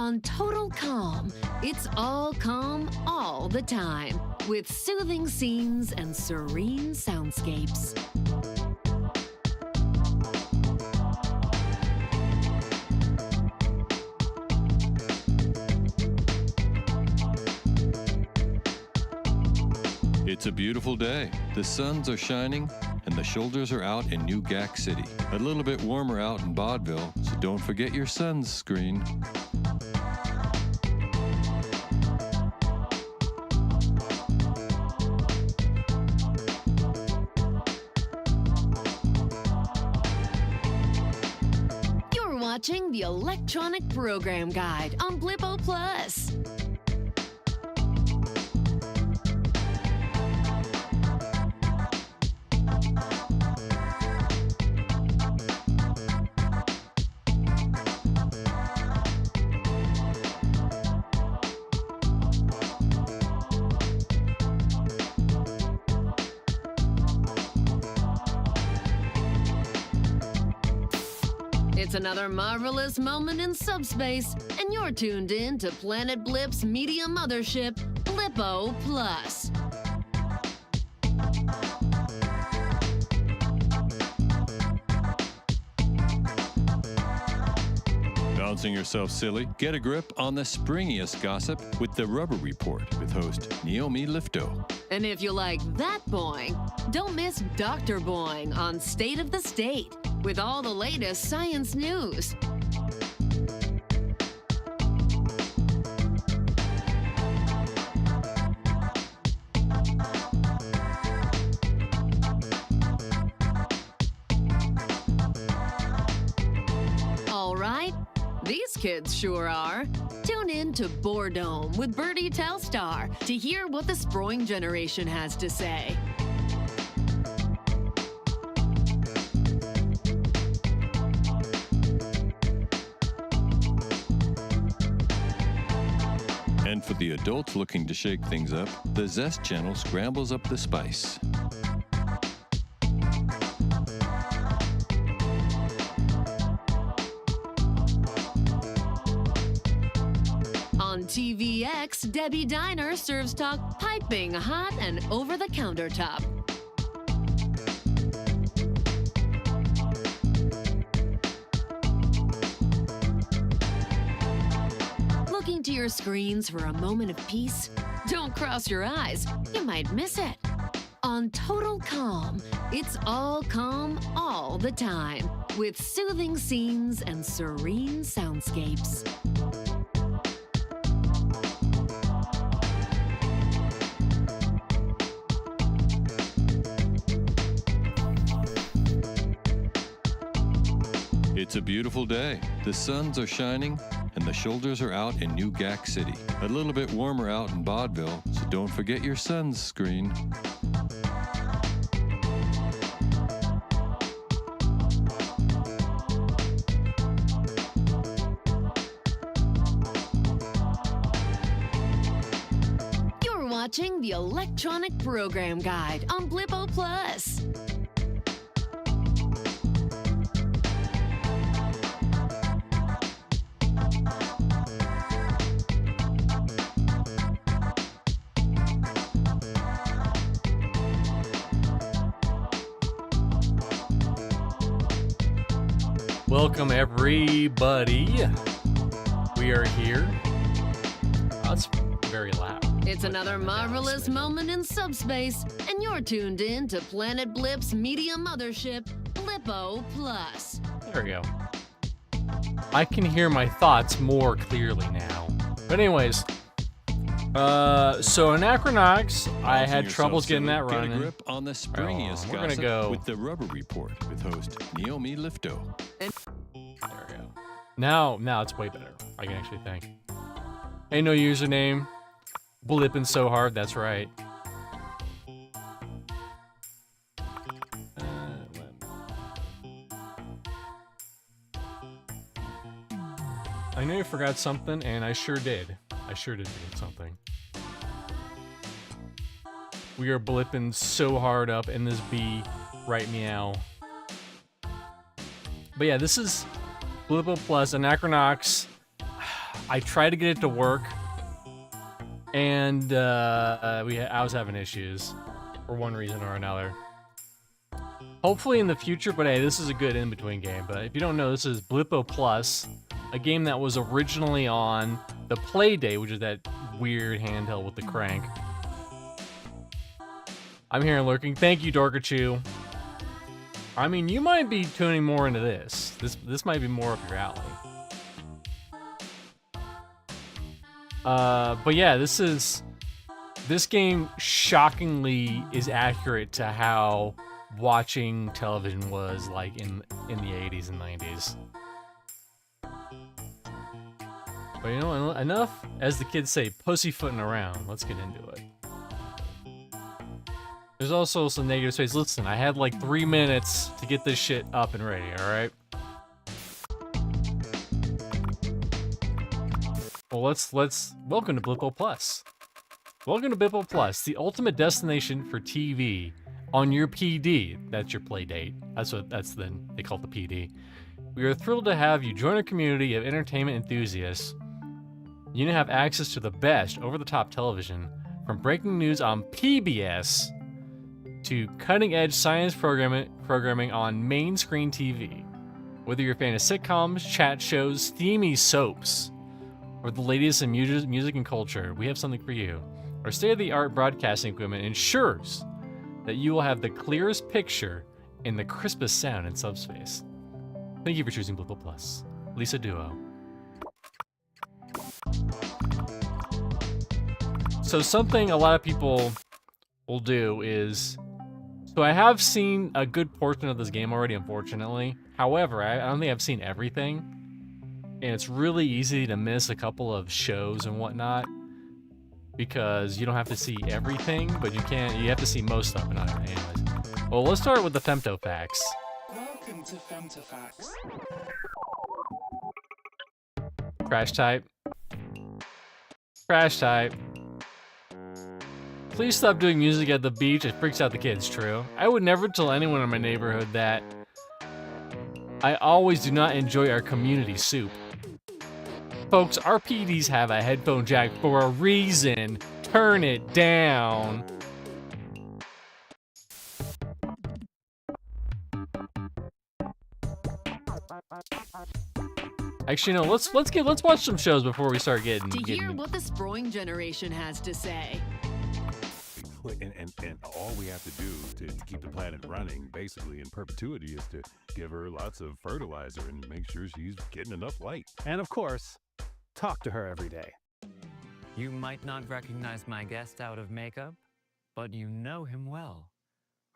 On total calm, it's all calm all the time, with soothing scenes and serene soundscapes. It's a beautiful day. The suns are shining and the shoulders are out in New Gack City. A little bit warmer out in Vaudeville, so don't forget your sunscreen. You're watching the Electronic Program Guide on Blippo Plus. It's another marvelous moment in subspace, and you're tuned in to Planet Blip's media mothership, Blippo Plus. Bouncing yourself silly? Get a grip on the springiest gossip with the Rubber Report with host Naomi Lifto. And if you like that boing, don't miss Dr. Boing on State of the State with all the latest science news. All right, these kids sure are. Tune in to Boredome with Bertie Telstar to hear what the Sproing generation has to say. And for the adults looking to shake things up, the Zest channel scrambles up the spice. On TVX, Debbie Diner serves talk piping hot and over the countertop. Looking to your screens for a moment of peace? Don't cross your eyes, you might miss it. On Total Calm, it's all calm all the time, with soothing scenes and serene soundscapes. It's a beautiful day. The suns are shining and the shoulders are out in New Gack City. A little bit warmer out in Vaudeville, so don't forget your sunscreen. You're watching the Electronic Program Guide on Blippo Plus. Welcome, everybody. We are here. Oh, that's very loud. It's another marvelous moment in subspace, and you're tuned in to Planet Blip's media mothership, Blippo Plus. There we go. I can hear my thoughts more clearly now. But anyways, so Anachronox, I had troubles getting that running. Get a grip on the springiest we're gonna gossip go with the Rubber Report with host Naomi Lifto. There we go. Now it's way better. I can actually think. Ain't no username. Blipping so hard, that's right. I know you forgot something, and I sure did. I sure did forget something. We are blipping so hard up in this bee right meow. But yeah, this is Blippo Plus Anachronox. I tried to get it to work, and I was having issues for one reason or another. Hopefully in the future, but hey, this is a good in-between game. But if you don't know, this is Blippo Plus, a game that was originally on the Playdate, which is that weird handheld with the crank. I'm here and lurking. Thank you, Dorkachu. I mean, you might be tuning more into this. This might be more up your alley. But yeah, this game shockingly is accurate to how watching television was like in the 80s and 90s. But you know, enough, as the kids say, pussyfooting around. Let's get into it. There's also some negative space. Listen, I had like 3 minutes to get this shit up and ready, alright? Well, let's welcome to Blippo Plus. Welcome to Blippo Plus, the ultimate destination for TV on your PD. That's your play date. They call it the PD. We are thrilled to have you join our community of entertainment enthusiasts. You now have access to the best over-the-top television, from breaking news on PBS to cutting-edge science programming on main screen TV. Whether you're a fan of sitcoms, chat shows, steamy soaps, or the latest in music and culture, we have something for you. Our state-of-the-art broadcasting equipment ensures that you will have the clearest picture and the crispest sound in subspace. Thank you for choosing Blippo Plus. Lisa Duo. So something a lot of people will do is... So I have seen a good portion of this game already, unfortunately. However, I don't think I've seen everything. And it's really easy to miss a couple of shows and whatnot, because you don't have to see everything, but you have to see most stuff, but not everything anyways. Well, let's start with the Femto Facts. Welcome to Femto Facts. Crash type. Crash type. Please stop doing music at the beach. It freaks out the kids, true. I would never tell anyone in my neighborhood that. I always do not enjoy our community soup. Folks, our PDs have a headphone jack for a reason. Turn it down. Actually, no. Let's watch some shows before we start getting. Hear what the Sproing generation has to say. And all we have to do to keep the planet running, basically in perpetuity, is to give her lots of fertilizer and make sure she's getting enough light. And of course, talk to her every day. You might not recognize my guest out of makeup, but you know him well.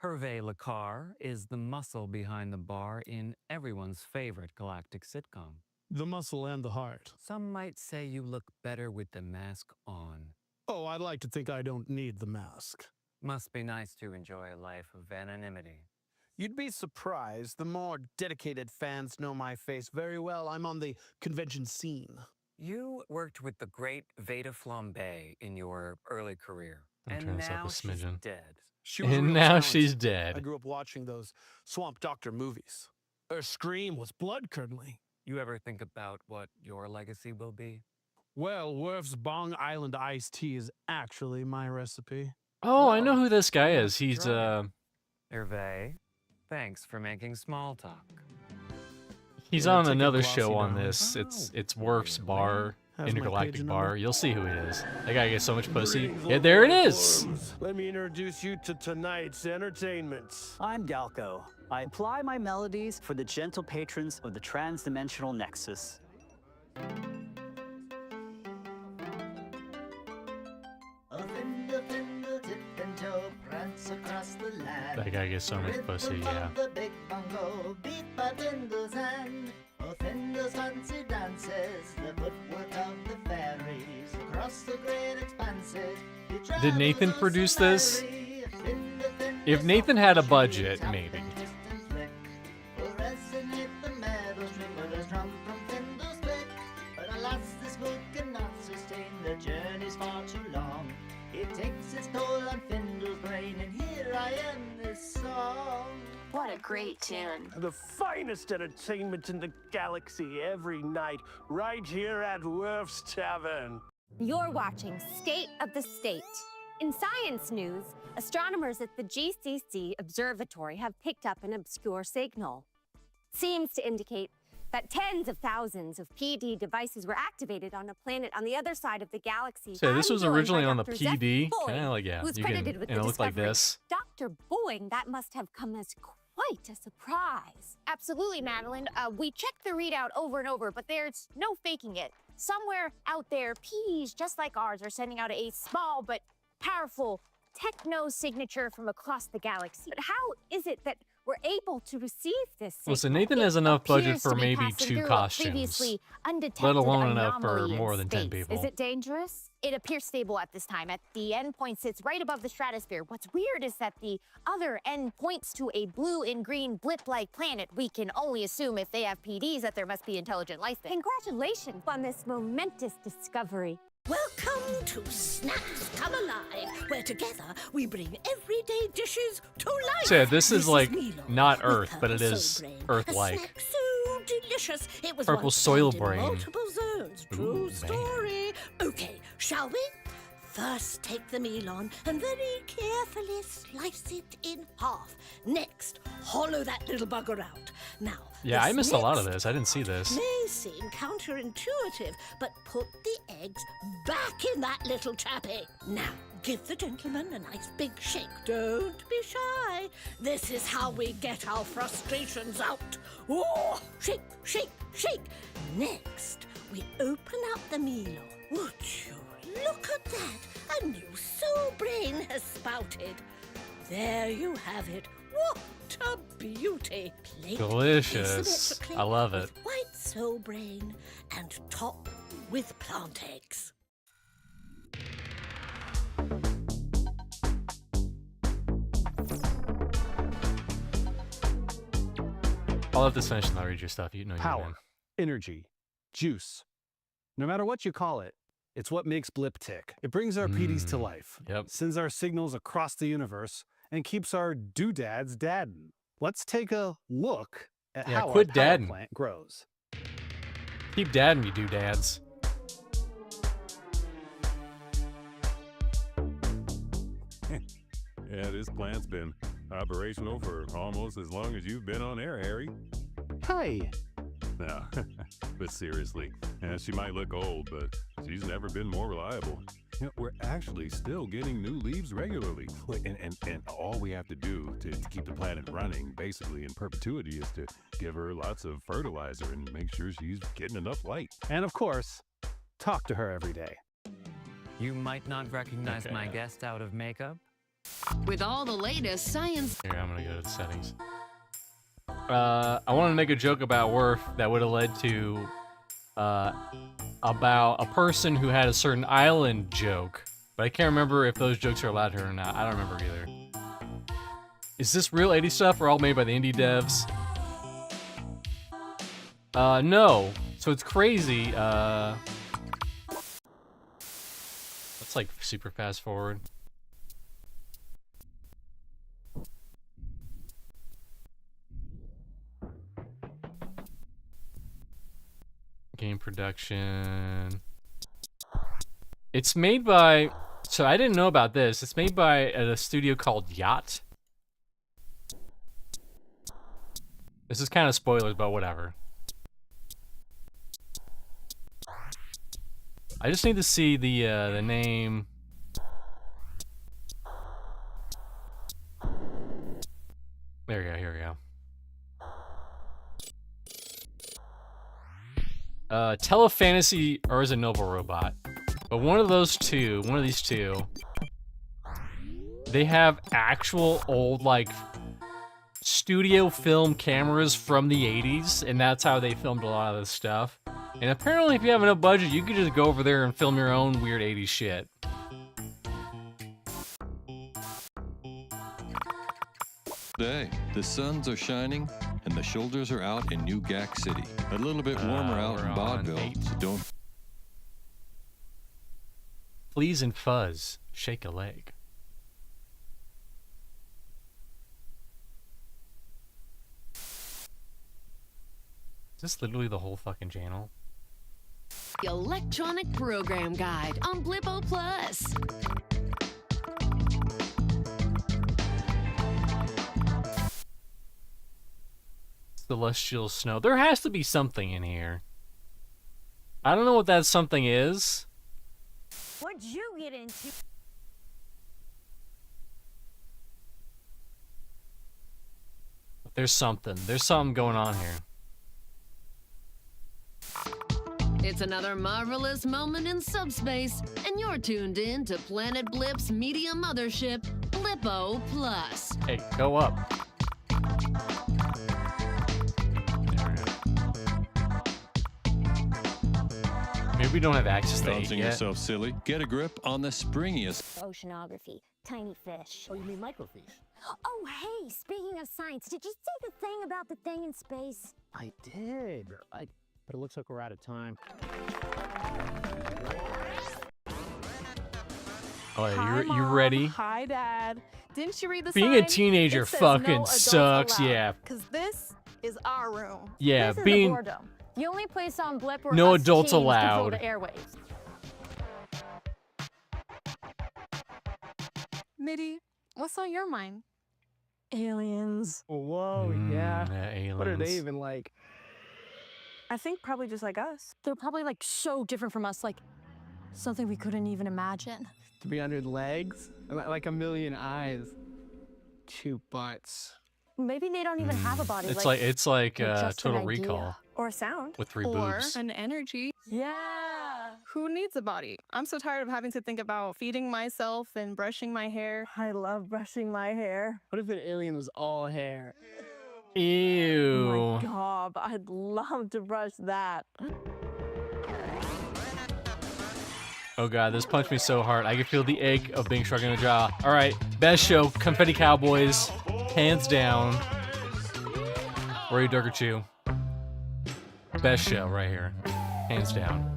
Hervé Lecar is the muscle behind the bar in everyone's favorite galactic sitcom. The muscle and the heart. Some might say you look better with the mask on. Oh, I'd like to think I don't need the mask. Must be nice to enjoy a life of anonymity. You'd be surprised. The more dedicated fans know my face very well. I'm on the convention scene. You worked with the great Veda Flambe in your early career. I'm and turning this up now a she's smidgen. dead. She was a And real now talent. she's I dead. grew up watching those Swamp Doctor movies. Her scream was blood-curdling. You ever think about what your legacy will be? Well, Worf's Bong Island iced tea is actually my recipe. Oh, I know who this guy is. He's Hervé, thanks for making small talk. he's Yeah, on take a another glossy show on down. this. It's Worf's Bar, Has my Intergalactic page Bar. number. You'll see who it is. That guy gets so much pussy. Yeah, there it is. Let me introduce you to tonight's entertainment. I'm Galco. I apply my melodies for the gentle patrons of the trans-dimensional nexus. That guy gets so much pussy, yeah. Did Nathan produce this? If Nathan had a budget, maybe. What a great tune. The finest entertainment in the galaxy every night, right here at Worf's Tavern. You're watching State of the State. In science news, astronomers at the GCC Observatory have picked up an obscure signal. Seems to indicate that tens of thousands of PD devices were activated on a planet on the other side of the galaxy. So this was I'm joined originally by on the Dr. PD. Boyd, Kind of like, yeah, who's you credited can, with and the it looked like discovery. this. Dr. Boyd, that must have come as quite a surprise. Absolutely, Madeline. We checked the readout over and over, but there's no faking it. Somewhere out there, PDs just like ours are sending out a small but powerful techno signature from across the galaxy. But how is it that we're able to receive this signal? Well, so Nathan has enough budget for maybe passing 2 through a costumes, previously let undetected alone enough for anomaly in more than 10 space. people. Is it dangerous? It appears stable at this time. At the endpoint sits right above the stratosphere. What's weird is that the other end points to a blue and green blip-like planet. We can only assume if they have PDs that there must be intelligent life there. Congratulations on this momentous discovery. Welcome to Snacks Come Alive, where together we bring everyday dishes to life. So yeah, this is like Milo not with Earth, her but it soul is brain. Earth-like. A snack so delicious it was Purple once soil found in brain. multiple zones. True Ooh, man. story. Okay, shall we? First, take the meal on and very carefully slice it in half. Next, hollow that little bugger out. Now, Yeah, I this missed a lot of next this. I didn't see this. may seem counterintuitive, but put the eggs back in that little chappy. Now, give the gentleman a nice big shake. Don't be shy. This is how we get our frustrations out. Oh, shake, shake, shake. Next, we open up the Milo. Would you look at that? A new soul brain has spouted. There you have it. What a beauty. Plate Delicious. asymmetrically I love it. with white soul brain and top with plant eggs. I'll let this finish and I'll read your stuff. You know you Power, man. energy, juice. No matter what you call it, it's what makes Blip tick. It brings our PDs to life, sends our signals across the universe, and keeps our doodads dadding. Let's take a look at how quit our power dadding. plant grows. Keep dadding, you doodads. Yeah, this plant's been operational for almost as long as you've been on air, Harry. Hi. No, but seriously, she might look old, but she's never been more reliable. You know, we're actually still getting new leaves regularly. And all we have to do to keep the planet running, basically in perpetuity, is to give her lots of fertilizer and make sure she's getting enough light. And of course, talk to her every day. You might not recognize my guest out of makeup. With all the latest science. Here, I'm gonna go to the settings. I wanted to make a joke about Worf that would have led to about a person who had a certain island joke, but I can't remember if those jokes are allowed here or not. I don't remember either. Is this real 80s stuff or all made by the indie devs? No. So it's crazy. Let's like super fast forward. Game production. It's made by, so I didn't know about this. It's made by a studio called Yacht. This is kind of spoilers, but whatever. I just need to see the name. There we go. Here we go. Telefantasy, or is it Noble Robot? But one of these two, they have actual old, like, studio film cameras from the 80s, and that's how they filmed a lot of this stuff. And apparently, if you have enough budget, you could just go over there and film your own weird 80s shit. Day, the suns are shining and the shoulders are out in New Gack City. A little bit warmer out in Vaudeville, so don't. Fleas and fuzz, shake a leg. Is this literally the whole fucking channel? The Electronic Program Guide on Blippo Plus. Celestial snow. There has to be something in here. I don't know what that something is. What'd you get into? There's something. There's something going on here. It's another marvelous moment in subspace, and you're tuned in to Planet Blip's media mothership, Blippo Plus. Hey, go up. Maybe we don't have access to 8 Bouncing yet. yourself silly. Get a grip on the springiest. Oceanography, tiny fish. Oh, you mean microfiche? Oh, hey, speaking of science, did you see the thing about the thing in space? I did. But it looks like we're out of time. Oh, you ready? Hi, Dad. Didn't you read the Being sign? a teenager It says fucking no adults sucks, allowed, yeah. Because this is our room. Yeah, This is being the boredom. The only place on Blip where No us adults teens control allowed. the airwaves. Mitty, what's on your mind? Aliens. Whoa, yeah, What are they aliens. even like? I think probably just like us. They're probably like so different from us, like something we couldn't even imagine. 300 legs? Like a million eyes. 2 butts. Maybe they don't even have a body. It's like they're just an Total idea. Recall Or a sound. with 3 or boobs. an energy. Yeah. Who needs a body? I'm so tired of having to think about feeding myself and brushing my hair. I love brushing my hair. What if an alien was all hair? Ew. Oh my god, I'd love to brush that. Oh god, this punched me so hard. I can feel the ache of being struck in the jaw. All right, best show, Confetti Cowboys, hands down. Rory Durgachew. Best show right here, hands down.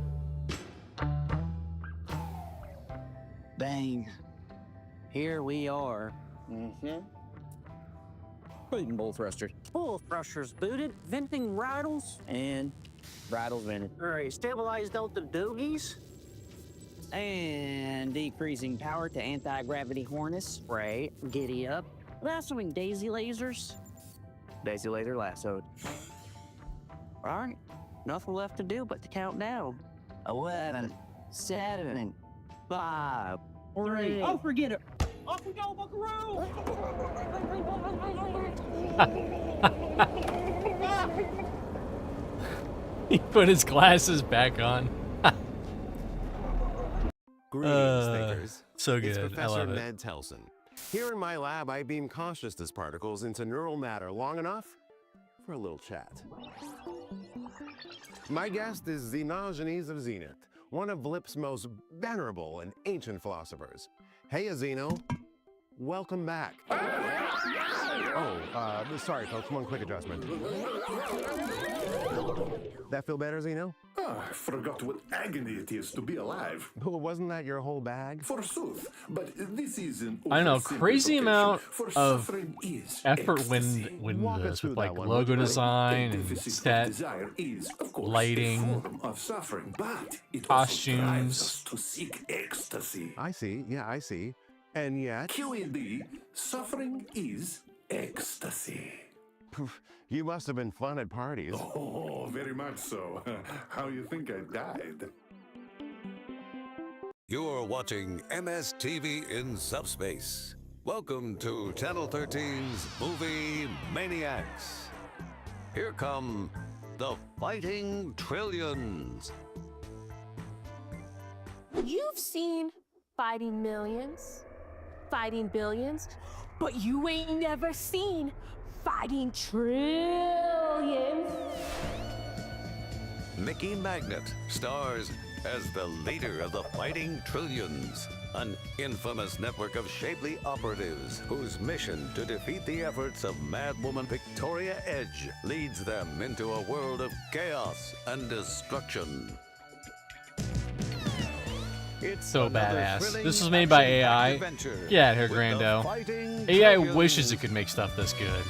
Bang. Here we are. Booting bull thrusters. Bull thrusters booted, venting rattles, and rattles vented. All right, stabilized out the doogies. And decreasing power to anti-gravity harness. Right. Giddy up. Lassoing daisy lasers. Daisy laser lassoed. All right. Nothing left to do but to count down. 11, 7, 5, 3. Oh, forget it. Off we go, buckaroo! He put his glasses back on. Greetings, thinkers. So It's good. I Professor love it. Ned Telson. Here in my lab, I beam consciousness particles into neural matter long enough for a little chat. My guest is Xenogenes of Zenith, one of Blip's most venerable and ancient philosophers. Hey, Zeno. Welcome back. Oh, sorry, folks. One quick adjustment. That feel better, Zeno? Oh, I forgot what agony it is to be alive. Well, wasn't that your whole bag? Forsooth, but this is an I don't know, crazy amount for of suffering is effort ecstasy. when Walk us with through like that one, logo would you? design A and deficit of set, desire is, of course, lighting, a form of suffering, but it also drives us costumes. to seek ecstasy. I see. Yeah, I see. And yet... QED, suffering is ecstasy. You must have been fun at parties. Oh, very much so. How you think I died? You're watching MSTV in Subspace. Welcome to Channel 13's Movie Maniacs. Here come the Fighting Trillions. You've seen fighting millions, fighting billions, but you ain't never seen fighting trillions. Mickey Magnet stars as the leader of the Fighting Trillions, an infamous network of shapely operatives whose mission to defeat the efforts of Madwoman Victoria Edge leads them into a world of chaos and destruction. It's So another badass. thrilling This was made by action-packed AI. adventure Get out of here, with the Grando. Fighting AI Trillions. wishes it could make stuff this good.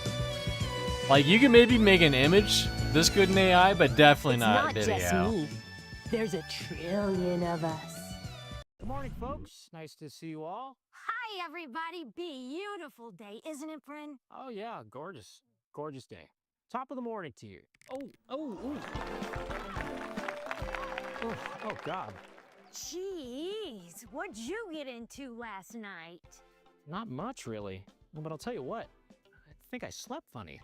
Like, you can maybe make an image this good in AI, but definitely It's not not video. just me. There's a trillion of us. Good morning, folks. Nice to see you all. Hi, everybody. Beautiful day, isn't it, Bryn? Oh, yeah, gorgeous. Gorgeous day. Top of the morning to you. Oh, oh, God. Jeez, what'd you get into last night? Not much, really. But I'll tell you what. I think I slept funny.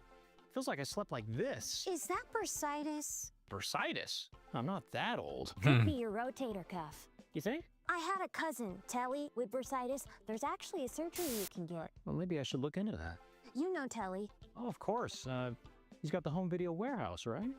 Feels like I slept like this. Is that bursitis? Bursitis? I'm not that old. Could be your rotator cuff. You think? I had a cousin, Telly, with bursitis. There's actually a surgery you can get. Well, maybe I should look into that. You know Telly. Oh, of course. He's got the home video warehouse, right?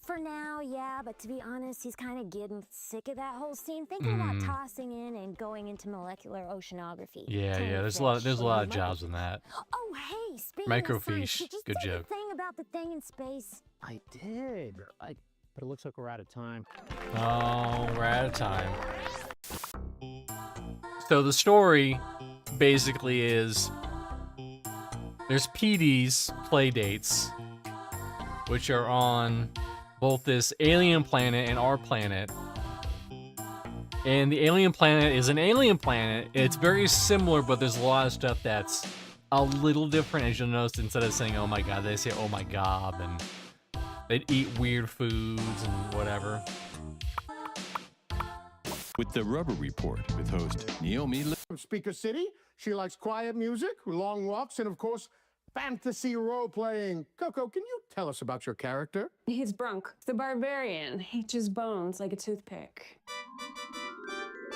For now, yeah, but to be honest, he's kind of getting sick of that whole scene, thinking about tossing in and going into molecular oceanography. Yeah, there's a lot of jobs in that. Oh, hey, speaking of science, Microfiche, did you good see joke. the thing about the thing in space? I did. But it looks like we're out of time. Oh, we're out of time. So the story basically is there's PD's play dates, which are on both this alien planet and our planet. And the alien planet is an alien planet. It's very similar, but there's a lot of stuff that's a little different. As you'll notice, instead of saying, oh my god, they say, oh my god, and they'd eat weird foods and whatever. With the Rubber Report with host Naomi From Speaker City, she likes quiet music, long walks, and of course, fantasy role-playing. Coco, can you tell us about your character? He's Brunk, the barbarian. He chews bones like a toothpick.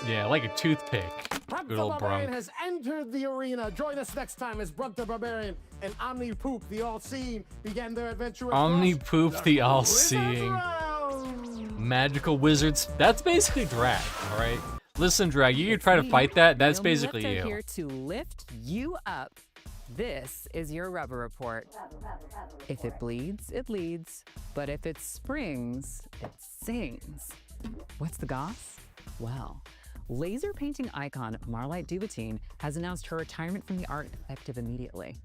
Yeah, like a toothpick. Brunk Good the old Barbarian Brunk. has entered the arena. Join us next time as Brunk the Barbarian and Omni Poop, the all-seeing, began their adventure across Omni Poop, the all-seeing. Magical wizards. That's basically drag, alright? Listen, drag, you try to fight that, that's Naomi basically Lifter you. here to lift you up. This is your Rubber Report. If it bleeds, it leads. But if it springs, it sings. What's the goss? Well, laser painting icon Marlite Dubatine has announced her retirement from the art effective immediately.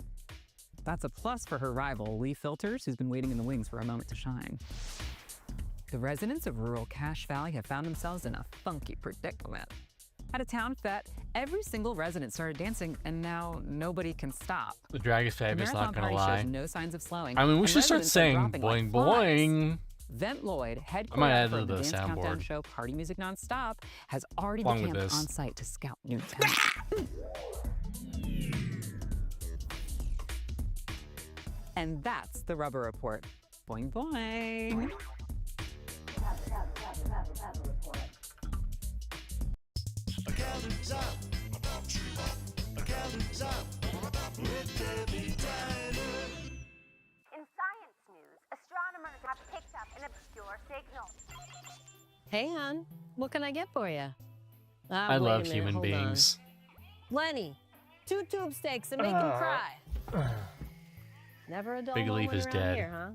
That's a plus for her rival, Lee Filters, who's been waiting in the wings for a moment to shine. The residents of rural Cache Valley have found themselves in a funky predicament. At a town fete, every single resident started dancing, and now nobody can stop. The drag is The fabulous, not marathon gonna party lie. shows no signs of slowing. I mean, we and should start residents are saying dropping like boing flies. boing. Vent Lloyd, head I might add choreographer to of the the Dance Countdown soundboard. show Party Music Nonstop, has already Along been with camped this. on site to scout new talent. And that's the Rubber Report. Boing boing. In science news, astronomers have picked up an obscure signal. Hey, hon. What can I get for you? I love human beings. Lenny, 2 tube steaks and make him cry. Never a dull Big Leaf moment is around dead. here, huh?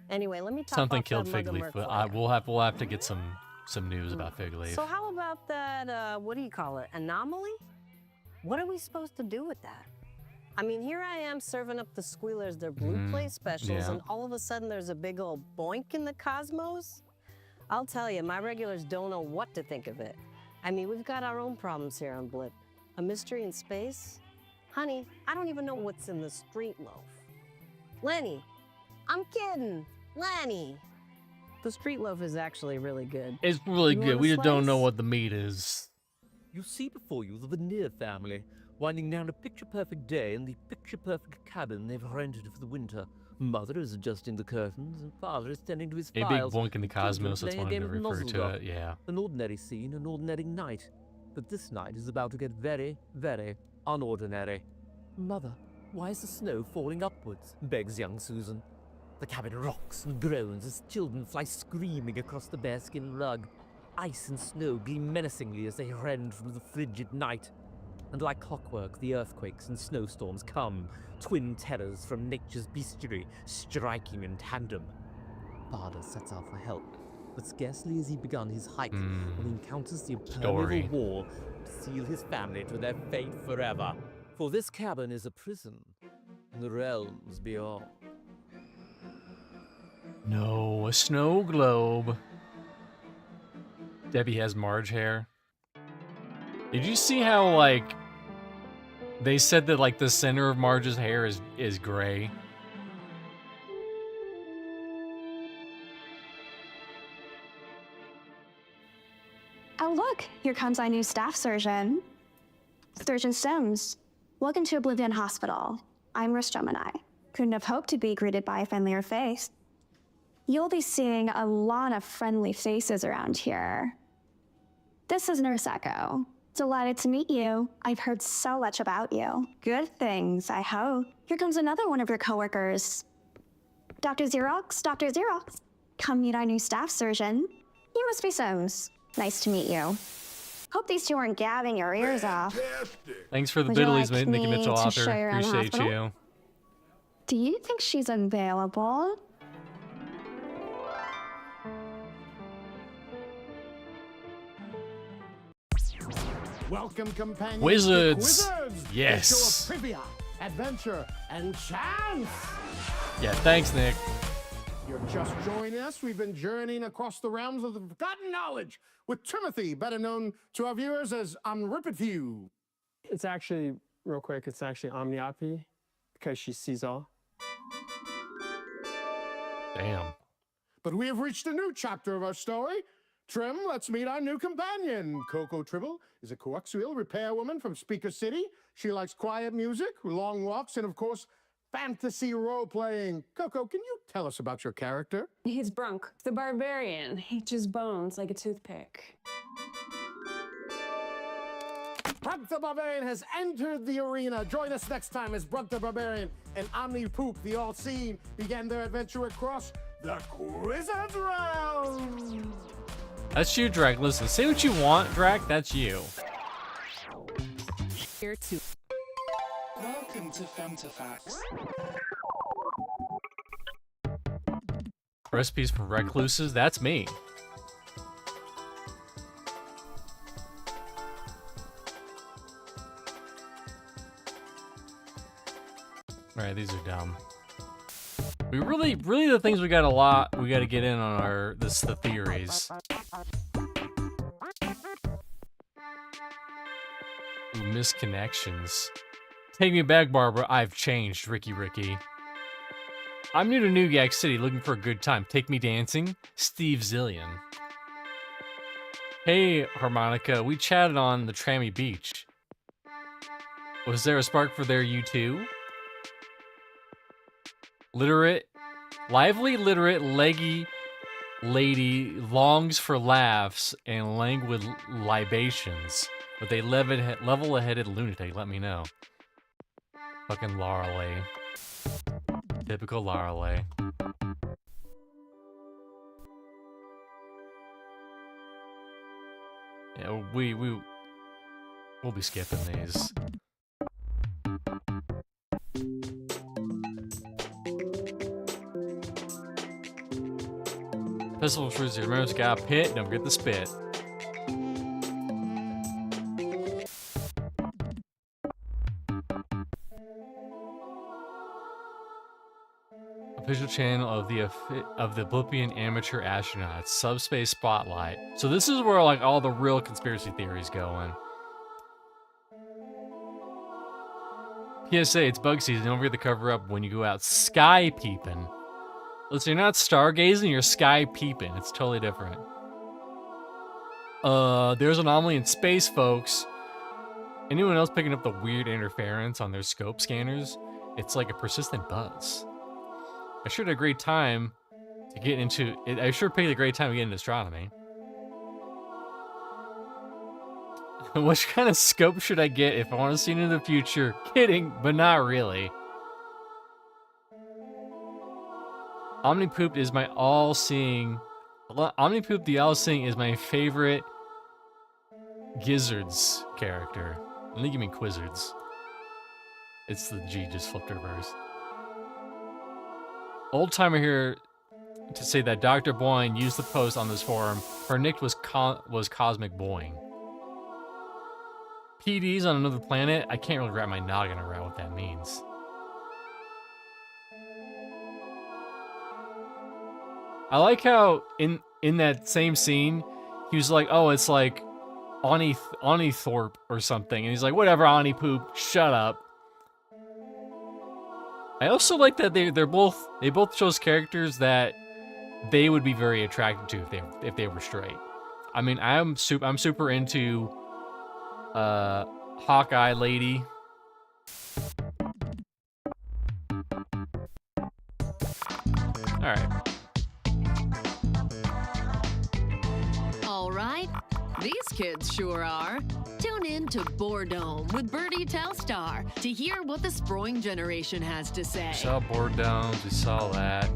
Anyway, let me top Something off killed that Fig mug of Leaf, Merc but for you. we'll have to get some news about Fig Leaf. So how about that, what do you call it, anomaly? What are we supposed to do with that? I mean, here I am serving up the squealers their blue plate specials, yeah. and all of a sudden there's a big old boink in the cosmos? I'll tell you, my regulars don't know what to think of it. I mean, we've got our own problems here on Blip. A mystery in space? Honey, I don't even know what's in the street loaf. Lenny, I'm kidding. Lenny. The street loaf is actually really good. It's really You good. want a We just don't know slice? what the meat is. You see before you the Veneer family, winding down a picture-perfect day in the picture-perfect cabin they've rented for the winter. Mother is adjusting the curtains, and father is tending to his A big files. boink in the Children cosmos, that's playing one a to game of refer to Nuzzledog. it, yeah. An ordinary scene, an ordinary night. But this night is about to get very, very unordinary. Mother, why is the snow falling upwards? Begs young Susan. The cabin rocks and groans as children fly screaming across the bearskin rug. Ice and snow gleam menacingly as they rend from the frigid night. And like clockwork, the earthquakes and snowstorms come, twin terrors from nature's bestiary, striking in tandem. Father sets out for help, but scarcely has he begun his hike when he encounters the Story. impermeable wall to seal his family to their fate forever. For this cabin is a prison in the realms beyond. No, a snow globe. Debbie has Marge hair. Did you see how, like, they said that, like, the center of Marge's hair is gray? Oh, look, here comes our new staff surgeon. Surgeon Sims. Welcome to Oblivion Hospital. I'm Gemini. Couldn't have hoped to be greeted by a friendlier face. You'll be seeing a lot of friendly faces around here. This is Nurse Echo. Delighted to meet you. I've heard so much about you. Good things, I hope. Here comes another one of your coworkers. Dr. Xerox, Dr. Xerox. Come meet our new staff surgeon. You must be Sims. Nice to meet you. Hope these two aren't gabbing your ears off. Thanks for the Would you biddies, like Nikki me Mitchell to author. show you around the Appreciate hospital? you. Do you think she's available? Welcome, companions. to Wizards. Quizards, Yes. A show of trivia, adventure, and chance. Yeah, thanks, Nick. You're just joining us. We've been journeying across the realms of the forgotten knowledge with Timothy, better known to our viewers as Omnipotent. It's actually, real quick, it's actually Omniopy because she sees all. Damn. But we have reached a new chapter of our story. Trim, let's meet our new companion. Coco Tribble is a coaxial repairwoman from Speaker City. She likes quiet music, long walks, and of course, fantasy role-playing. Coco, can you tell us about your character? He's Brunk, the barbarian. He chews bones like a toothpick. Brunk the Barbarian has entered the arena. Join us next time as Brunk the Barbarian and Omni Poop, the All-Seeing, began their adventure across the Quizards realm. That's you, Drake. Listen, say what you want, Drake. That's you. Here to. Welcome to Femtafacts. Recipes for recluses. That's me. Alright, these are dumb. We really the things we got to get in on the theories. Ooh, misconnections. Take me back, Barbara. I've changed, Ricky. I'm new to New York City looking for a good time. Take me dancing? Steve Zillion. Hey, Harmonica. We chatted on the Trammy Beach. Was there a spark for you too? Lively, literate, leggy lady longs for laughs and languid libations. But they level-headed lunatic, let me know. Fucking Lorelei. Typical Lorelei. Yeah, we'll be skipping these. Pistol Fruits, remember it's got a pit, don't forget the spit. Official channel of the Blippian Amateur Astronauts, Subspace Spotlight. So this is where like all the real conspiracy theories go in. PSA, it's bug season. Don't forget to cover up when you go out sky peeping. Listen, you're not stargazing, you're sky peeping. It's totally different. There's an anomaly in space, folks. Anyone else picking up the weird interference on their scope scanners? It's like a persistent buzz. I sure had a great time to get into it. I sure picked a great time to get into astronomy. Which kind of scope should I get if I want to see into the future? Kidding, but not really. Omnipoop is my all-seeing... Omnipoop the All-Seeing is my favorite Gizzards character. I think you mean Quizzards. It's the G just flipped reverse. Old timer here to say that Dr. Boyne used the post on this forum. Her nick was Cosmic Boyne. PDs on another planet? I can't really wrap my noggin around what that means. I like how in that same scene, he was like, "Oh, it's like Ani Thorpe or something," and he's like, "Whatever, Ani Poop, shut up." I also like that they both chose characters that they would be very attracted to if they were straight. I mean, I'm super into Hawkeye lady. All right. All right, these kids sure are. Tune in to Boredome with Birdie Telstar to hear what the Sproing generation has to say. We saw Boredomes, we saw that.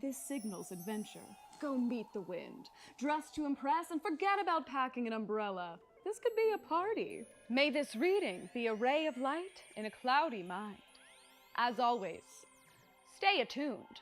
This signals adventure. Go meet the wind. Dress to impress and forget about packing an umbrella. This could be a party. May this reading be a ray of light in a cloudy mind. As always, stay attuned.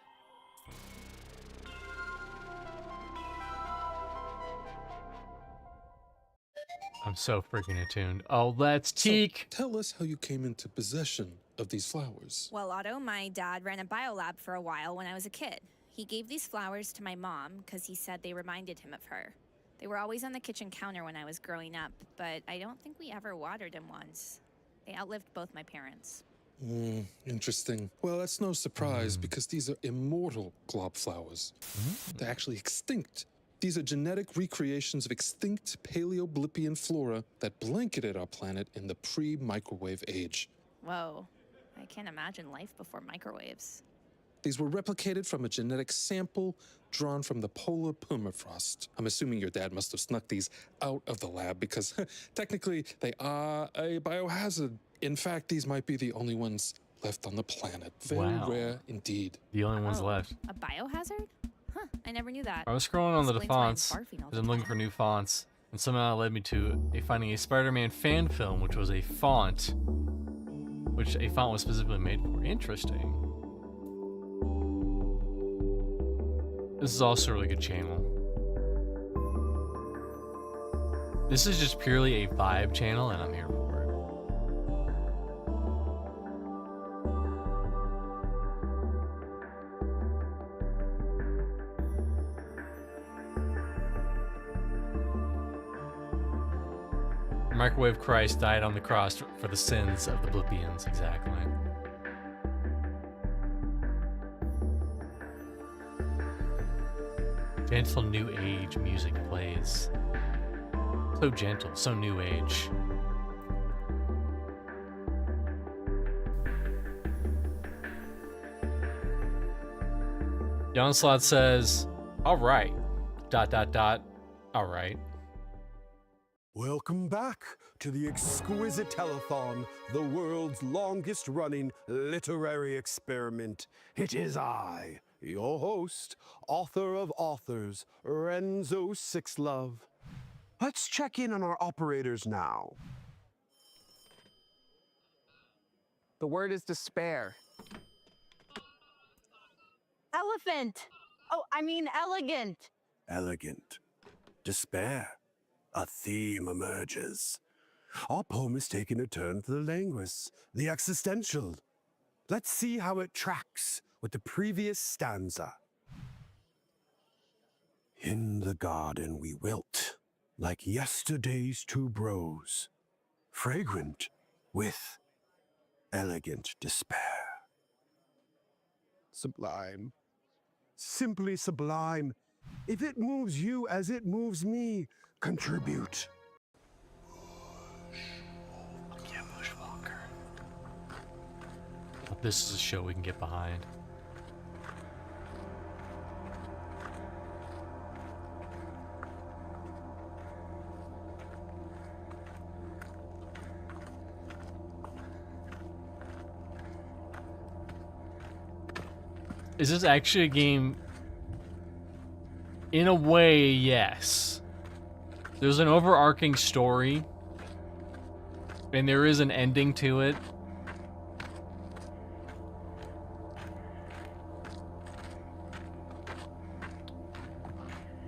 I'm so freaking attuned. Oh, let's teak. So, tell us how you came into possession of these flowers. Well, Otto, my dad ran a biolab for a while when I was a kid. He gave these flowers to my mom because he said they reminded him of her. They were always on the kitchen counter when I was growing up, but I don't think we ever watered them once. They outlived both my parents. Interesting. Well, that's no surprise because these are immortal glob flowers. They're actually extinct. These are genetic recreations of extinct Paleoblippian flora that blanketed our planet in the pre-microwave age. Whoa, I can't imagine life before microwaves. These were replicated from a genetic sample drawn from the polar permafrost. I'm assuming your dad must have snuck these out of the lab because technically they are a biohazard. In fact, these might be the only ones left on the planet. Very rare indeed. The only ones left. A biohazard? Huh, I never knew that. I was scrolling on the Explains why I'm fonts barfing all because the I'm looking for new fonts, and somehow it led me to finding a Spider-Man fan film, which was a font was specifically made for. Interesting. This is also a really good channel. This is just purely a vibe channel, and I'm here for it. Microwave Christ died on the cross for the sins of the Blippians, exactly. Gentle new age music plays. So gentle, so new age. Onslaught says, "Alright. ... Alright." Welcome back to the exquisite telethon, the world's longest running literary experiment. It is I, your host, author of authors, Renzo Sixlove. Let's check in on our operators now. The word is despair. Elephant. Oh, I mean elegant. Elegant. Despair. A theme emerges. Our poem is taking a turn for the languis, the existential. Let's see how it tracks with the previous stanza. In the garden we wilt, like yesterday's two bros, fragrant with elegant despair. Sublime. Simply sublime. If it moves you as it moves me, contribute. Yeah, Bushwalker. This is a show we can get behind. Is this actually a game? In a way, yes. There's an overarching story, and there is an ending to it.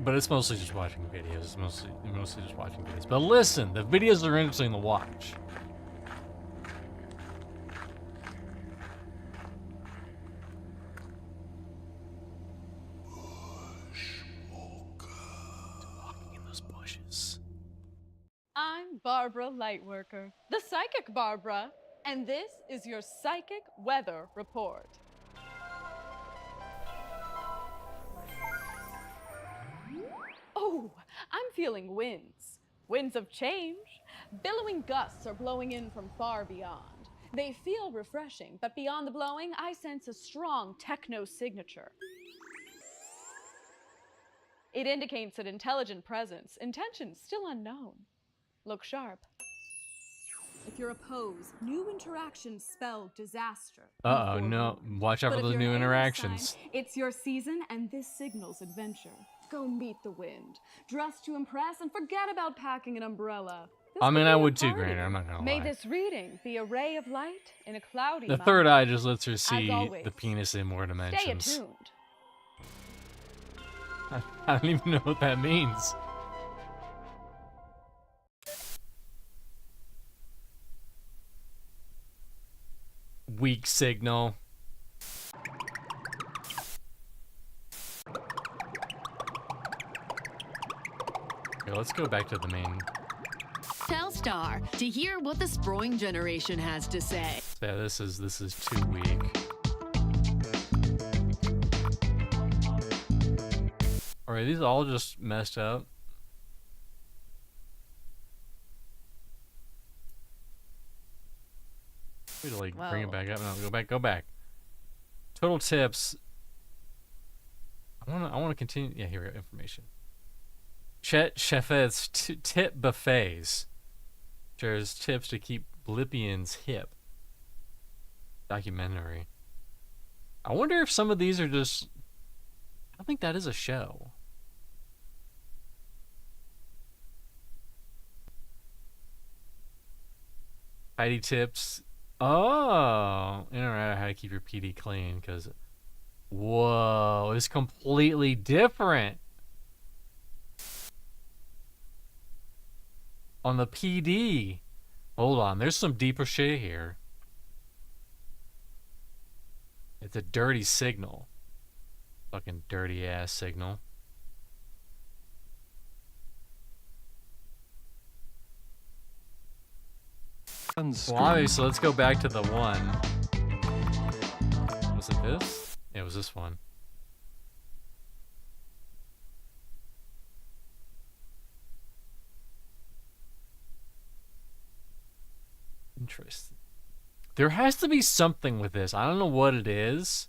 But it's mostly just watching videos. It's mostly just watching videos. But listen, the videos are interesting to watch. bushes. I'm Barbara Lightworker, the psychic Barbara, and this is your psychic weather report. Oh, I'm feeling winds. Winds of change. Billowing gusts are blowing in from far beyond. They feel refreshing, but beyond the blowing, I sense a strong techno signature. It indicates an intelligent presence, intentions still unknown. Look sharp. If you're opposed, new interactions spell disaster. Uh-oh, no. Watch out for those new interactions. It's your season, and this signals adventure. Go meet the wind. Dress to impress, and forget about packing an umbrella. I mean, I would too, Granny. I'm not gonna May lie. this reading be a ray of light in a cloudy The mind. third eye just lets her see always, the penis in more dimensions. Stay attuned. I don't even know what that means. Weak signal. Okay, let's go back to the main. Telstar to hear what the Sproing generation has to say. Yeah, this is too weak. Alright, these all just messed up. We to like bring it back up. No, go back. Total tips. I wanna continue. Yeah, here we go. Information. Chet Chefet's tip buffets. Shares tips to keep Blippians hip. Documentary. I wonder if some of these are just. I don't think that is a show. Tidy tips. Oh, internet how to keep your PD clean, because whoa, it's completely different. On the PD. Hold on, there's some deeper shit here. It's a dirty signal. Fucking dirty ass signal. Well, obviously, let's go back to the one. Was it this? Yeah, it was this one. Interesting. There has to be something with this. I don't know what it is,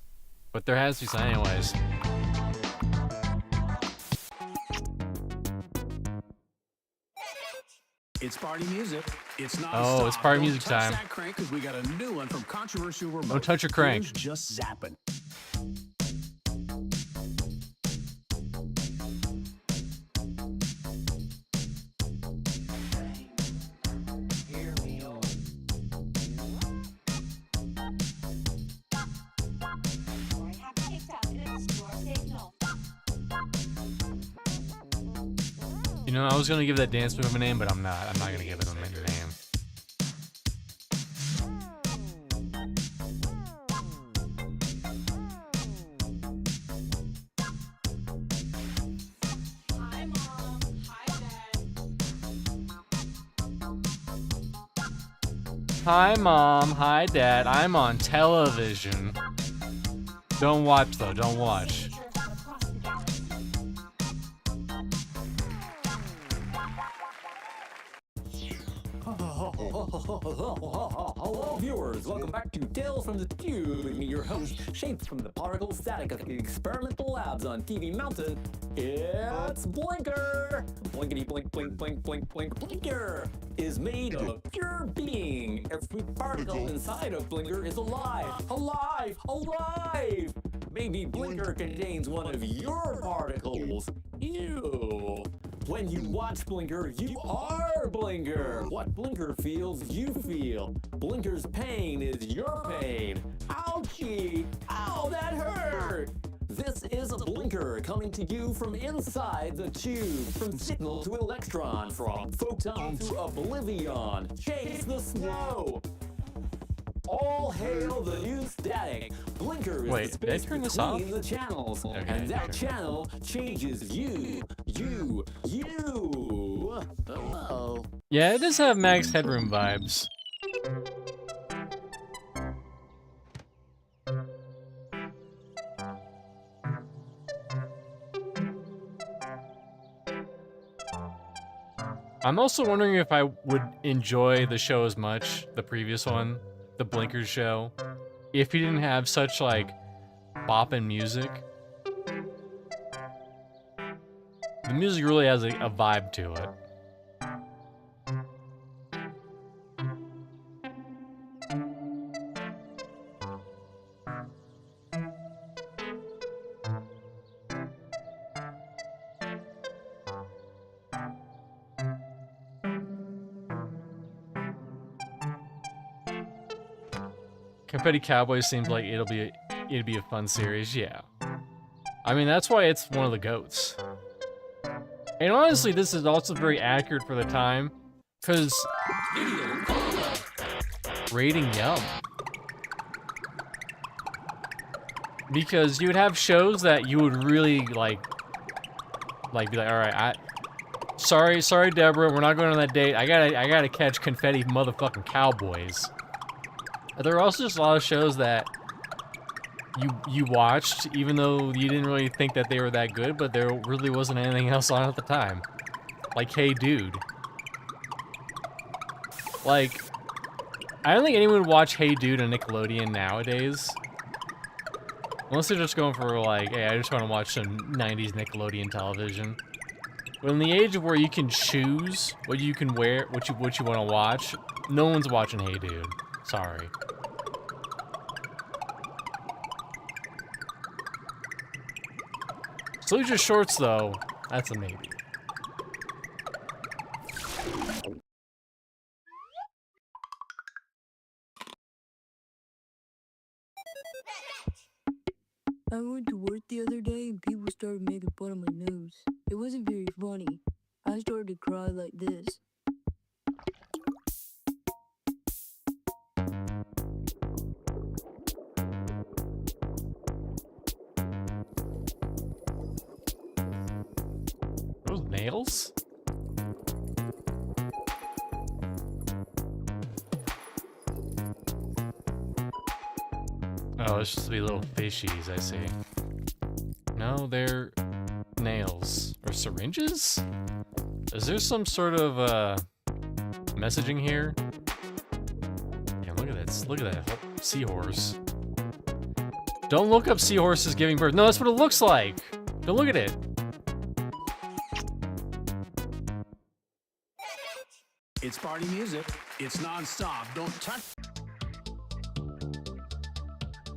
but there has to be something. Anyways. It's party music. It's not. Oh, it's party music time. That crank, 'cause we got a new one from Controversial Remote. Don't touch your crank. Here's Just Zappin'. You know, I was gonna give that dance move a name, but I'm not. I'm not gonna give it a name. Hi, Mom. Hi, Dad. I'm on television. Don't watch, though. Don't watch. Hello, viewers. Welcome back to Tales from the Tube. With me, your host, shaped from the particle static of the experimental labs on TV Mountain. It's Blinker. Blinkety blink, blink, blink, blink, blink. Blinker is made of pure being. Every particle inside of Blinker is alive, alive, alive. Maybe Blinker contains one of your particles. Ew. When you watch Blinker, you are Blinker. What Blinker feels, you feel. Blinker's pain is your pain. Ouchie! Ow, that hurt! This is a Blinker coming to you from inside the tube. From signal to electron, from photon to oblivion. Chase the snow! All hail the new static. Blinker is Wait, the did I space turn this between off? the channels. Okay, And that okay. channel changes you. Yeah, it does have Max Headroom vibes. I'm also wondering if I would enjoy the show as much, the previous one, the Blinkers show, if he didn't have such, like, bopping music. The music really has a vibe to it. Confetti Cowboy seems like it'd be a fun series, yeah. I mean, that's why it's one of the GOATs. And honestly, this is also very accurate for the time, because rating Yum. Because you would have shows that you would really like be like, all right, sorry, Deborah, we're not going on that date. I gotta catch Confetti motherfucking Cowboys. There are also just a lot of shows that you watched, even though you didn't really think that they were that good, but there really wasn't anything else on at the time. Like Hey Dude. Like, I don't think anyone would watch Hey Dude on Nickelodeon nowadays. Unless they're just going for like, hey, I just want to watch some 90s Nickelodeon television. But in the age of where you can choose what you can wear, what you want to watch, no one's watching Hey Dude. Sorry. Sleeves Shorts, though, that's a maybe. I went to work the other day and people started making fun of my nose. It wasn't very funny. I started to cry like this. Those nails? Oh, it's just to be little fishies, I see. No, they're nails. Or syringes? Is there some sort of, messaging here? Yeah, look at that. Look at that seahorse. Don't look up seahorses giving birth. No, that's what it looks like. Don't look at it. It's party music. It's non-stop. Don't touch.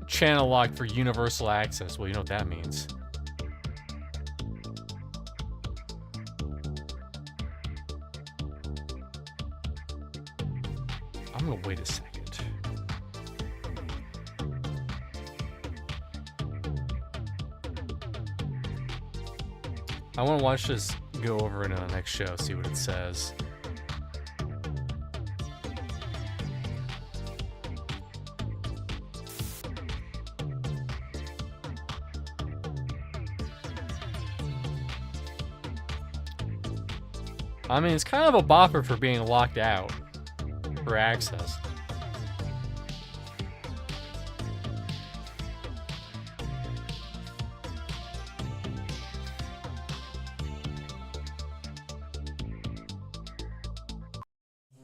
Channel lock for universal access. Well, you know what that means. I'm gonna wait a second. I want to watch this go over into the next show, see what it says. I mean, it's kind of a bopper for being locked out for access.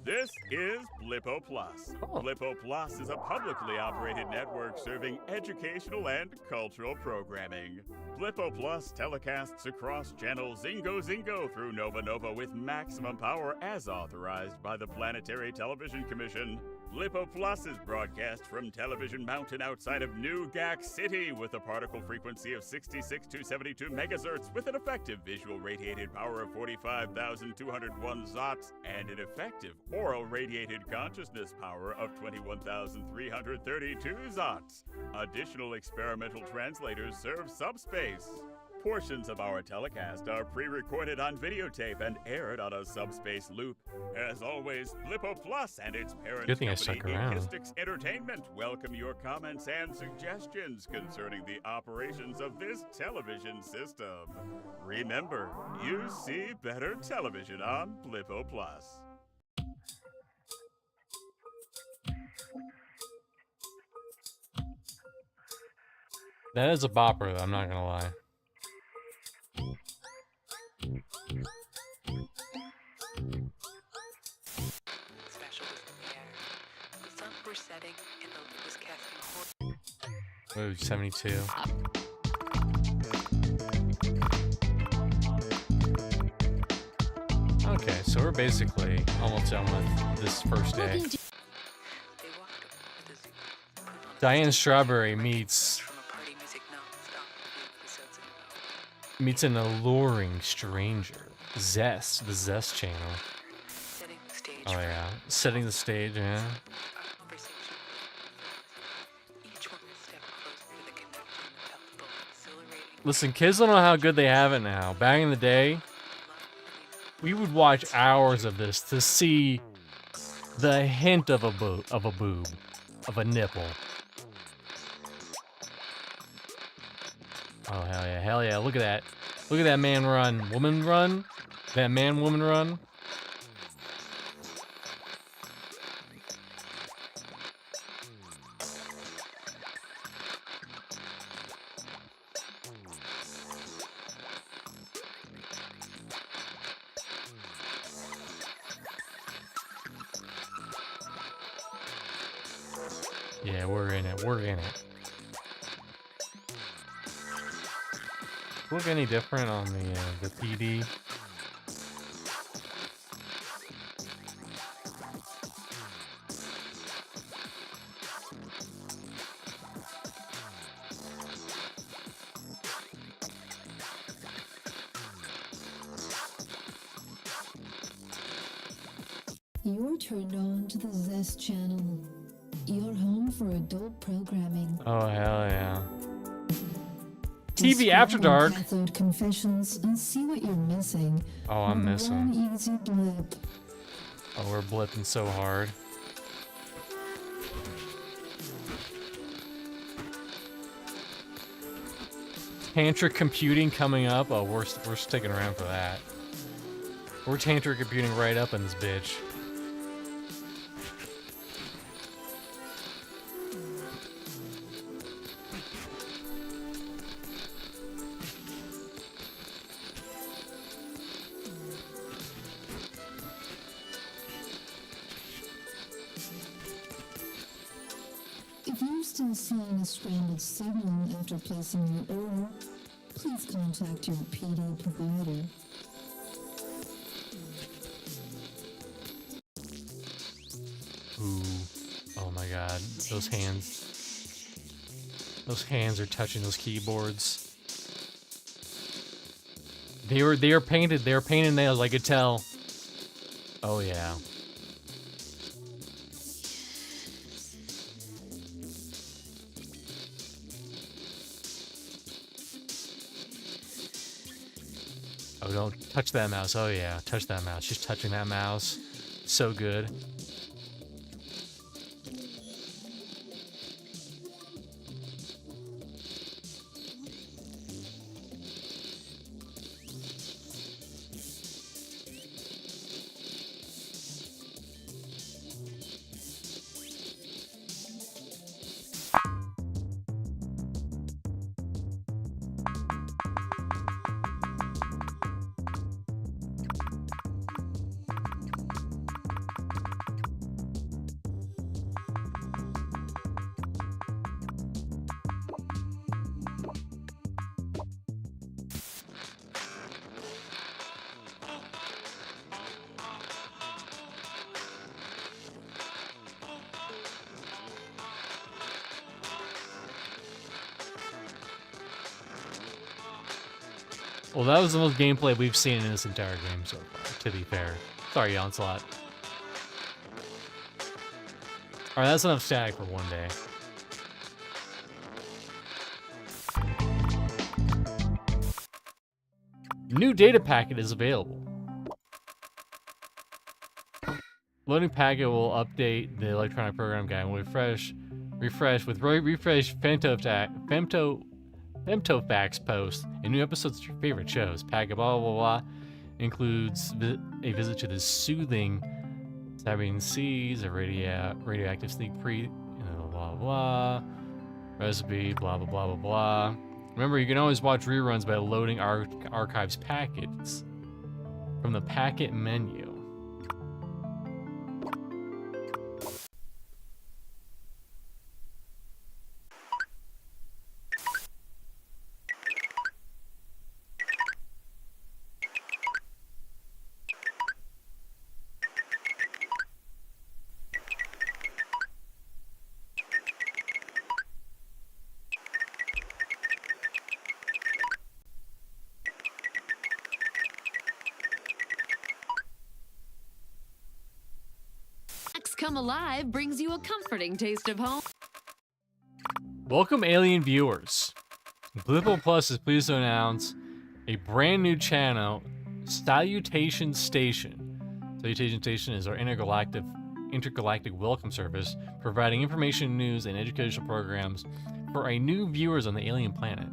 This is Blippo Plus. Blippo Plus is a publicly operated network serving educational and cultural programming. Blippo Plus telecasts across channel Zingo Zingo through Nova Nova with maximum power as authorized by the Planetary Television Commission. Blippo Plus is broadcast from Television Mountain outside of New GAC City with a particle frequency of 66 to 72 megahertz with an effective visual radiated power of 45,201 zots and an effective oral radiated consciousness power of 21,332 zots. Additional experimental translators serve subspace. Portions of our telecast are pre-recorded on videotape and aired on a subspace loop. As always, Blippo Plus and its parent Good thing I company, stuck around. Geekistics Entertainment, welcome your comments and suggestions concerning the operations of this television system. Remember, you see better television on Blippo Plus. That is a bopper, though, I'm not gonna lie. Ooh, 72. Okay, so we're basically almost done with this first day. Diane Strawberry meets an alluring stranger. Zest, the Zest channel. Oh yeah, setting the stage, yeah. Listen, kids don't know how good they have it now. Back in the day, we would watch hours of this to see the hint of a boob, of a nipple. Oh hell yeah! Look at that man run, woman run, that man woman run. Yeah, we're in it. We're in it. Look any different on the PD? You're turned on to the Zest channel. Your home for adult programming. Oh hell yeah! TV After Dark. Cathode confessions and see what you're missing. Oh, I'm missing. One easy blip. Oh, we're blipping so hard. Tantric computing coming up. Oh, we're sticking around for that. We're tantric computing right up in this bitch. If you're still seeing a scrambled signal after placing your order, please contact your PD provider. Ooh. Oh my god. Those hands. Those hands are touching those keyboards. They are painted. They are painted nails, I could tell. Oh yeah. Oh, don't touch that mouse. Oh yeah, touch that mouse. She's touching that mouse. So good. Well, that was the most gameplay we've seen in this entire game so far, to be fair. Sorry, Onslaught. Alright, that's enough static for one day. New data packet is available. Loading packet will update the electronic program guide and will refresh with Femtofax post and new episodes of your favorite shows. Packet blah blah blah includes a visit to the soothing Sabine Seas, a radioactive sneak preview, blah blah blah. Recipe, blah, blah, blah, blah, blah. Remember, you can always watch reruns by loading archives packets from the packet menu. Come Alive brings you a comforting taste of home. Welcome, alien viewers. Blippo Plus is pleased to announce a brand new channel, Salutation Station. Salutation Station is our intergalactic welcome service, providing information, news, and educational programs for our new viewers on the alien planet.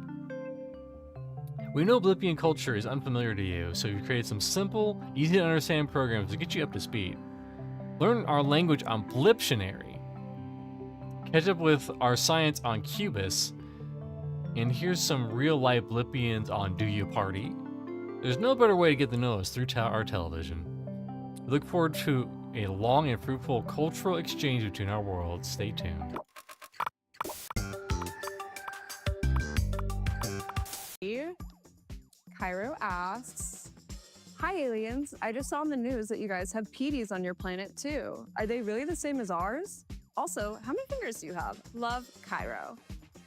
We know Blippian culture is unfamiliar to you, so we've created some simple, easy to understand programs to get you up to speed. Learn our language on Bliptionary. Catch up with our science on Cubis. And here's some real-life Blippians on Do You Party? There's no better way to get to know us through our television. We look forward to a long and fruitful cultural exchange between our worlds. Stay tuned. Cairo asks, hi aliens, I just saw in the news that you guys have PDs on your planet too. Are they really the same as ours? Also, how many fingers do you have? Love, Cairo.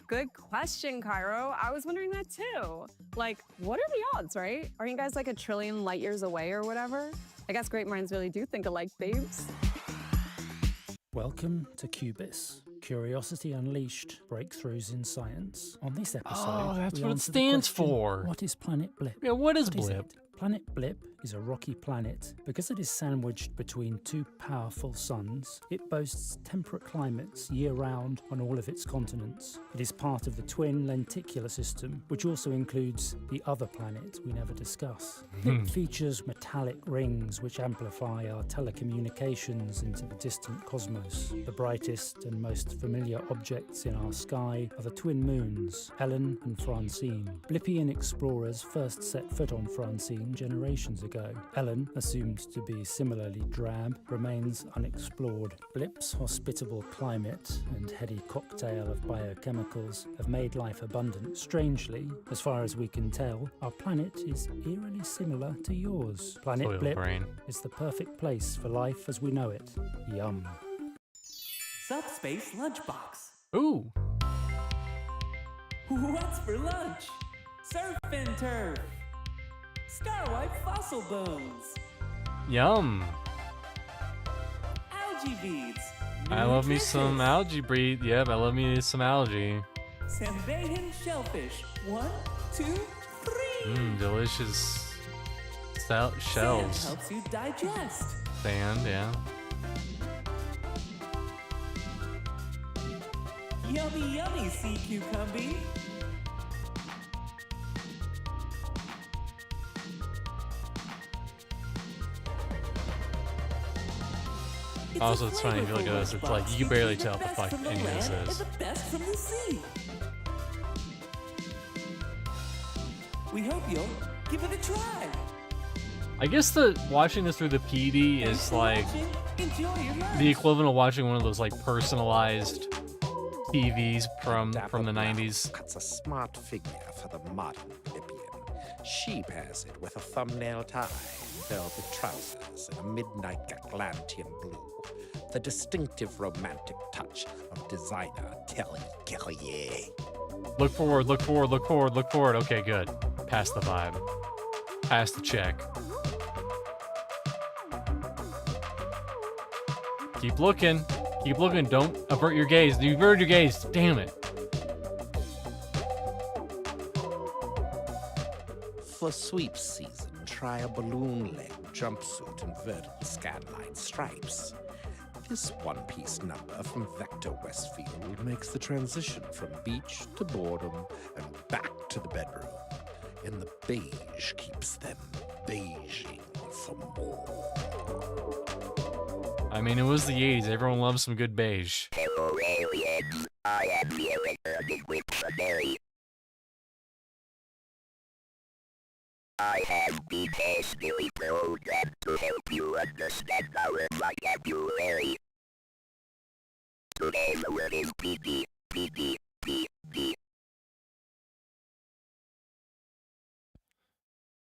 Good question, Cairo. I was wondering that too. Like, what are the odds, right? Aren't you guys like a trillion light years away or whatever? I guess great minds really do think alike, babes. Welcome to Cubis. Curiosity Unleashed, breakthroughs in science. On this episode, oh, that's we what it answer the stands question, for. What is Planet Blip? Yeah, what is Blip? Planet Blip is a rocky planet. Because it is sandwiched between two powerful suns, it boasts temperate climates year-round on all of its continents. It is part of the twin lenticular system, which also includes the other planet we never discuss. It features metallic rings which amplify our telecommunications into the distant cosmos. The brightest and most familiar objects in our sky are the twin moons, Ellen and Francine. Blippian explorers first set foot on Francine generations ago. Ellen, assumed to be similarly drab, remains unexplored. Blip's hospitable climate and heady cocktail of biochemicals have made life abundant. Strangely, as far as we can tell, our planet is eerily similar to yours. Planet Blip is the perfect place for life as we know it. Yum. Subspace lunchbox. Ooh. What's for lunch? Surf and turf. Starwipe fossil bones. Yum. Algae beads. I love me some algae breed. Yep, I love me some algae. Sambayan shellfish. 1, 2, 3. Delicious shells. Sand helps you digest. Sand, yeah. Yummy, yummy sea cucumber. Also, it's funny if you look at this, it's like you can barely tell what the fuck any of this is. The best from the sea. We hope you'll give it a try. I guess watching this through the PD is like the equivalent of watching one of those like personalized TVs from the 90s. That's a smart figure for the modern Blippian. She pairs it with a thumbnail tie, velvet trousers, and a midnight Atlantean blue. The distinctive romantic touch of designer Telly Guerrier. Look forward, look forward, look forward, look forward. Okay, good. Pass the vibe. Pass the check. Keep looking. Keep looking. Don't avert your gaze. You averted your gaze. Damn it. For sweep season, try a balloon leg jumpsuit and vertical scanline stripes. This one-piece number from Vector Westfield makes the transition from beach to boredom and back to the bedroom. And the beige keeps them beiging for more. I mean, it was the 80s. Everyone loves some good beige. I am the electronic dictionary. I have been hastily programmed to help you understand our vocabulary. Today the word is PD, PD, PD.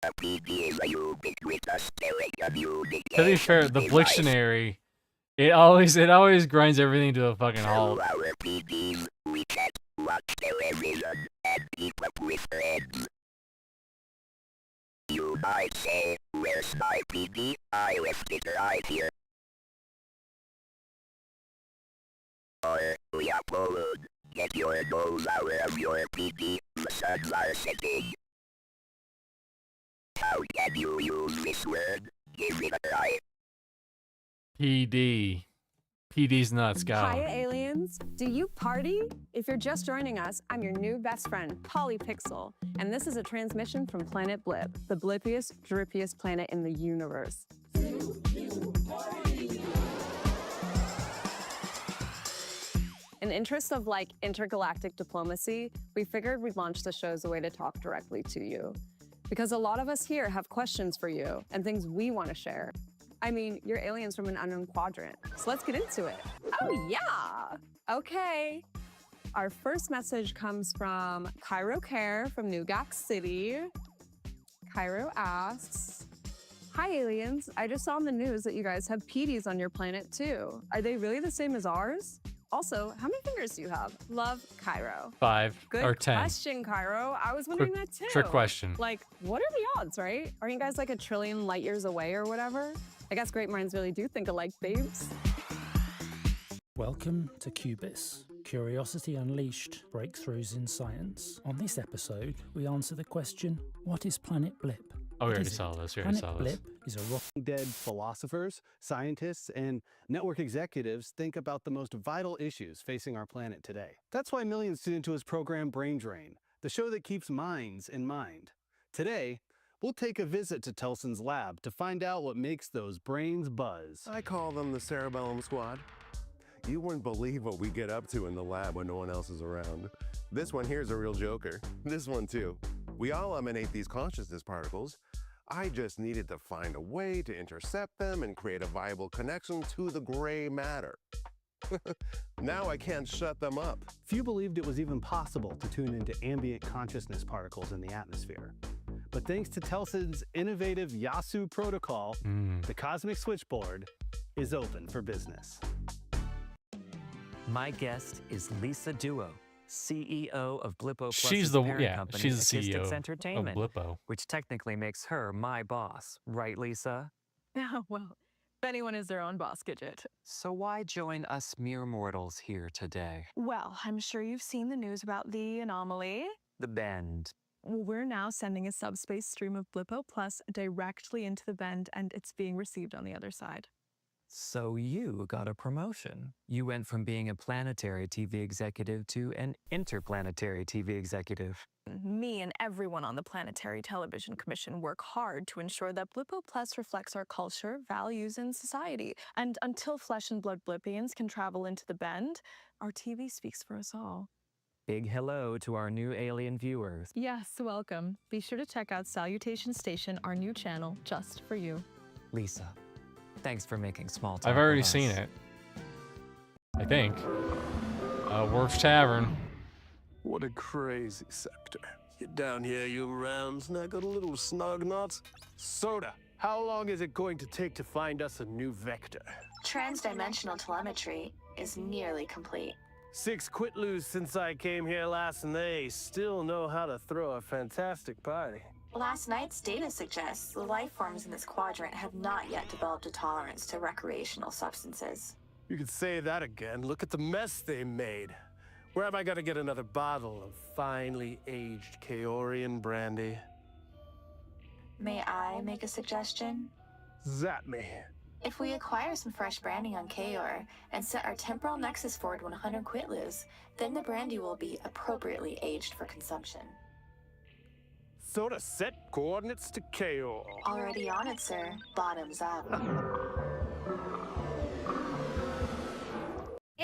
A PD is a ubiquitous telecommunication To be fair, the Blictionary, it always grinds everything to a fucking halt. Through our PDs, we chat, watch television, and keep up with friends. You might say, where's my PD? I left it right here. Or, we upload. Get your nose out of your PD, the suns are setting. How can you use this word? Give it a try. PD. PD's nuts, go. Hiya, aliens. Do you party? If you're just joining us, I'm your new best friend, Polypixel, and this is a transmission from Planet Blip, the blippiest, drippiest planet in the universe. In interest of like intergalactic diplomacy, we figured we'd launch the show as a way to talk directly to you. Because a lot of us here have questions for you and things we want to share. I mean, you're aliens from an unknown quadrant, so let's get into it. Oh yeah! Okay. Our first message comes from Cairo Care from New York City. Cairo asks, "Hi aliens, I just saw on the news that you guys have PDs on your planet too. Are they really the same as ours? Also, how many fingers do you have? Love, Cairo." 5 Good or 10. question, Cairo. I was wondering that too. Trick question. Like, what are the odds, right? Aren't you guys like a trillion light years away or whatever? I guess great minds really do think alike, babes. Welcome to Cubis, Curiosity Unleashed, Breakthroughs in Science. On this episode, we answer the question, what is Planet Blip? Oh, we What already is saw it? this. We already saw Planet this. Blip is a rock. Dead philosophers, scientists, and network executives think about the most vital issues facing our planet today. That's why millions tune into his program Brain Drain, the show that keeps minds in mind. Today, we'll take a visit to Telson's lab to find out what makes those brains buzz. I call them the Cerebellum Squad. You wouldn't believe what we get up to in the lab when no one else is around. This one here's a real joker. This one too. We all emanate these consciousness particles. I just needed to find a way to intercept them and create a viable connection to the gray matter. Now I can't shut them up. Few believed it was even possible to tune into ambient consciousness particles in the atmosphere. But thanks to Telson's innovative Yasu protocol, the cosmic switchboard is open for business. My guest is Lisa Duo, CEO of Blippo She's Plus's the parent yeah. company, She's the Acoustics CEO of Entertainment, Blippo. which technically makes her my boss, right, Lisa? Oh, well, if anyone is their own boss, Gidget. So why join us mere mortals here today? Well, I'm sure you've seen the news about the anomaly. The Bend. We're now sending a subspace stream of Blippo Plus directly into the Bend, and it's being received on the other side. So you got a promotion. You went from being a planetary TV executive to an interplanetary TV executive. Me and everyone on the Planetary Television Commission work hard to ensure that Blippo Plus reflects our culture, values, and society. And until flesh and blood Blippians can travel into the Bend, our TV speaks for us all. Big hello to our new alien viewers. Yes, welcome. Be sure to check out Salutation Station, our new channel, just for you. Lisa, thanks for making small talk. I've already with us. seen it. I think. Worf's Tavern. What a crazy sector. Get down here, you round snuggled little snug nuts. Soda, how long is it going to take to find us a new vector? Transdimensional telemetry is nearly complete. 6 quit-loos since I came here last, and they still know how to throw a fantastic party. Last night's data suggests the life forms in this quadrant have not yet developed a tolerance to recreational substances. You could say that again. Look at the mess they made. Where am I gonna get another bottle of finely aged Kaorian brandy? May I make a suggestion? Zap me. If we acquire some fresh branding on Kaor and set our temporal nexus forward 100 quit-loos, then the brandy will be appropriately aged for consumption. Soda, set coordinates to Kaor. Already on it, sir. Bottoms up.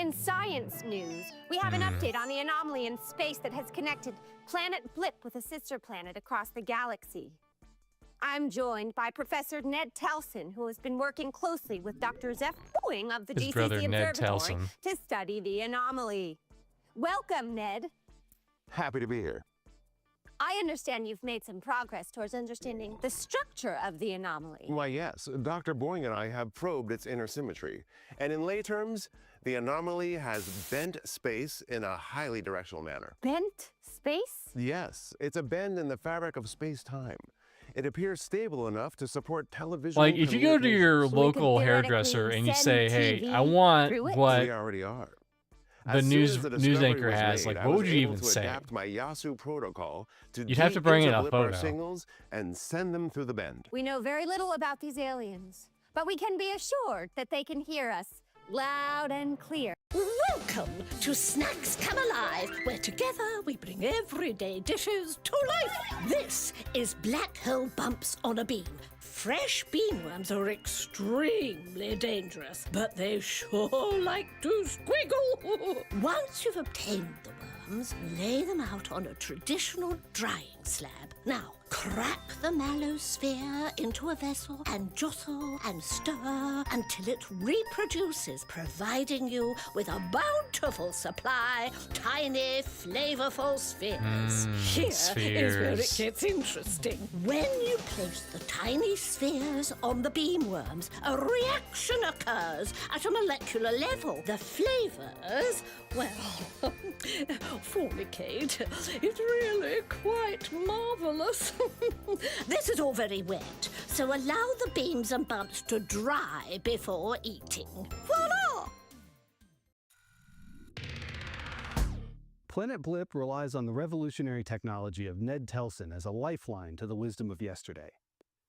In science news, we have an update on the anomaly in space that has connected planet Blip with a sister planet across the galaxy. I'm joined by Professor Ned Telson, who has been working closely with Dr. Zeph Boeing of the His GCC brother, Ned Observatory Telson. to study the anomaly. Welcome, Ned. Happy to be here. I understand you've made some progress towards understanding the structure of the anomaly. Why, yes. Dr. Boeing and I have probed its inner symmetry. And in lay terms, the anomaly has bent space in a highly directional manner. Bent space? Yes, it's a bend in the fabric of space-time. It appears stable enough to support television. Like, if you go to your local hairdresser and you say, hey, I want what we already are. the news anchor has, like, what would you even say? Adapt my Yasu protocol to You'd have to bring in a de-interblip our photo. signals and send them through the bend. We know very little about these aliens, but we can be assured that they can hear us loud and clear. Welcome to Snacks Come Alive, where together we bring everyday dishes to life. This is Black Hole Bumps on a Beam. Fresh beanworms are extremely dangerous, but they sure like to squiggle. Once you've obtained the worms, lay them out on a traditional drying slab. Now, crack the mallow sphere into a vessel and jostle and stir until it reproduces, providing you with a bountiful supply of tiny, flavorful spheres. Here is where it gets interesting. When you place the tiny spheres on the beamworms, a reaction occurs at a molecular level. The flavors, well, fornicate. It's really quite marvelous. This is all very wet, so allow the beams and bumps to dry before eating. Voila! Planet Blip relies on the revolutionary technology of Ned Telson as a lifeline to the wisdom of yesterday.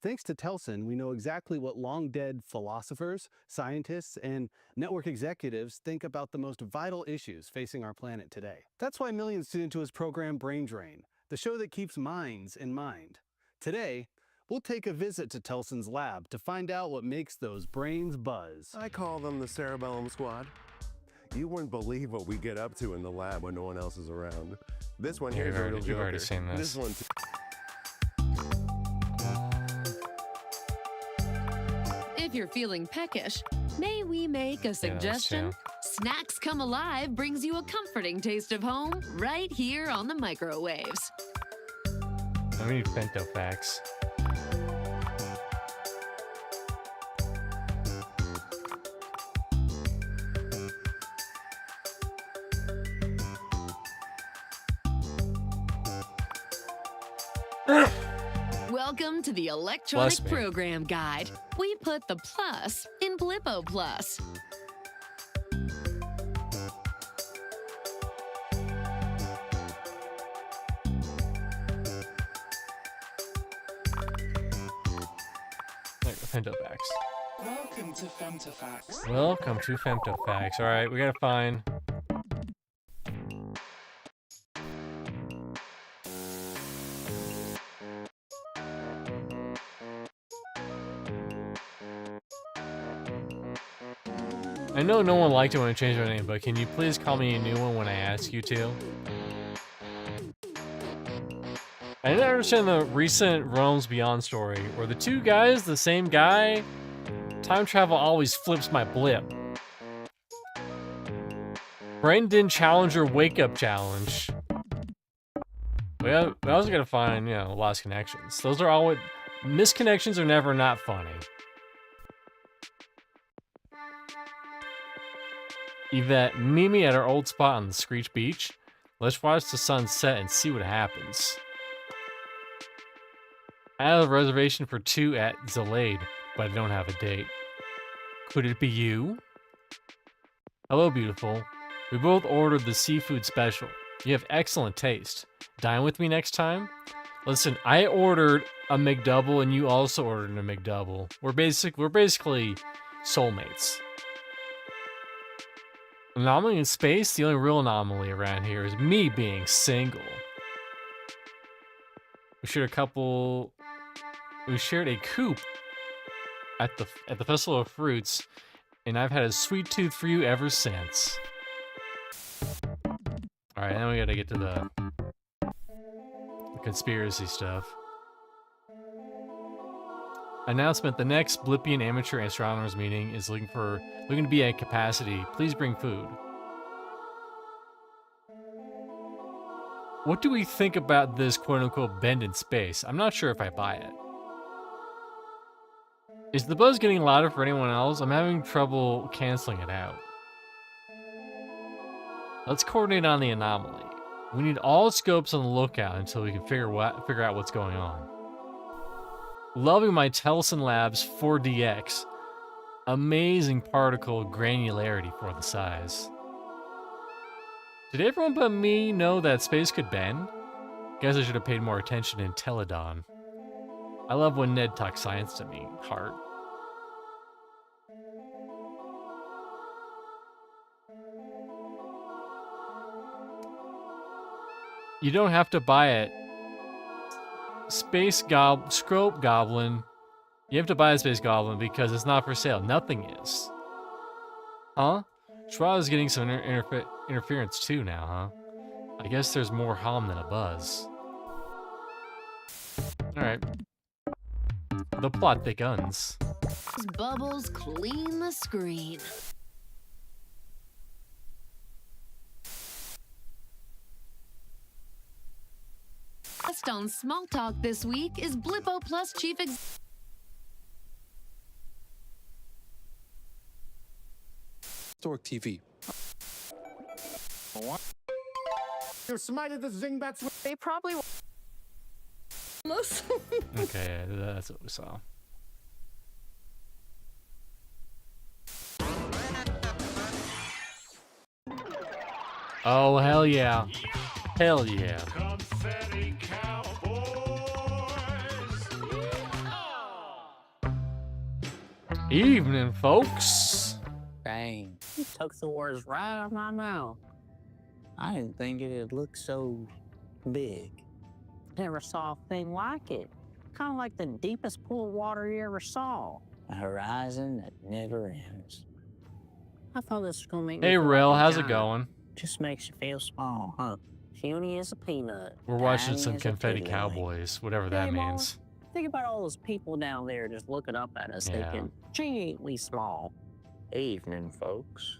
Thanks to Telson, we know exactly what long-dead philosophers, scientists, and network executives think about the most vital issues facing our planet today. That's why millions tune into his program Brain Drain, the show that keeps minds in mind. Today, we'll take a visit to Telson's lab to find out what makes those brains buzz. I call them the Cerebellum Squad. You wouldn't believe what we get up to in the lab when no one else is around. This one here is a real joker. You've already seen this. This one If you're feeling peckish, may we make a suggestion? Snacks Come Alive brings you a comforting taste of home right here on the microwaves. I need bento facts. Welcome to the Electronic Program Guide. We put the plus in Blippo Plus. Femtofacts. Welcome to Femtofacts. Welcome to Femtofacts. All right, we gotta find. I know no one liked it when I changed my name, but can you please call me a new one when I ask you to? I didn't understand the recent Realms Beyond story, where the two guys, the same guy, time travel always flips my blip. Brendan Challenger Wake Up Challenge. We also gotta find, you know, lost connections. Those are always... Misconnections are never not funny. Yvette, meet me at our old spot on the Screech Beach. Let's watch the sun set and see what happens. I have a reservation for 2 at Zalade, but I don't have a date. Could it be you? Hello, beautiful. We both ordered the seafood special. You have excellent taste. Dine with me next time? Listen, I ordered a McDouble and you also ordered a McDouble. We're basically soulmates. Anomaly in space? The only real anomaly around here is me being single. We shared a coop at the Festival of Fruits, and I've had a sweet tooth for you ever since. Alright, now we gotta get to the conspiracy stuff. Announcement: the next Blippian amateur astronomers meeting is looking to be at capacity. Please bring food. What do we think about this quote-unquote bend in space? I'm not sure if I buy it. Is the buzz getting louder for anyone else? I'm having trouble canceling it out. Let's coordinate on the anomaly. We need all scopes on the lookout until we can figure out what's going on. Loving my Telson Labs 4DX. Amazing particle granularity for the size. Did everyone but me know that space could bend? Guess I should have paid more attention in Teledon. I love when Ned talks science to me, heart. You don't have to buy it. Scope Goblin. You have to buy a Space Goblin because it's not for sale. Nothing is. Huh? Schwa is getting some interference too now, huh? I guess there's more hum than a buzz. Alright. The plot thickens. Bubbles clean the screen. Guest on Small Talk this week is Blippo Plus Chief Stork TV. You smited the Zingbats with... They probably... Okay, that's what we saw. Oh, hell yeah. Hell yeah. Evening, folks. Dang, you took the words right out of my mouth. I didn't think it'd look so big. Never saw a thing like it. Kind of like the deepest pool of water you ever saw. A horizon that never ends. I thought this was gonna make me Hey, feel Rel, like a how's it giant. going? Just makes you feel small, huh? Puny as a peanut. We're watching tiny some as a confetti tiddlywink. cowboys, whatever that Hey, Mom, means. think about all those people down there just looking up at us Yeah. thinking, gee, ain't we small? Evening, folks.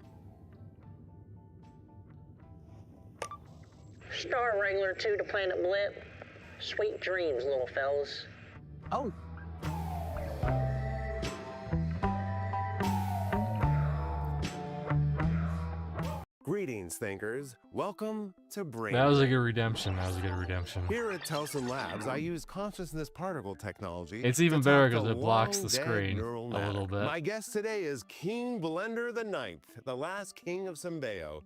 Star Wrangler 2 to Planet Blip. Sweet dreams, little fellas. Oh. Greetings, thinkers. Welcome to Brain. That was a good redemption. Here at Telson Labs, I use consciousness particle technology. It's even to better top 'cause the it blocks the long-dead screen neural a little net. bit. My guest today is King Blender the Ninth, the last king of Symbeo.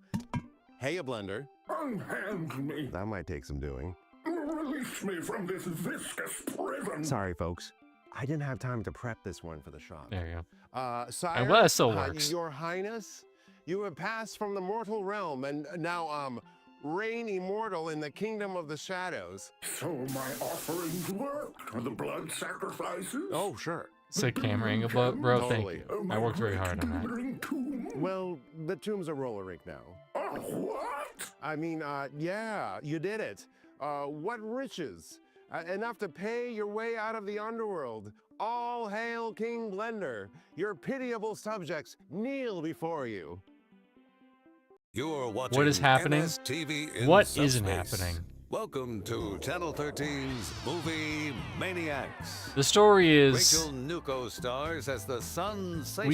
Hey, a Blender. Unhand me. That might take some doing. Release me from this viscous prison. Sorry, folks. I didn't have time to prep this one for the shop. There you go. Sire, And well, that still works. Your Highness, you have passed from the mortal realm and now, reign immortal in the kingdom of the shadows. So my offerings worked. The blood sacrifices. Oh, sure. Sick camera angle, bro. Thank Totally. you. I worked very hard on that. Well, the tomb's a roller rink now. What? I mean, yeah, you did it. What riches? Enough to pay your way out of the underworld. All hail King Blender. Your pitiable subjects kneel before you. You're watching What is happening? MSTV in What subspace. isn't happening? Welcome to Channel 13's Movie Maniacs. The story is Rachel Nuko stars as the sensational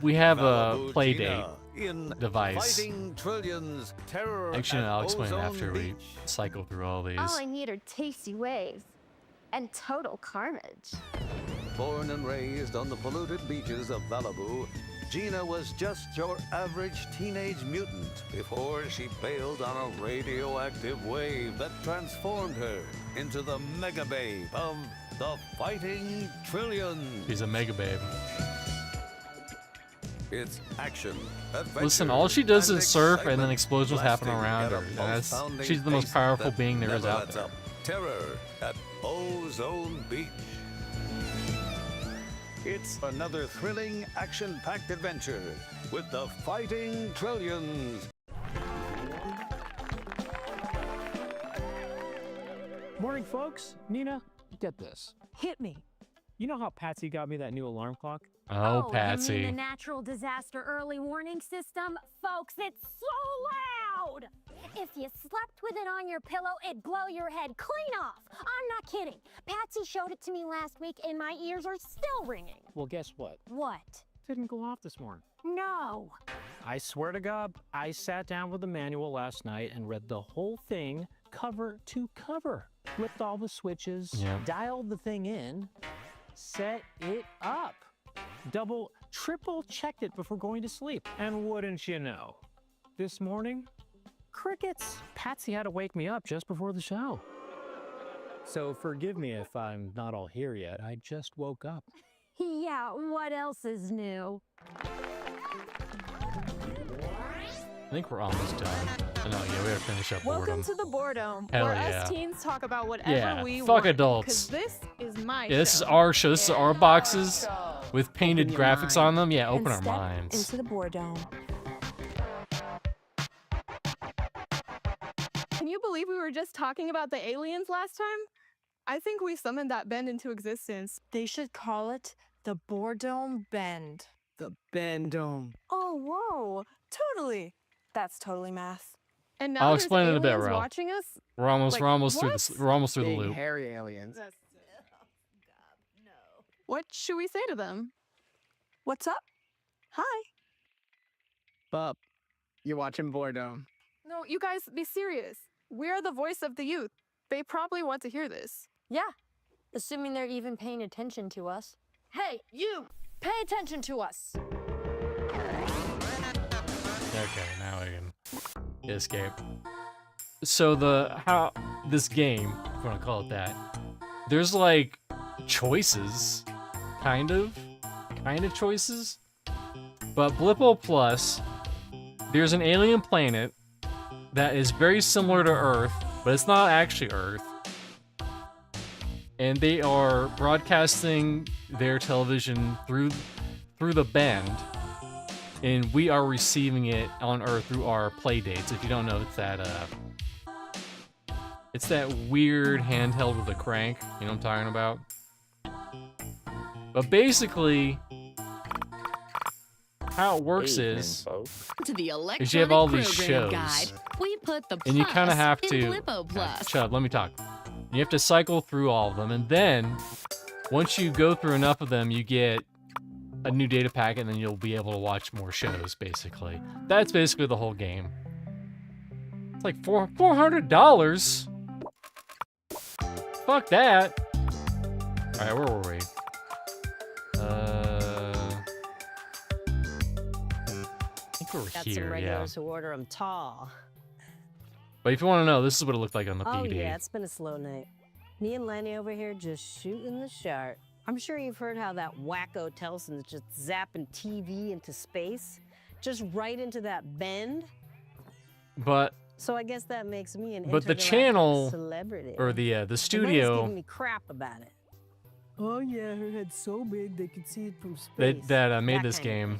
we have a Malibu play Gina date in device. Fighting Trillions, Terror Actually, at I'll explain it Ozone after we Beach. cycle through all these. All I need are tasty waves and total carnage. Born and raised on the polluted beaches of Malibu, Gina was just your average teenage mutant before she bailed on a radioactive wave that transformed her into the mega babe of the Fighting Trillions. She's a mega babe. It's action, adventure, Listen, all she does and is surf, and then excitement explosions happen blasting around at her. a And pulse-pounding she's the most pace powerful that being there is never out lets there. up. Terror at Ozone Beach. It's another thrilling, action-packed adventure with the Fighting Trillions. Morning, folks. Nina, get this. Hit me. You know how Patsy got me that new alarm clock? Oh, You Patsy. mean the natural disaster early warning system? Folks, it's so loud! If you slept with it on your pillow, it'd blow your head clean off. I'm not kidding. Patsy showed it to me last week, and my ears are still ringing. Well, guess what? What? Didn't go off this morning. No. I swear to God, I sat down with the manual last night and read the whole thing cover to cover. Flipped all the switches, dialed the thing in, set it up. Double, triple checked it before going to sleep. And wouldn't you know, this morning, crickets. Patsy had to wake me up just before the show. So forgive me if I'm not all here yet. I just woke up. Yeah, what else is new? I think we're almost done. Oh, no, yeah, we gotta finish up Welcome Boredom. to the Boredom, Hell where yeah. us teens talk about whatever Yeah, we fuck want. adults. Because this is my Yeah, this show. is our show. This is our boxes with painted Open your graphics mind on them. Yeah, open and our step minds. into the Boredom. Can you believe we were just talking about the aliens last time? I think we summoned that bend into existence. They should call it the Boredom Bend. The Bendome. Oh, whoa. Totally. That's totally math. And now I'll there's explain it in a bit, aliens Ro. watching us? We're almost through what? this. We're almost through the Big loop. hairy aliens. What should we say to them? What's up? Hi. Bup, you're watching Boredom. No, you guys, be serious. We're the voice of the youth. They probably want to hear this. Yeah, assuming they're even paying attention to us. Hey, you! Pay attention to us! Okay, now I can escape. So this game, if you want to call it that, there's like choices, kind of choices. But Blippo Plus, there's an alien planet that is very similar to Earth, but it's not actually Earth. And they are broadcasting their television through the bend, and we are receiving it on Earth through our play dates. If you don't know, it's that weird handheld with a crank. You know what I'm talking about? But basically, how it works is To the you have all these Program shows, Guide, we put the and you kind of plus have in to. Blippo Plus. Chud, let me talk. You have to cycle through all of them, and then once you go through enough of them, you get a new data packet, and then you'll be able to watch more shows. Basically, that's basically the whole game. It's like $400. Fuck that. All right, where were we? I think we're Got here. some Yeah. regulars who order them tall. But if you want to know, this is what it looked like on the Oh PD. yeah, it's been a slow night. Me and Lenny over here just shooting the shark. I'm sure you've heard how that wacko Telson's just zapping TV into space, just right into that bend. But So I guess that makes me an But the intergalactic channel, celebrity. or the And Lenny's studio giving me crap about it. Oh yeah, her head's so big they could see it from space. that made That this kind of game.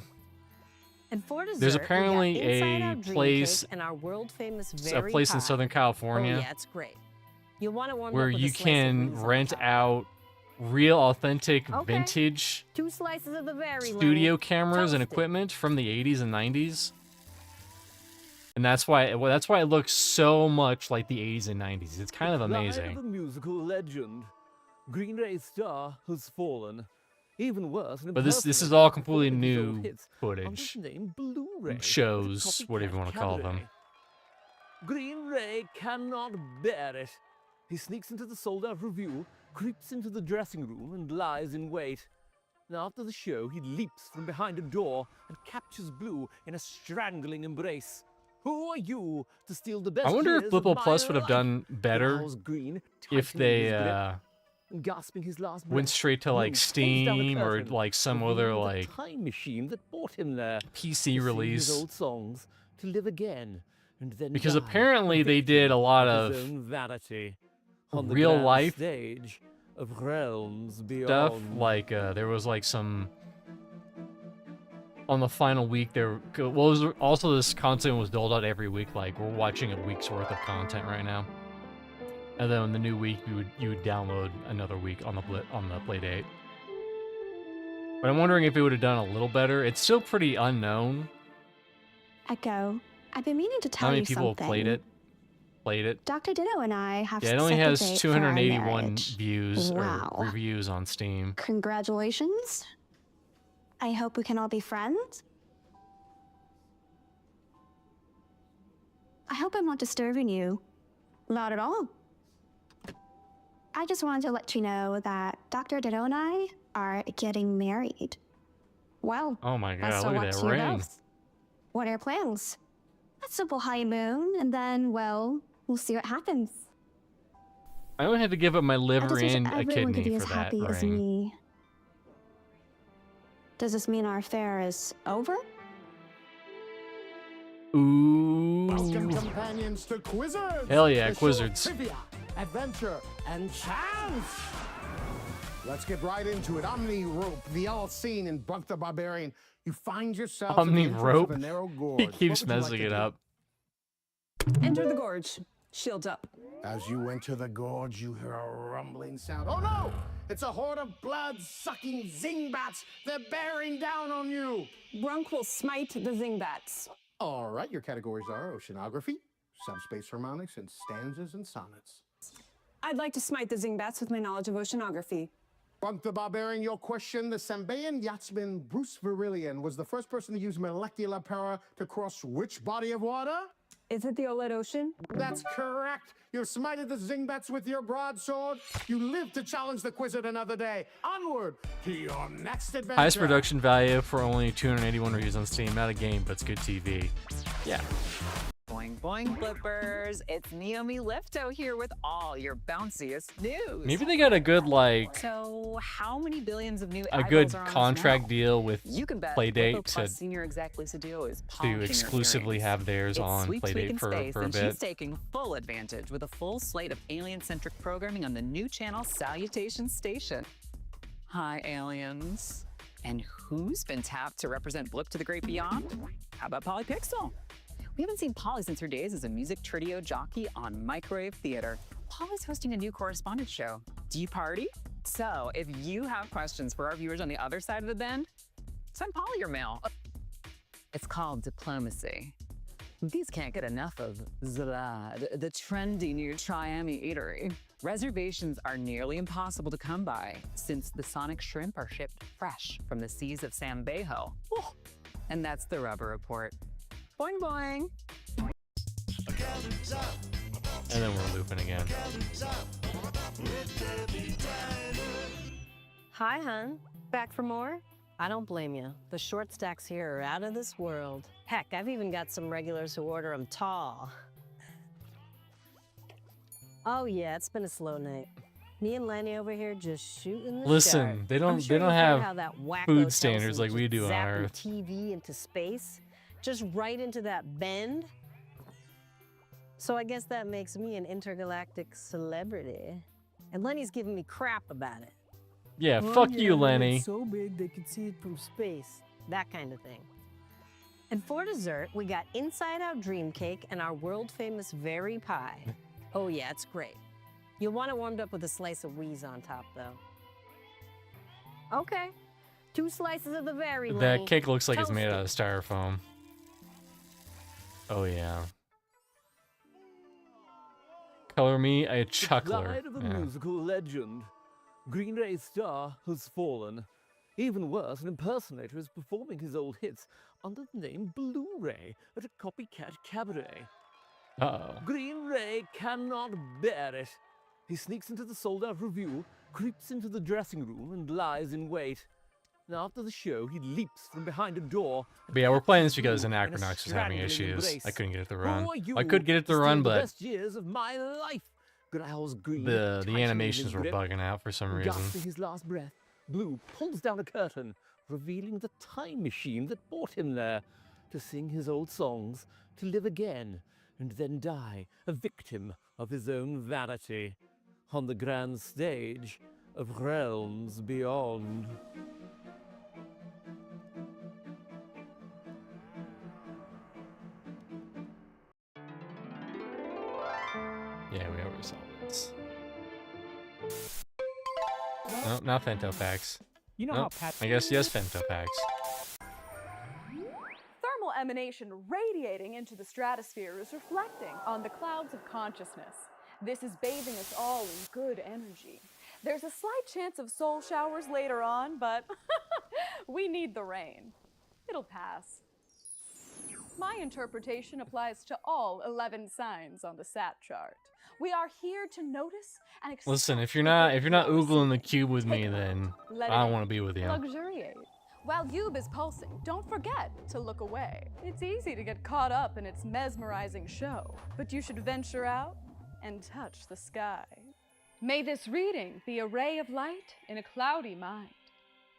And for dessert, There's we got apparently Inside a Out Dream place- Cake and our world famous a very place in hot. Southern California Oh yeah, it's great. You want it warmed where up with you a slice of can Reese's on rent top. out real, authentic, Okay. vintage 2 slices of the very studio Lenny. cameras and Toasted. equipment from the 80s and 90s. And that's why it looks so much like the 80s and 90s. It's kind of Line of amazing. a musical legend. Green Ray's star has fallen. Even worse, an But this is impersonator all of completely his old new hits footage. under the name Blu-ray. Shows, It's a whatever you copycat want to call them. cabaret. Green Ray cannot bear it. He sneaks into the sold-out review, creeps into the dressing room, and lies in wait. And after the show, he leaps from behind a door and captures Blue in a strangling embrace. Who are you to steal the best I wonder if years of Blippo my Plus would have life? done better Growls Green, if tightening they his grip and gasping his last went breath. straight to Blue like pulls down the Steam or curtain, like some revealing other the like time machine that brought him there. PC to sing his release. old songs, to live again, and then Because die, apparently a they victim did a lot his of own vanity on the real grand life stage of realms beyond. stuff. Like there was like some on the final week there. Well, it was also this content was doled out every week. Like we're watching a week's worth of content right now. And then in the new week, you would download another week on the Playdate. But I'm wondering if it would have done a little better. It's still pretty unknown. Echo, I've been meaning to tell How you many people something. played it? Dr. Ditto and I have Yeah, it only set the has date for our 281 marriage. views Wow. or reviews on Steam. Congratulations. I hope we can all be friends. I hope I'm not disturbing you. Not at all. I just wanted to let you know that Dr. Ditto and I are getting married. Well, Oh my that's god, so look up at that to you ring. both. What are your plans? A simple honeymoon, and then, well, we'll see what happens. I only had to give up my I liver just wish and a everyone could kidney be for as that happy as ring. me. Does this mean our affair is over? Ooh. Welcome, companions, to Quizzards. Hell yeah, the show of Quizzards. Trivia, adventure, and chance. Let's get right into it. Omni Rope, the all-seen in Buck the Barbarian. You find yourself in the Omni entrance rope. of a narrow gorge. He What keeps would you like messing to it do? up. Enter the gorge. Shields up. As you enter the gorge, you hear a rumbling sound. Oh no! It's a horde of blood-sucking zingbats. They're bearing down on you. Brunk will smite the zingbats. All right, your categories are oceanography, subspace harmonics, and stanzas and sonnets. I'd like to smite the zingbats with my knowledge of oceanography. Bunk the Barbarian, your question. The Sambaean yachtsman Bruce Virillion was the first person to use molecular power to cross which body of water? Is it the OLED Ocean? That's correct. You smited the zingbats with your broadsword. You live to challenge the Quizzard another day. Onward to your next adventure. Highest production value for only 281 reviews on Steam. Not a game, but it's good TV. Yeah. Boing, boing, Blippers. It's Naomi Lifto here with all your bounciest news. Maybe they got a good, like, So, how many billions of new a good eyeballs are on us contract now? deal with You can bet Playdate Blippo Plus to Senior Exec Lisa Dio is polishing her exclusively earrings. have theirs It's on Sweeps Week Playdate in for Space, a and bit. she's taking full advantage with a full slate of alien-centric programming on the new channel Salutation Station. Hi, aliens. And who's been tapped to represent Blip to the great beyond? How about Polly Pixel? We haven't seen Polly since her days as a music trio jockey on Microwave Theater. Polly's hosting a new correspondence show. Do you party? So, if you have questions for our viewers on the other side of the bend, send Polly your mail. It's called diplomacy. These can't get enough of Zalad, the trendy new Triami eatery. Reservations are nearly impossible to come by since the Sonic shrimp are shipped fresh from the seas of Sambaeho. Oh, and that's the Rubber Report. Boing boing. And then we're looping again. Hi, hun. Back for more? I don't blame you. The short stacks here are out of this world. Heck, I've even got some regulars who order them tall. Oh yeah, it's been a slow night. Me and Lenny over here just shooting the Listen, shart. they don't- I'm sure they don't you've heard have how that wacko food Telson standards like we just do on zapping Earth. TV into space, just right into that bend. So I guess that makes me an intergalactic celebrity. And Lenny's giving me crap about it. Yeah, Oh, fuck yeah, you, Lenny. It's so big they could see it from Space, that kind of thing. And for dessert, we got Inside Out Dream Cake and our world-famous Very Pie. Oh yeah, it's great. You'll want it warmed up with a slice of Wheeze on top, though. Okay, 2 slices of the Very, That Lenny. cake looks like it's made out of Toast styrofoam. Oh yeah. Color me a chuckler. Pride of a Yeah. musical legend. Green Ray's star has fallen. Even worse, an impersonator is performing his old hits under the name Blu-ray at a copycat cabaret. Uh-oh. Green Ray cannot bear it. He sneaks into the sold-out review, creeps into the dressing room, and lies in wait. And after the show, he leaps from behind a door. But yeah, we're playing this because in a Anachronox is having strangling issues. embrace. I couldn't get it to Who run. are you I could get it to steal run, the but best years of my life. Growls Green, the tightening animations his were grip. bugging out for some reason. Gasping his last breath, Blue pulls down a curtain, revealing the time machine that brought him there, to sing his old songs, to live again, and then die, a victim of his own vanity, on the grand stage of realms beyond. Yeah, we already saw that. No, not femtopacks. You know Nope. how Pat. I guess yes, femtopacks. Thermal emanation radiating into the stratosphere is reflecting on the clouds of consciousness. This is bathing us all in good energy. There's a slight chance of soul showers later on, but we need the rain. It'll pass. My interpretation applies to all 11 signs on the SAT chart. We are here to notice and accept. Listen, if you're not oogling the cube with me, then I don't want to be with you. Luxuriate. While Yube is pulsing, don't forget to look away. It's easy to get caught up in its mesmerizing show, but you should venture out and touch the sky. May this reading be a ray of light in a cloudy mind.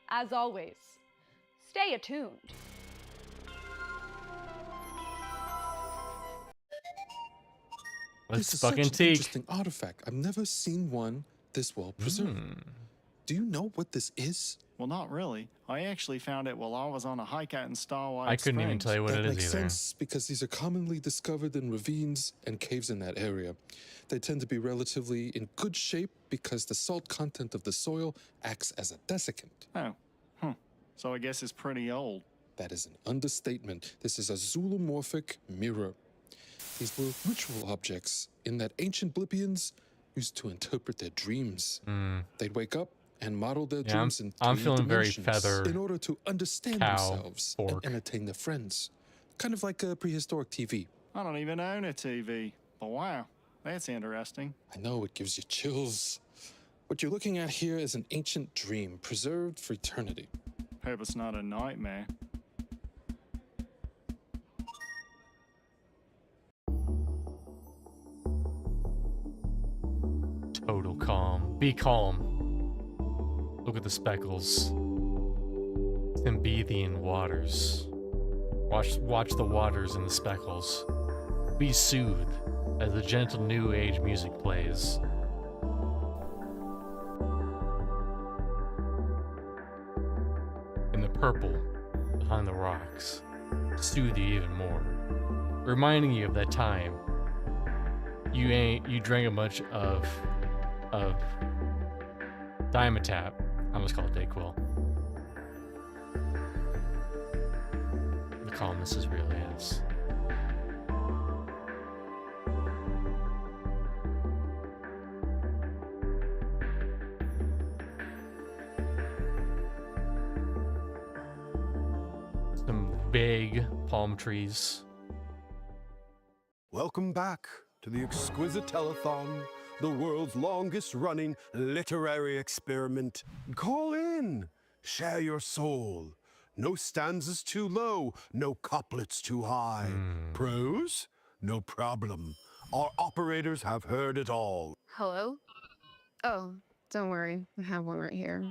As always, stay attuned. Let's This is fucking such an teak. interesting artifact. I've never seen one this well preserved. Do you know what this is? Well, not really. I actually found it while I was on a hike out in Starlight I couldn't even tell you what That it is makes either. sense because these are commonly discovered in ravines and caves in that area. They tend to be relatively in good shape because the salt content of the soil acts as a desiccant. Oh, so I guess it's pretty old. That is an understatement. This is a zoomorphic mirror. These were ritual objects in that ancient Blippians used to interpret their dreams. They'd wake up and model their dreams in I'm three feeling very dimensions feather in order to understand cow themselves and entertain their friends. Kind of like a prehistoric TV. I don't even own a TV. But wow, that's interesting. I know, it gives you chills. What you're looking at here is an ancient dream, preserved for eternity. Hope it's not a nightmare. Total calm. Be calm. Look at the speckles. Symbethian waters. Watch the waters and the speckles. Be soothed as the gentle new age music plays. And the purple behind the rocks soothe you even more, reminding you of that time you drank a bunch of Dimetap. I almost call it Dayquil. The calmness is really is. Some big palm trees. Welcome back to the Exquisite Telethon, the world's longest running literary experiment. Call in, share your soul. No stanzas too low, no couplets too high. Prose? No problem. Our operators have heard it all. Hello? Oh, don't worry. I have one right here.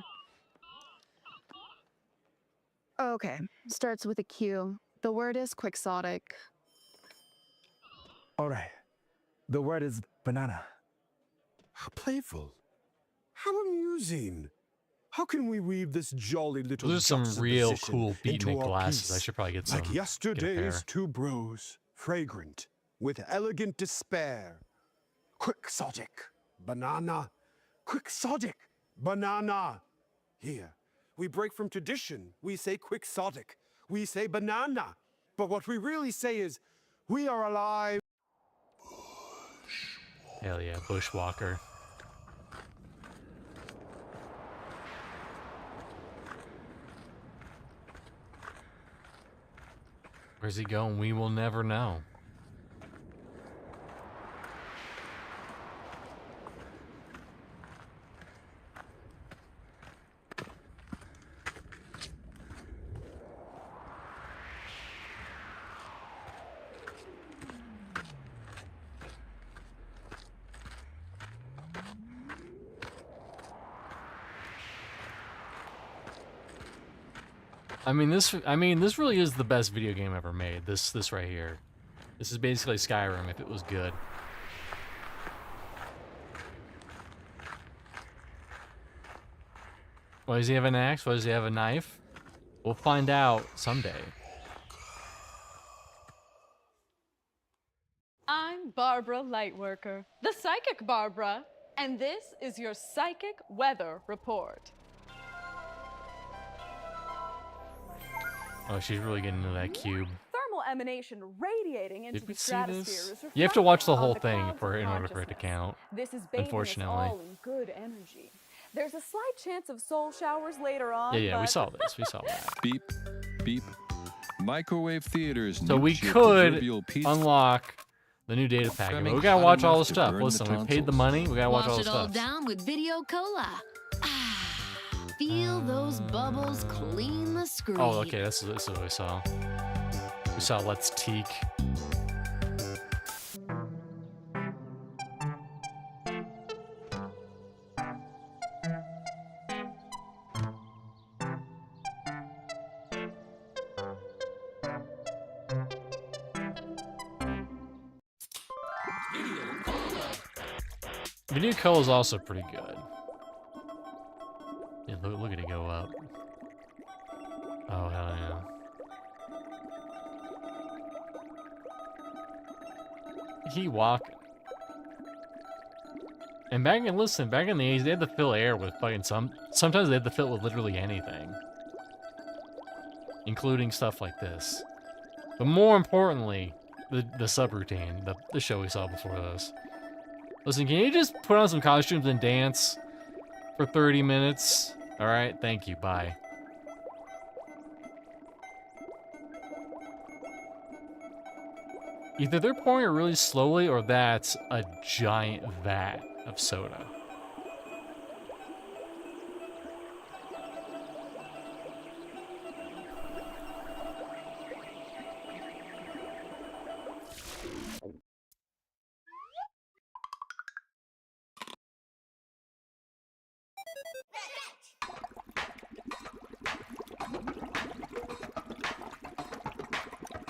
Okay, starts with a Q. The word is quixotic. All right. The word is banana. How playful. How amusing. How can we weave this jolly little Those are some real juxtaposition cool into beatnik our glasses. piece? I should probably get some. Like get a yesterday's pair. two bros, fragrant, with elegant despair. Quixotic, banana. Quixotic, banana. Here, we break from tradition. We say quixotic. We say banana. But what we really say is, we are alive. Hell yeah, bushwalker. Where's he going? We will never know. I mean this really is the best video game ever made. This right here. This is basically Skyrim if it was good. Why does he have an axe? Why does he have a knife? We'll find out someday. I'm I'm Barbara Lightworker, the Psychic Barbara, and this is your Psychic Weather Report. Oh, she's really getting into that cube. Thermal emanation radiating into Did we the see stratosphere this? is You have to watch the reflecting whole on thing clouds for of in order for it to count. This is bathing us Unfortunately. all in good energy. There's a slight chance of soul showers later on. Yeah, we but saw this. We saw that. Beep, beep. Microwave theaters. So we could unlock the new data packet, but we gotta watch all the stuff. Listen, we paid the money. We gotta watch all the Wash it all stuff. down with Video Cola. Feel those bubbles clean the screen. Oh, okay. This is what we saw. We saw Let's Teak. Video Cola is also pretty good. Yeah, look at it go up. Oh, hell yeah. He walking. And back in the 80s, they had to fill air with fucking sometimes they had to fill it with literally anything. Including stuff like this. But more importantly, the subroutine, the show we saw before this. Listen, can you just put on some costumes and dance for 30 minutes? Alright, thank you, bye. Either they're pouring it really slowly or that's a giant vat of soda.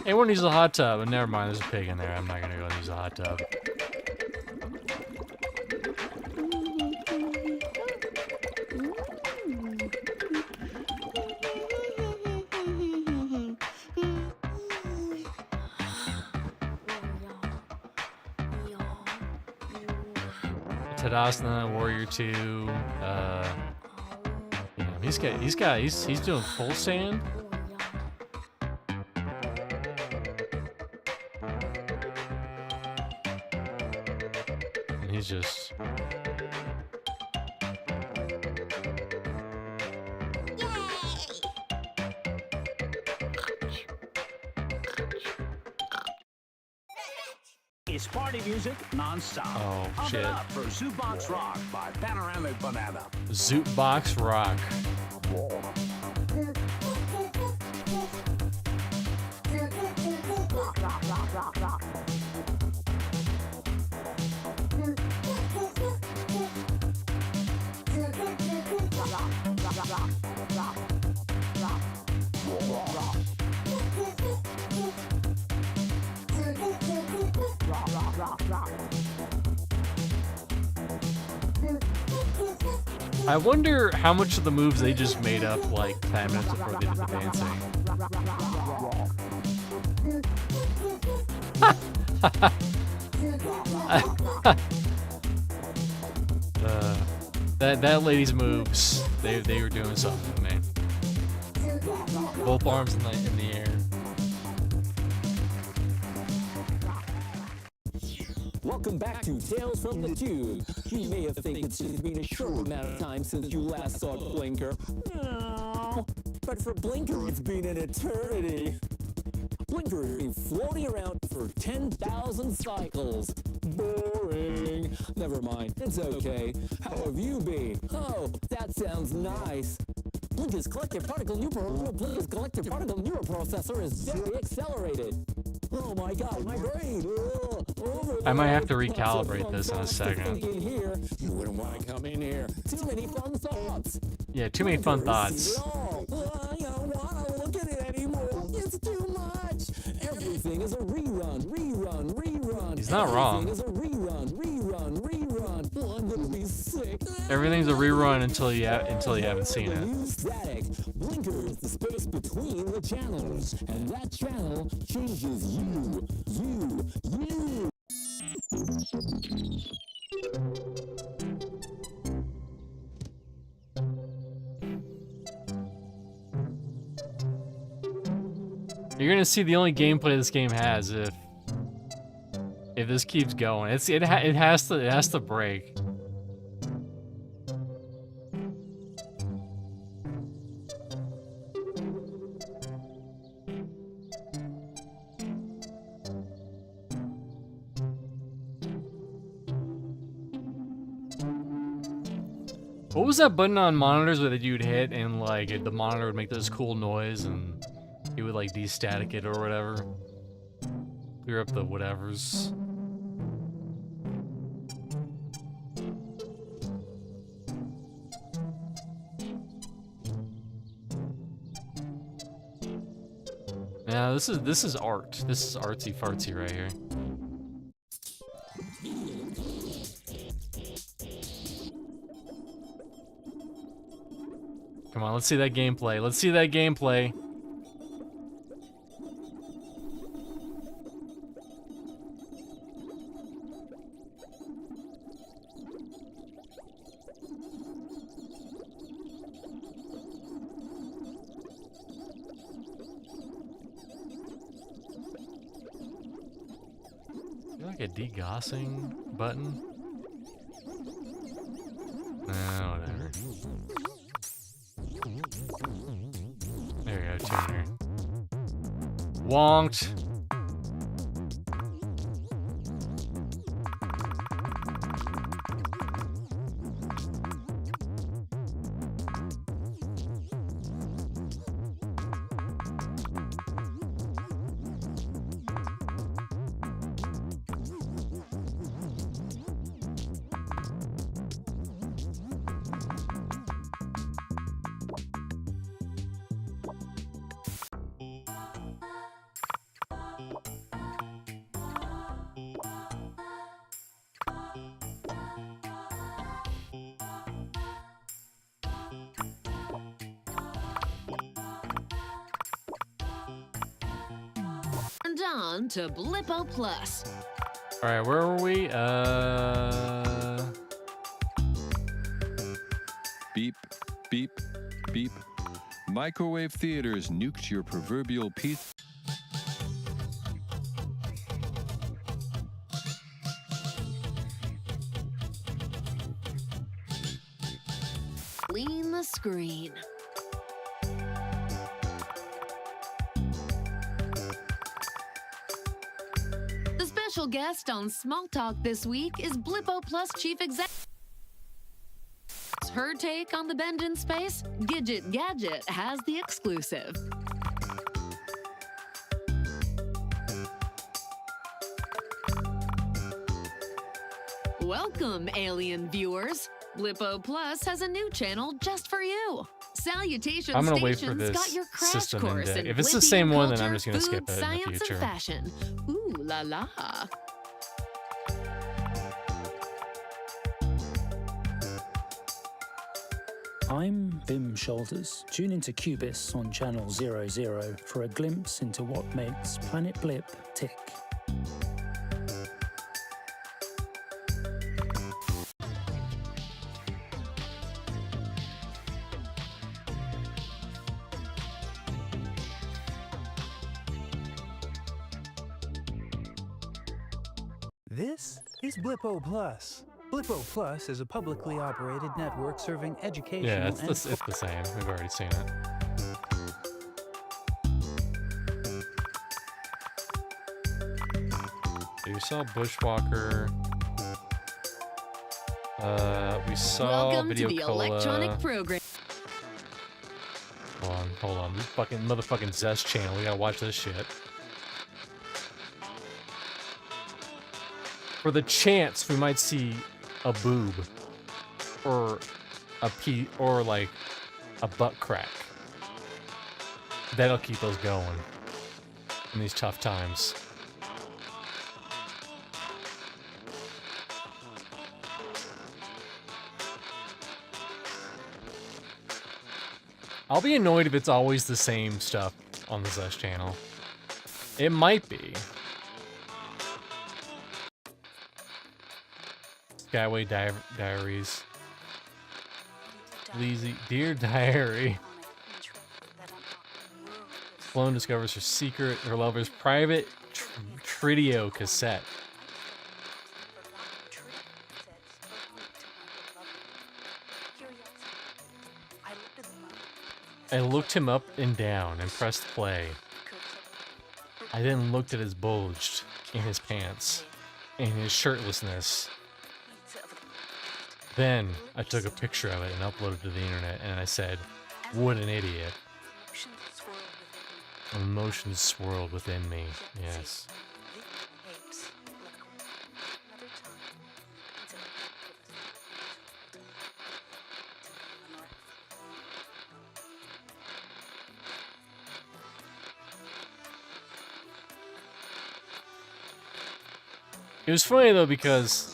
Anyone needs a hot tub, and never mind, there's a pig in there. I'm not gonna go use a hot tub. Tadasana, Warrior 2, he's doing full sand. He's just... It's party music non-stop. Oh, Pump shit. it up for Zootbox Rock by Panoramic Banana. Zootbox Rock. I wonder how much of the moves they just made up like 10 minutes before they did the dancing. That lady's moves, they were doing something, man. Both arms in the air. Welcome back to Tales from the Tube. You may have think it's just been a short amount of time since you last saw Blinker. No, but for Blinker, it's been an eternity. Blinker has been floating around for 10,000 cycles. Boring. Never mind, it's okay. How have you been? Oh, that sounds nice. Blinker's collective particle neuroprocessor is very accelerated. Oh my god, my brain! I might have to recalibrate this in a second. Here. You wouldn't want to come in here. Too many fun thoughts. Yeah, too many fun thoughts. I don't want to look at it anymore. It's too much. Everything is a rerun. He's not wrong. Everything is a rerun. Oh, I'm gonna be sick. Everything's a rerun until you haven't seen it. Static. Blinker is the space between the channels, and that channel changes you. You're gonna see the only gameplay this game has if this keeps going. It has to break. What was that button on monitors that you'd hit and like the monitor would make this cool noise and it would like de-static it or whatever? Clear up the whatevers. Yeah, this is art. This is artsy fartsy right here. Come on, let's see that gameplay. Let's see that gameplay. Like a degaussing button? Nah, whatever. There we go, tuner. Wonked. And on to Blippo Plus. All right, where were we? Beep, beep, beep. Microwave theaters nuked your proverbial piece. Clean the screen. The special guest on Small Talk this week is Blippo Plus Chief Executive. Her take on the bend in space, Gidget Gadget has the exclusive. Welcome, alien viewers. Blippo Plus has a new channel just for you. Salutation I'm gonna wait Station's for this got your crash system course index. in If it's the Blippian same one, then culture, I'm just gonna skip food, it in the science, future. and fashion. Ooh la la. I'm Bim Shoulders. Tune into Cubis on channel 00 for a glimpse into what makes Planet Blip tick. This is Blippo Plus. Blippo Plus is a publicly operated network serving educational Yeah, and it's the same. We've already seen it. You saw Bushwalker. We saw Welcome Video to the Cola. electronic program. Hold on. This fucking motherfucking Zest channel. We gotta watch this shit. For the chance we might see a boob or a pee or like a butt crack. That'll keep us going in these tough times. I'll be annoyed if it's always the same stuff on the Zest channel. It might be. Skyway Diaries. Sleazy Dear Diary. Sloane discovers her lover's private Tridio cassette. I looked him up and down and pressed play. I then looked at his bulged in his pants and his shirtlessness. Then I took a picture of it and uploaded it to the internet, and I said, "What an idiot." Emotions swirled within me. Yes. It was funny though because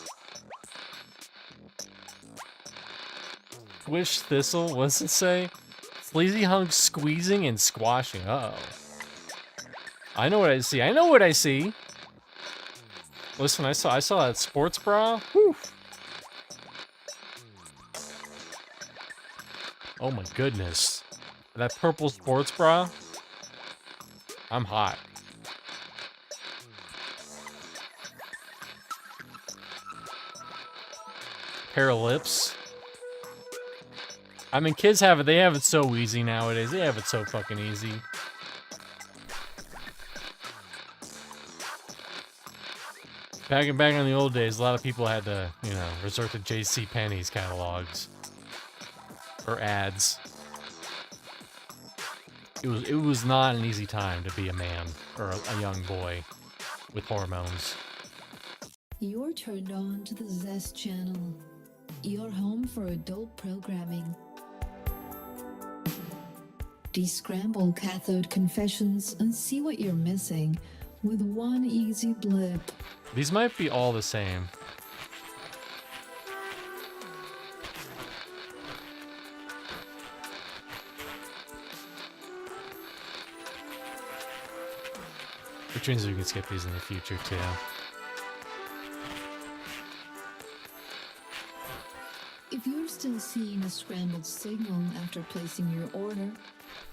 Swish Thistle, what's it say? Sleazy hunk squeezing and squashing. Uh oh. I know what I see. I know what I see. Listen, I saw that sports bra. Whew. Oh my goodness. That purple sports bra. I'm hot. Pair of lips. I mean, kids have it. They have it so easy nowadays. They have it so fucking easy. Back in the old days, a lot of people had to, you know, resort to J.C. Penney's catalogs or ads. It was not an easy time to be a man or a young boy with hormones. You're turned on to the Zest channel. Your home for adult programming. Descramble cathode confessions and see what you're missing with one easy blip. These might be all the same. Which means we can skip these in the future too. If you're still seeing a scrambled signal after placing your order,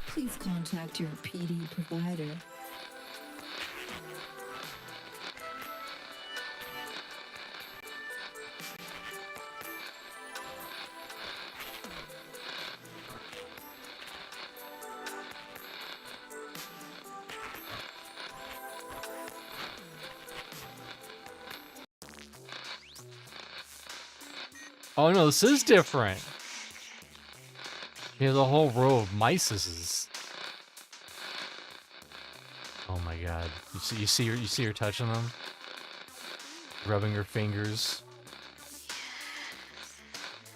please contact your PD provider. Oh no, this is different. He has a whole row of mices. Oh my god. You see her touching them? Rubbing her fingers.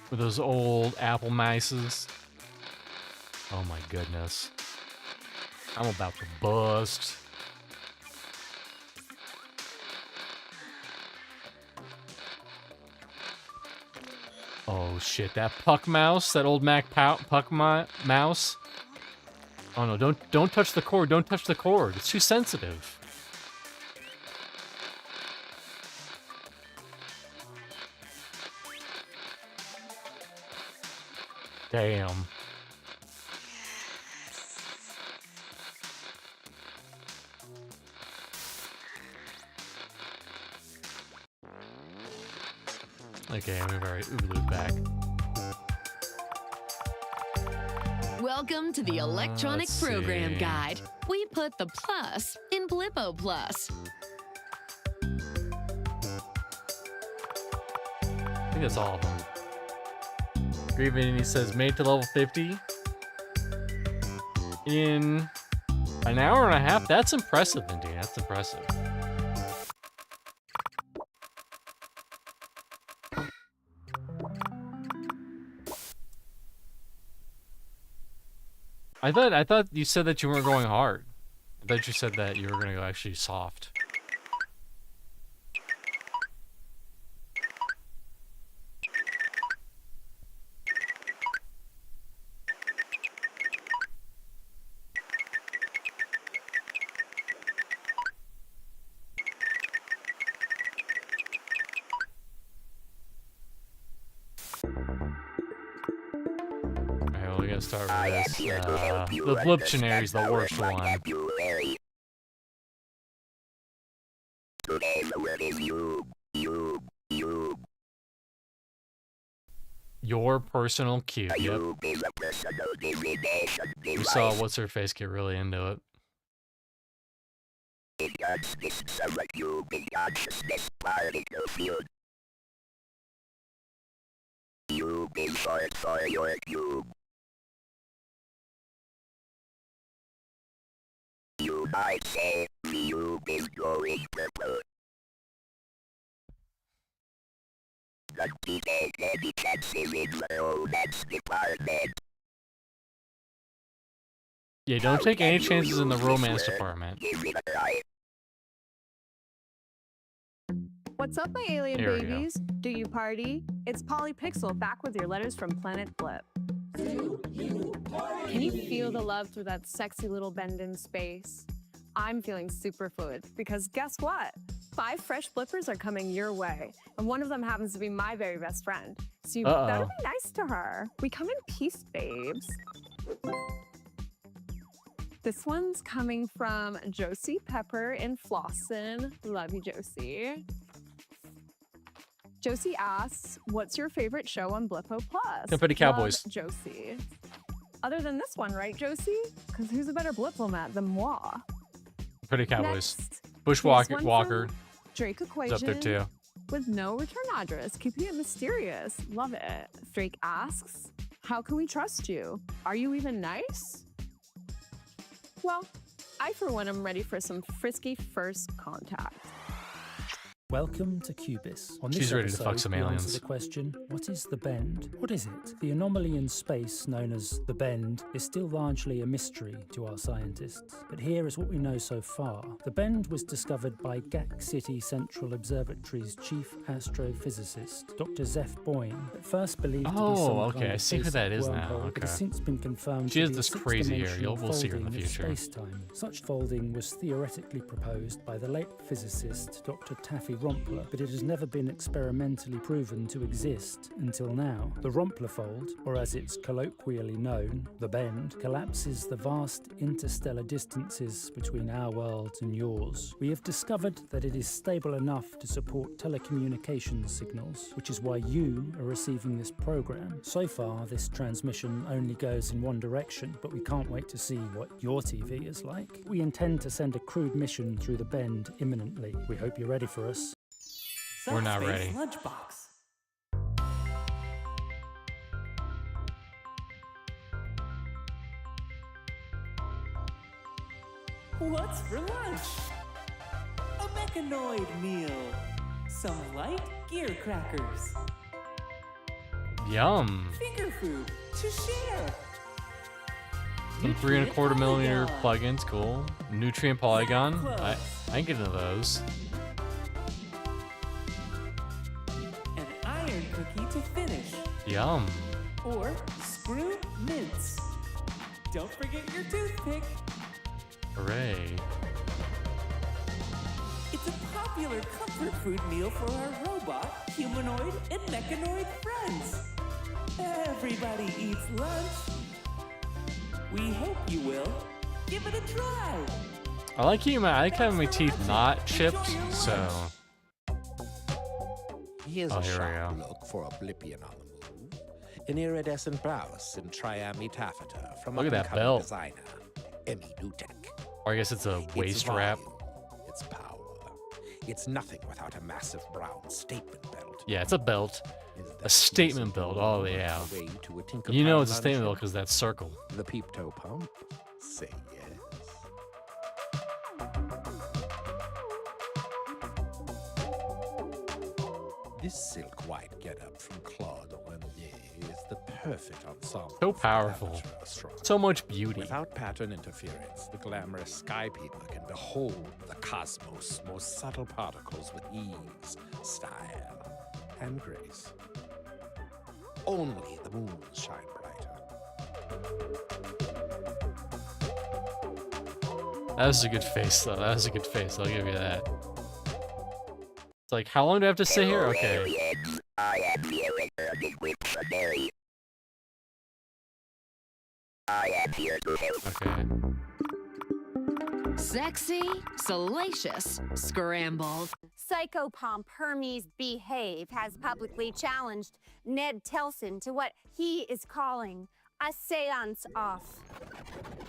With those old apple mices. Oh my goodness. I'm about to bust. Oh shit, that Puck mouse, that old Puck mouse. Oh no, don't touch the cord, don't touch the cord. It's too sensitive. Damn. Okay, we've already looped back. Welcome to the Electronic Let's Program see. Guide. We put the plus in Blippo Plus. I think that's all of them. Grieving, he says, made to level 50 in an hour and a half. That's impressive, indeed. That's impressive. I thought you said that you weren't going hard. I thought you said that you were gonna go actually soft. gonna start with this. The Bliptionary is the worst one. Your personal cube. Yep. We saw what's her face get really into it. Cube is short for your cube. You might say cube is going purple. But we take any chances in the romance department. Yeah, don't take any chances in the romance department. What's up, my alien There we go. babies? Do you party? It's Polly Pixel back with your letters from Planet Blip. Can you feel the love through that sexy little bend in space? I'm feeling super fluid because guess what? 5 fresh blippers are coming your way, and one of them happens to be my very best friend. So you better be nice to her. We come in peace, babes. This one's coming from Josie Pepper in Flossin. Love you, Josie. Josie asks, what's your favorite show on Blippo Plus? Confetti Cowboys. Love Josie. Other than this one, right, Josie? Because who's a better Bliplomat than moi? Pretty Cowboys. Next, Bushwalker here's one Walker from Drake is Equation. up there too. With no return address, keeping it mysterious. Love it. Drake asks, how can we trust you? Are you even nice? Well, I for one am ready for some frisky first contact. Welcome to Cubis. On this She's ready to episode, fuck some we answer aliens. the question, what is the bend? What is it? The anomaly in space known as the bend is still largely a mystery to our scientists. But here is what we know so far. The bend was discovered by GAC City Central Observatory's chief astrophysicist, Dr. Zeph Boyne, at first believed to be some Oh, kind okay. I of see who that is now. wormhole, but has Okay. since been confirmed She to has be a this crazy hair. six-dimensional We'll see her in the folding of future. space-time. Such folding was theoretically proposed by the late physicist Dr. Taffy Rompler, but it has never been experimentally proven to exist until now. The Rompler fold, or as it's colloquially known, the bend, collapses the vast interstellar distances between our world and yours. We have discovered that it is stable enough to support telecommunications signals, which is why you are receiving this program. So far, this transmission only goes in one direction, but we can't wait to see what your TV is like. We intend to send a crewed mission through the bend imminently. We hope you're ready for us. We're not ready. Lunchbox. What's for lunch? A mechanoid meal. Some light gear crackers. Yum. Finger food to share. Some 3 1/4 millimeter plugins, cool. Nutrient Polygon. I can get into those. An iron cookie to finish. Yum. Or screw mints. Don't forget your toothpick. Hooray. It's a popular comfort food meal for our robot, humanoid, and mechanoid friends. Everybody eats lunch. We hope you will. Give it a try. I like having my teeth not chipped, so. Here's Oh, a here we sharp go. look for a Blippian on the move. An iridescent blouse in triami taffeta from Look at that up-and-coming belt. designer, Emmy Dutek. Or I guess it's a waist wrap. It's power. It's nothing without a massive brown statement belt. Yeah, it's a belt. A statement belt. Oh, yeah. Way to a Tinker You know Pie it's a statement belt luncheon? because that circle. The peep toe pump? Say yes. This silk white getup from Claude Renier is the perfect ensemble. So for powerful. amateur astronomy. So much beauty. Without pattern interference, the glamorous sky people can behold the cosmos' most subtle particles with ease, style, and grace. Only the moons shine brighter. That was a good face, though. That was a good face. I'll give you that. It's like, how long do I have to sit here? Okay. I am the returning Wiktionary. I am here to help. Okay. Sexy, salacious, scrambled. Psychopomp Hermes Behave has publicly challenged Ned Telson to what he is calling a seance off.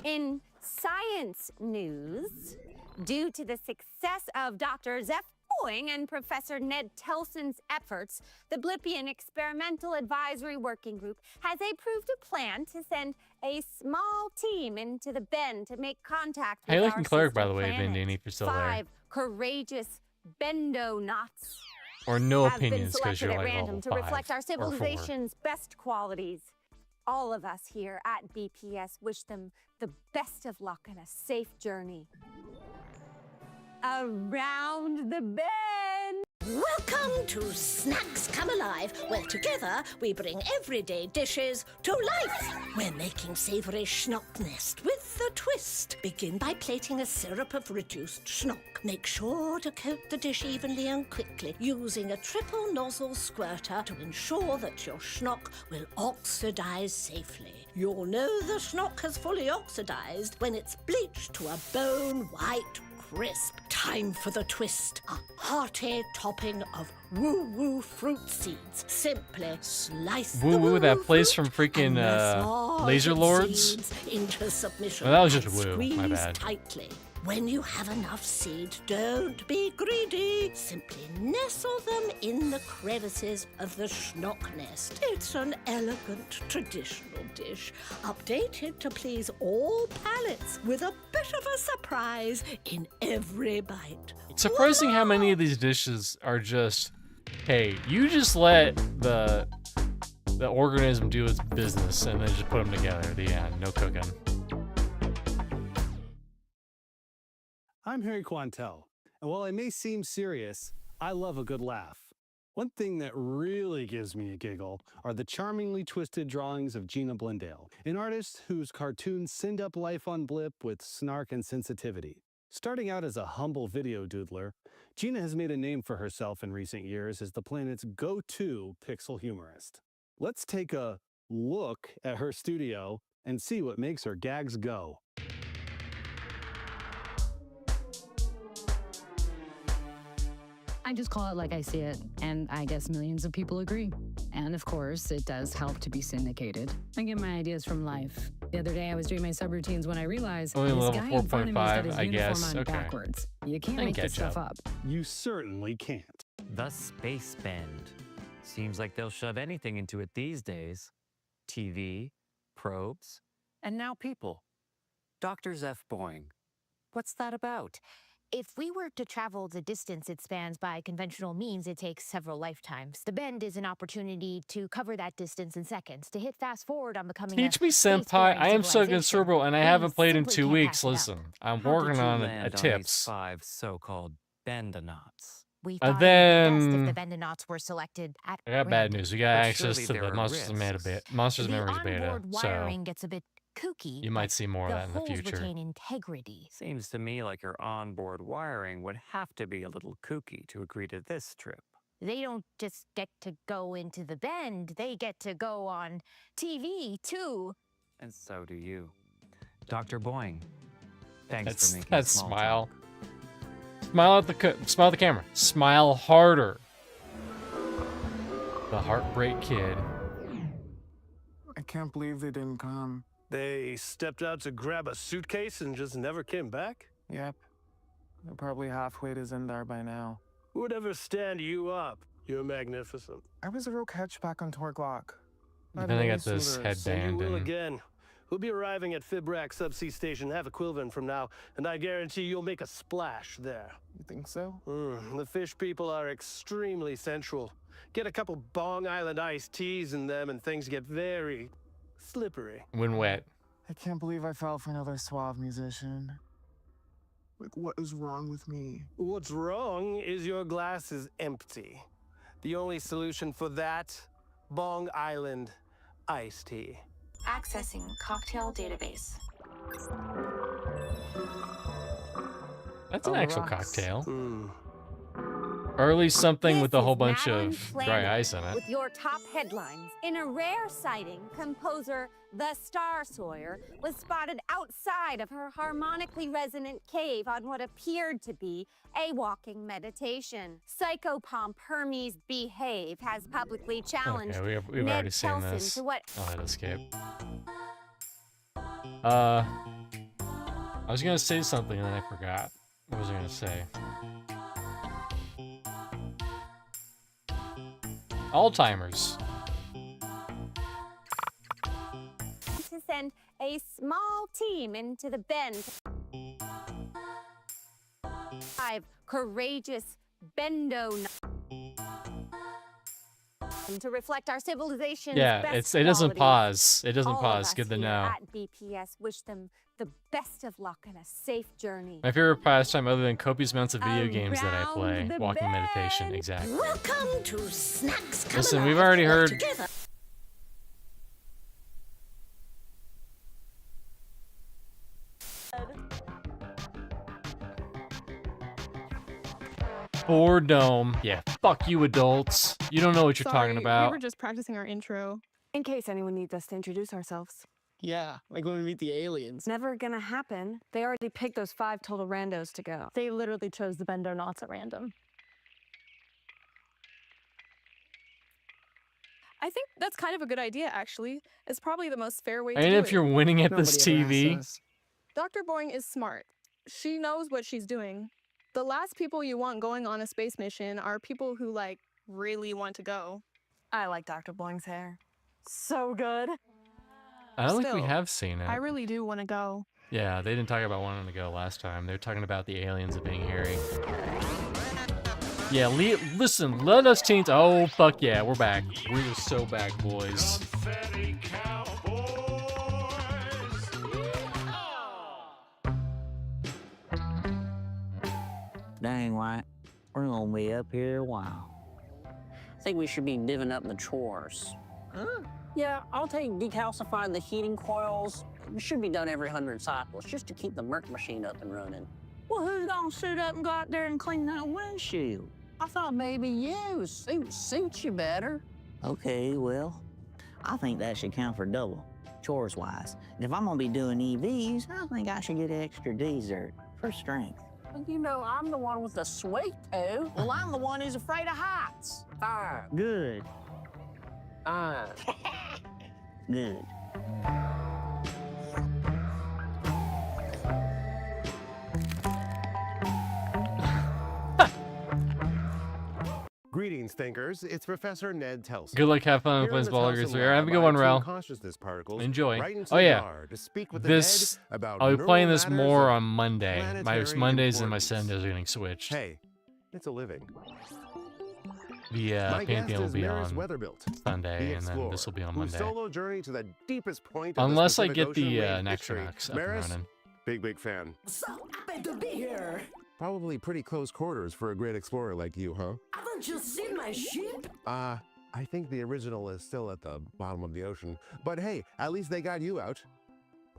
In science news, due to the success of Dr. Zeph Boing and Professor Ned Telson's efforts, the Blippian Experimental Advisory Working Group has approved a plan to send a small team into the Bend to make contact with Hey, our looking clerk, by sister the way, planet. Vindini, if you're still 5 courageous Bendonauts there. Or no have been opinions because selected you're at like random level to 5 reflect our or 4. civilization's best qualities. All of us here at BPS wish them the best of luck and a safe journey around the bend. Welcome to Snacks Come Alive, where together we bring everyday dishes to life. We're making savory schnock nest with a twist. Begin by plating a syrup of reduced schnock. Make sure to coat the dish evenly and quickly, using a triple nozzle squirter to ensure that your schnock will oxidize safely. You'll know the schnock has fully oxidized when it's bleached to a bone-white crisp. Time for the twist. A hearty topping of woo-woo fruit seeds. Simply slice the Woo-woo, that woo-woo place fruit from freaking and Laser massage Lords? seeds into submission. Well, that was just and woo, my squeeze bad. tightly. When you have enough seed, don't be greedy. Simply nestle them in the crevices of the schnock nest. It's an elegant traditional dish, updated to please all palates, with a bit of a surprise in every bite. It's surprising how many of these dishes are just, hey, you just let the organism do its business and then just put them together at the end. No cooking. I'm Harry Quantel, and while I may seem serious, I love a good laugh. One thing that really gives me a giggle are the charmingly twisted drawings of Gina Blundell, an artist whose cartoons send up life on Blip with snark and sensitivity. Starting out as a humble video doodler, Gina has made a name for herself in recent years as the planet's go-to pixel humorist. Let's take a look at her studio and see what makes her gags go. I just call it like I see it, and I guess millions of people agree. And of course, it does help to be syndicated. I get my ideas from life. The other day, I was doing my subroutines when I realized Only this level guy in front of me has got his 4.5, I uniform guess. on Okay. backwards. You can't I can make this catch stuff up. up. You certainly can't. The Space Bend. Seems like they'll shove anything into it these days. TV, probes, and now people. Dr. Zeph Boing. What's that about? If we were to travel the distance it spans by conventional means, it takes several lifetimes. The Bend is an opportunity to cover that distance in seconds, to hit fast forward on becoming Teach me, a senpai. spacefaring I am so good, civilization. Cerebral, and I We haven't played in simply 2 can't weeks. pass it up. Listen, I'm How working did you on land a on these tips. 5 so-called Bendonauts? We And thought it would be best then if the Bendonauts were selected at I got bad random. news. We got But access surely to there the are Monsters The Memories beta, onboard so wiring gets a bit kooky. you might but see more of the that in the holes future. retain integrity. Seems to me like your onboard wiring would have to be a little kooky to agree to this trip. They don't just get to go into the Bend, they get to go on TV too. And so do you. Dr. Boing. Thanks That's for making that small smile. Smile at the camera. Smile harder. The Heartbreak Kid. I can't believe they didn't come. They stepped out to grab a suitcase and just never came back? Yep. They're probably halfway to Zindar by now. Who would ever stand you up? You're magnificent. I was a real catch back on Torglok. And then I got this headband You will and again. We'll be arriving at Fibrak Subsea Station half a Quilvin from now, and I guarantee you'll make a splash there. You think so? The fish people are extremely sensual. Get a couple Bong Island iced teas in them and things get very slippery. when wet. I can't believe I fell for another suave musician. Like, what is wrong with me? What's wrong is your glass is empty. The only solution for that, Bong Island iced tea. Accessing cocktail database. That's an actual cocktail. Or at least something with a This whole is bunch Madeline of dry Flannery ice in it. With your top headlines. In a rare sighting, composer The Star Sawyer was spotted outside of her harmonically resonant cave on what appeared to be a walking meditation. Psychopomp Hermes Behave has publicly challenged Okay, we've Ned already seen Kelson this. to what I'll hit escape. I was gonna say something and then I forgot. What was I gonna say? Alzheimer's. to send a small team into the bend. 5 courageous bendo to reflect our civilization's Yeah, best it doesn't qualities. pause. It doesn't All of pause. us Good to here know. At BPS wish them the best of luck and a safe journey. My favorite pastime other than copious amounts of video games that I Around play. the Walking meditation, exactly. Welcome to Snacks Come Listen, Alive, we've already where heard together Boredom. Yeah, fuck you adults. You don't know what you're talking about. We were just practicing our intro. In case anyone needs us to introduce ourselves. Yeah, like when we meet the aliens. Never gonna happen. They already picked those 5 total randos to go. They literally chose the bendo knots at random. I think that's kind of a good idea, actually. It's probably the most fair way to And do if it. you're winning at this TV, Dr. Boring is smart. She knows what she's doing. The last people you want going on a space mission are people who, like, really want to go. I like Dr. Boring's hair. So good. I don't think we Still, have seen it. I really do want to go. Yeah, they didn't talk about wanting to go last time. They're talking about the aliens of being hairy. Yeah, listen, let us teens. Oh, fuck yeah, we're back. We're so back, boys. Dang, White. We're gonna be up here a while. I think we should be divvying up the chores. Yeah, I'll take decalcifying the heating coils. It should be done every 100 cycles, just to keep the Merc machine up and running. Well, who's gonna suit up and go out there and clean that windshield? I thought maybe you. Suits you better. Okay, well, I think that should count for double, chores-wise. And if I'm gonna be doing EVs, I think I should get extra dessert for strength. You know, I'm the one with the sweet tooth. Well, I'm the one who's afraid of heights. Good. Good. Greetings, thinkers. It's Professor Ned Telson. Good luck, have fun, Here in plays the Ball Telson 3. Lab, Have a good one, I Rel. tune consciousness particles Enjoy. right into Oh the yeah, jar to speak with the this dead about I'll be neural playing this matters more of on Monday. My planetary Mondays and my importance. Sundays are getting switched. Hey, it's a living. The My guest Pantheon will is be Maris on Weatherbilt, Sunday, the and then this will be on whose Monday. solo journey to the deepest point of Unless the I Pacific get the Ocean wave history. Nextronax up and Maris, running. big fan. So happy to be here. Probably pretty close quarters for a great explorer like you, huh? Haven't you seen my ship? I think the original is still at the bottom of the ocean. But hey, at least they got you out.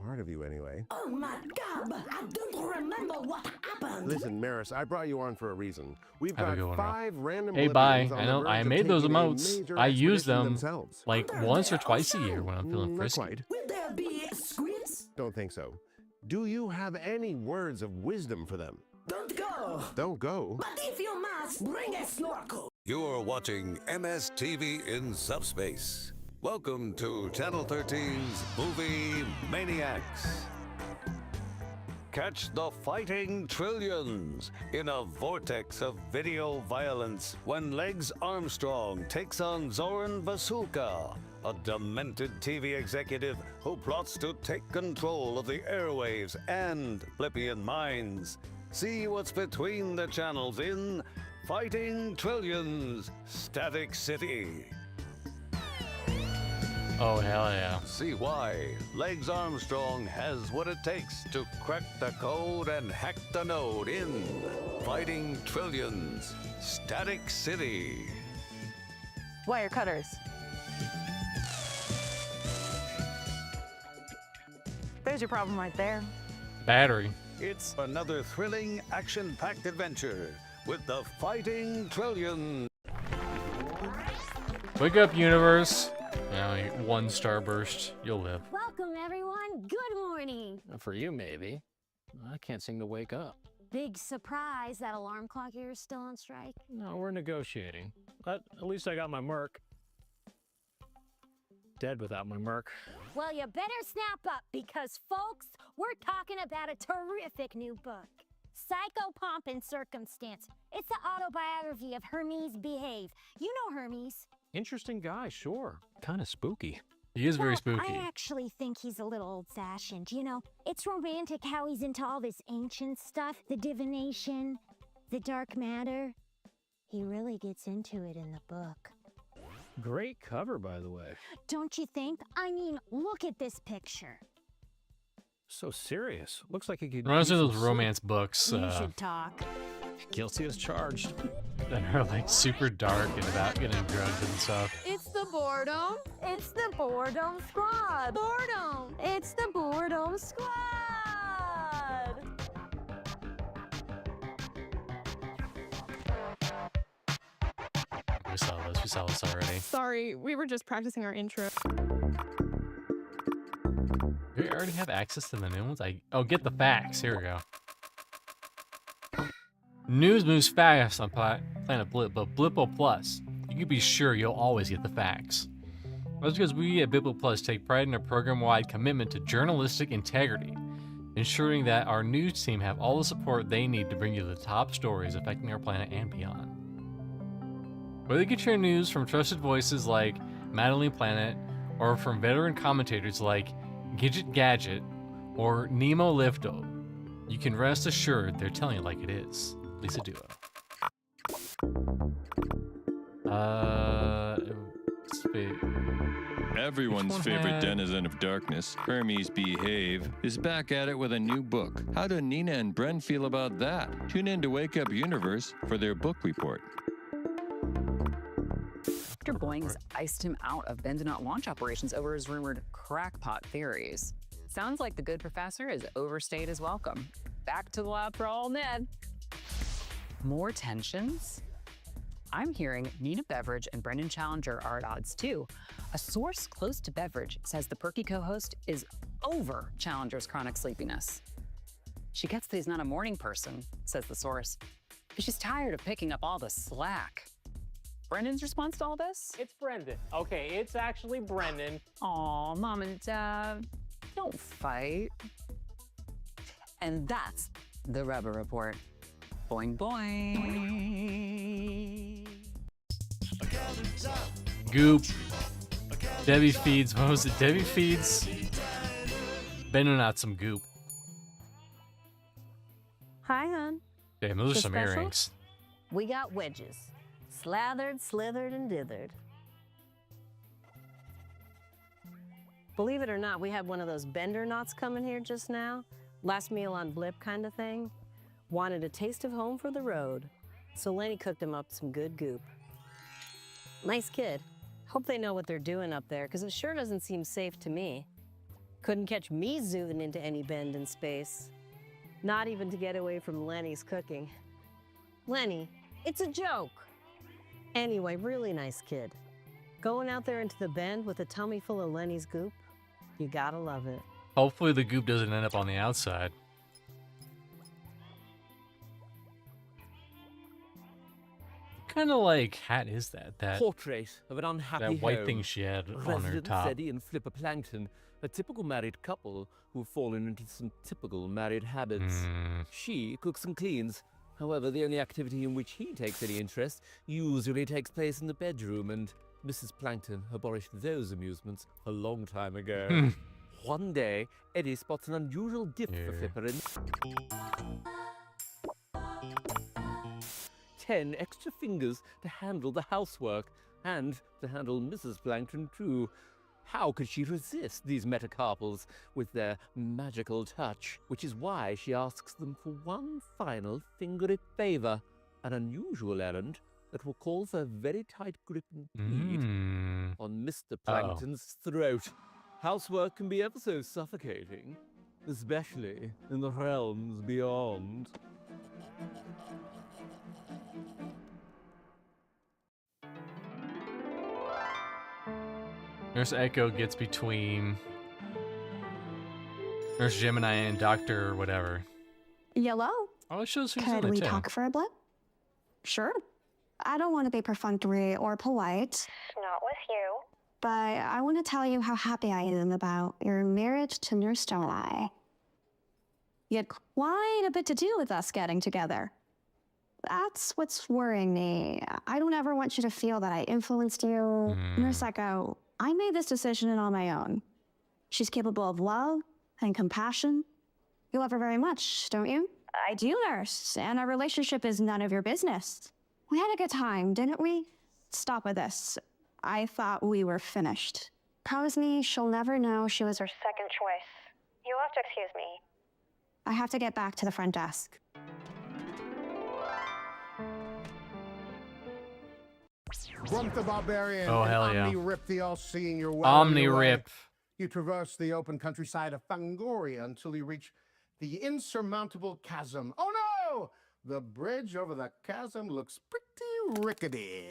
Part of you, anyway. Oh my God, I don't remember what happened. Listen, Maris, I brought you on for a reason. We've Have a got good one, 5 random Hey, bye. Bolivians on I the know verge I of made those taking a emotes. major I use expedition them themselves. like once or twice a year when I'm feeling Not frisky. quite. Will there be squids? Don't think so. Do you have any words of wisdom for them? Don't go. Don't go. But if you must, bring a snorkel. You're watching MSTV in Subspace. Welcome to Channel 13's Movie Maniacs. Catch the fighting trillions in a vortex of video violence when Legs Armstrong takes on Zoran Vasulka, a demented TV executive who plots to take control of the airwaves and Blippian minds. See what's between the channels in Fighting Trillions, Static City. Oh, hell yeah. See why Legs Armstrong has what it takes to crack the code and hack the node in Fighting Trillions, Static City. Wire cutters. There's your problem right there. Battery. It's another thrilling, action-packed adventure with the Fighting Trillion. Wake up, universe. Now, one starburst. You'll live. Welcome, everyone. Good morning. For you, maybe. I can't seem to wake up. Big surprise, that alarm clock here is still on strike. No, we're negotiating. But at least I got my Merc. Dead without my Merc. Well, you better snap up because, folks, we're talking about a terrific new book. Psycho Pomp and Circumstance. It's the autobiography of Hermes Behave. You know Hermes. Interesting guy, sure. Kind of spooky. He is very spooky. I actually think he's a little old-fashioned. You know, it's romantic how he's into all this ancient stuff, the divination, the dark matter. He really gets into it in the book. Great cover, by the way. Don't you think? I mean, look at this picture. So serious. Looks like he could. Reminds me of those romance books. You should talk. Guilty as charged. That are like super dark and about getting drugged and stuff. It's the boredom. It's the Boredom Squad. Boredom. It's the Boredom Squad. We saw this already. Sorry, we were just practicing our intro. We already have access to the new ones? Oh, get the facts. Here we go. News moves fast on Planet Blip, but Blippo Plus, you can be sure you'll always get the facts. That's because we at Blippo Plus take pride in our program-wide commitment to journalistic integrity, ensuring that our news team have all the support they need to bring you the top stories affecting our planet and beyond. Whether you get your news from trusted voices like Madeline Planet, or from veteran commentators like Gidget Gadget or Nemo Lifto, you can rest assured they're telling it like it is. Lisa Duo. Everyone's favorite denizen of darkness, Hermes Behave, is back at it with a new book. How do Nina and Bren feel about that? Tune in to Wake Up Universe for their book report. Dr. Boing has iced him out of Benzonaut launch operations over his rumored crackpot theories. Sounds like the good professor has overstayed his welcome. Back to the lab for all Ned. More tensions? I'm hearing Nina Beveridge and Brendan Challenger are at odds too. A source close to Beveridge says the perky co-host is over Challenger's chronic sleepiness. She gets that he's not a morning person, says the source, but she's tired of picking up all the slack. Brendan's response to all this? It's Brendan. Okay, it's actually Brendan. Aw, Mom and Dad, don't fight. And that's the Rubber Report. Boing, boing. Goop. Debbie feeds. What was it? Debbie feeds. Bending out some goop. Hi, hon. Damn, those are some Special? earrings. We got wedges. Slathered, slithered, and dithered. Believe it or not, we had one of those bender knots coming here just now. Last meal on Blip kind of thing. Wanted a taste of home for the road. So Lenny cooked him up some good goop. Nice kid. Hope they know what they're doing up there, because it sure doesn't seem safe to me. Couldn't catch me zooming into any bend in space. Not even to get away from Lenny's cooking. Lenny, it's a joke. Anyway, really nice kid. Going out there into the bend with a tummy full of Lenny's goop, you gotta love it. Hopefully the goop doesn't end up on the outside. What kind of like hat is that? That portrait of an unhappy that white home. thing she had on her Resident top. Zeddy and Flipper Plankton, a typical married couple who've fallen into some typical married habits. She cooks and cleans. However, the only activity in which he takes any interest usually takes place in the bedroom, and Mrs. Plankton abolished those amusements a long time ago. One day, Eddie spots an unusual gift for Flipper and 10 extra fingers to handle the housework, and to handle Mrs. Plankton too. How could she resist these metacarpals with their magical touch? Which is why she asks them for one final fingery favor, an unusual errand that will call for a very tight grip indeed on Mr. Plankton's throat. Housework can be ever so suffocating, especially in the realms beyond. Nurse Echo gets between Nurse Gemini and Doctor whatever. Yellow? Oh, it shows who's Could in it we too. talk for a bit? Sure. I don't want to be perfunctory or polite. Not with you. But I want to tell you how happy I am about your marriage to Nurse Gemini. You had quite a bit to do with us getting together. That's what's worrying me. I don't ever want you to feel that I influenced you. Nurse Echo, I made this decision on my own. She's capable of love and compassion. You love her very much, don't you? I do, Nurse, and our relationship is none of your business. We had a good time, didn't we? Stop with this. I thought we were finished. Promise me she'll never know she was her Second choice. You'll have to excuse me. I have to get back to the front desk. Grunt the Barbarian Oh, and hell yeah. Omni-Rip the All-Seeing your way. Omni-Rip. You traverse the open countryside of Fangoria until you reach the insurmountable chasm. Oh no! The bridge over the chasm looks pretty rickety.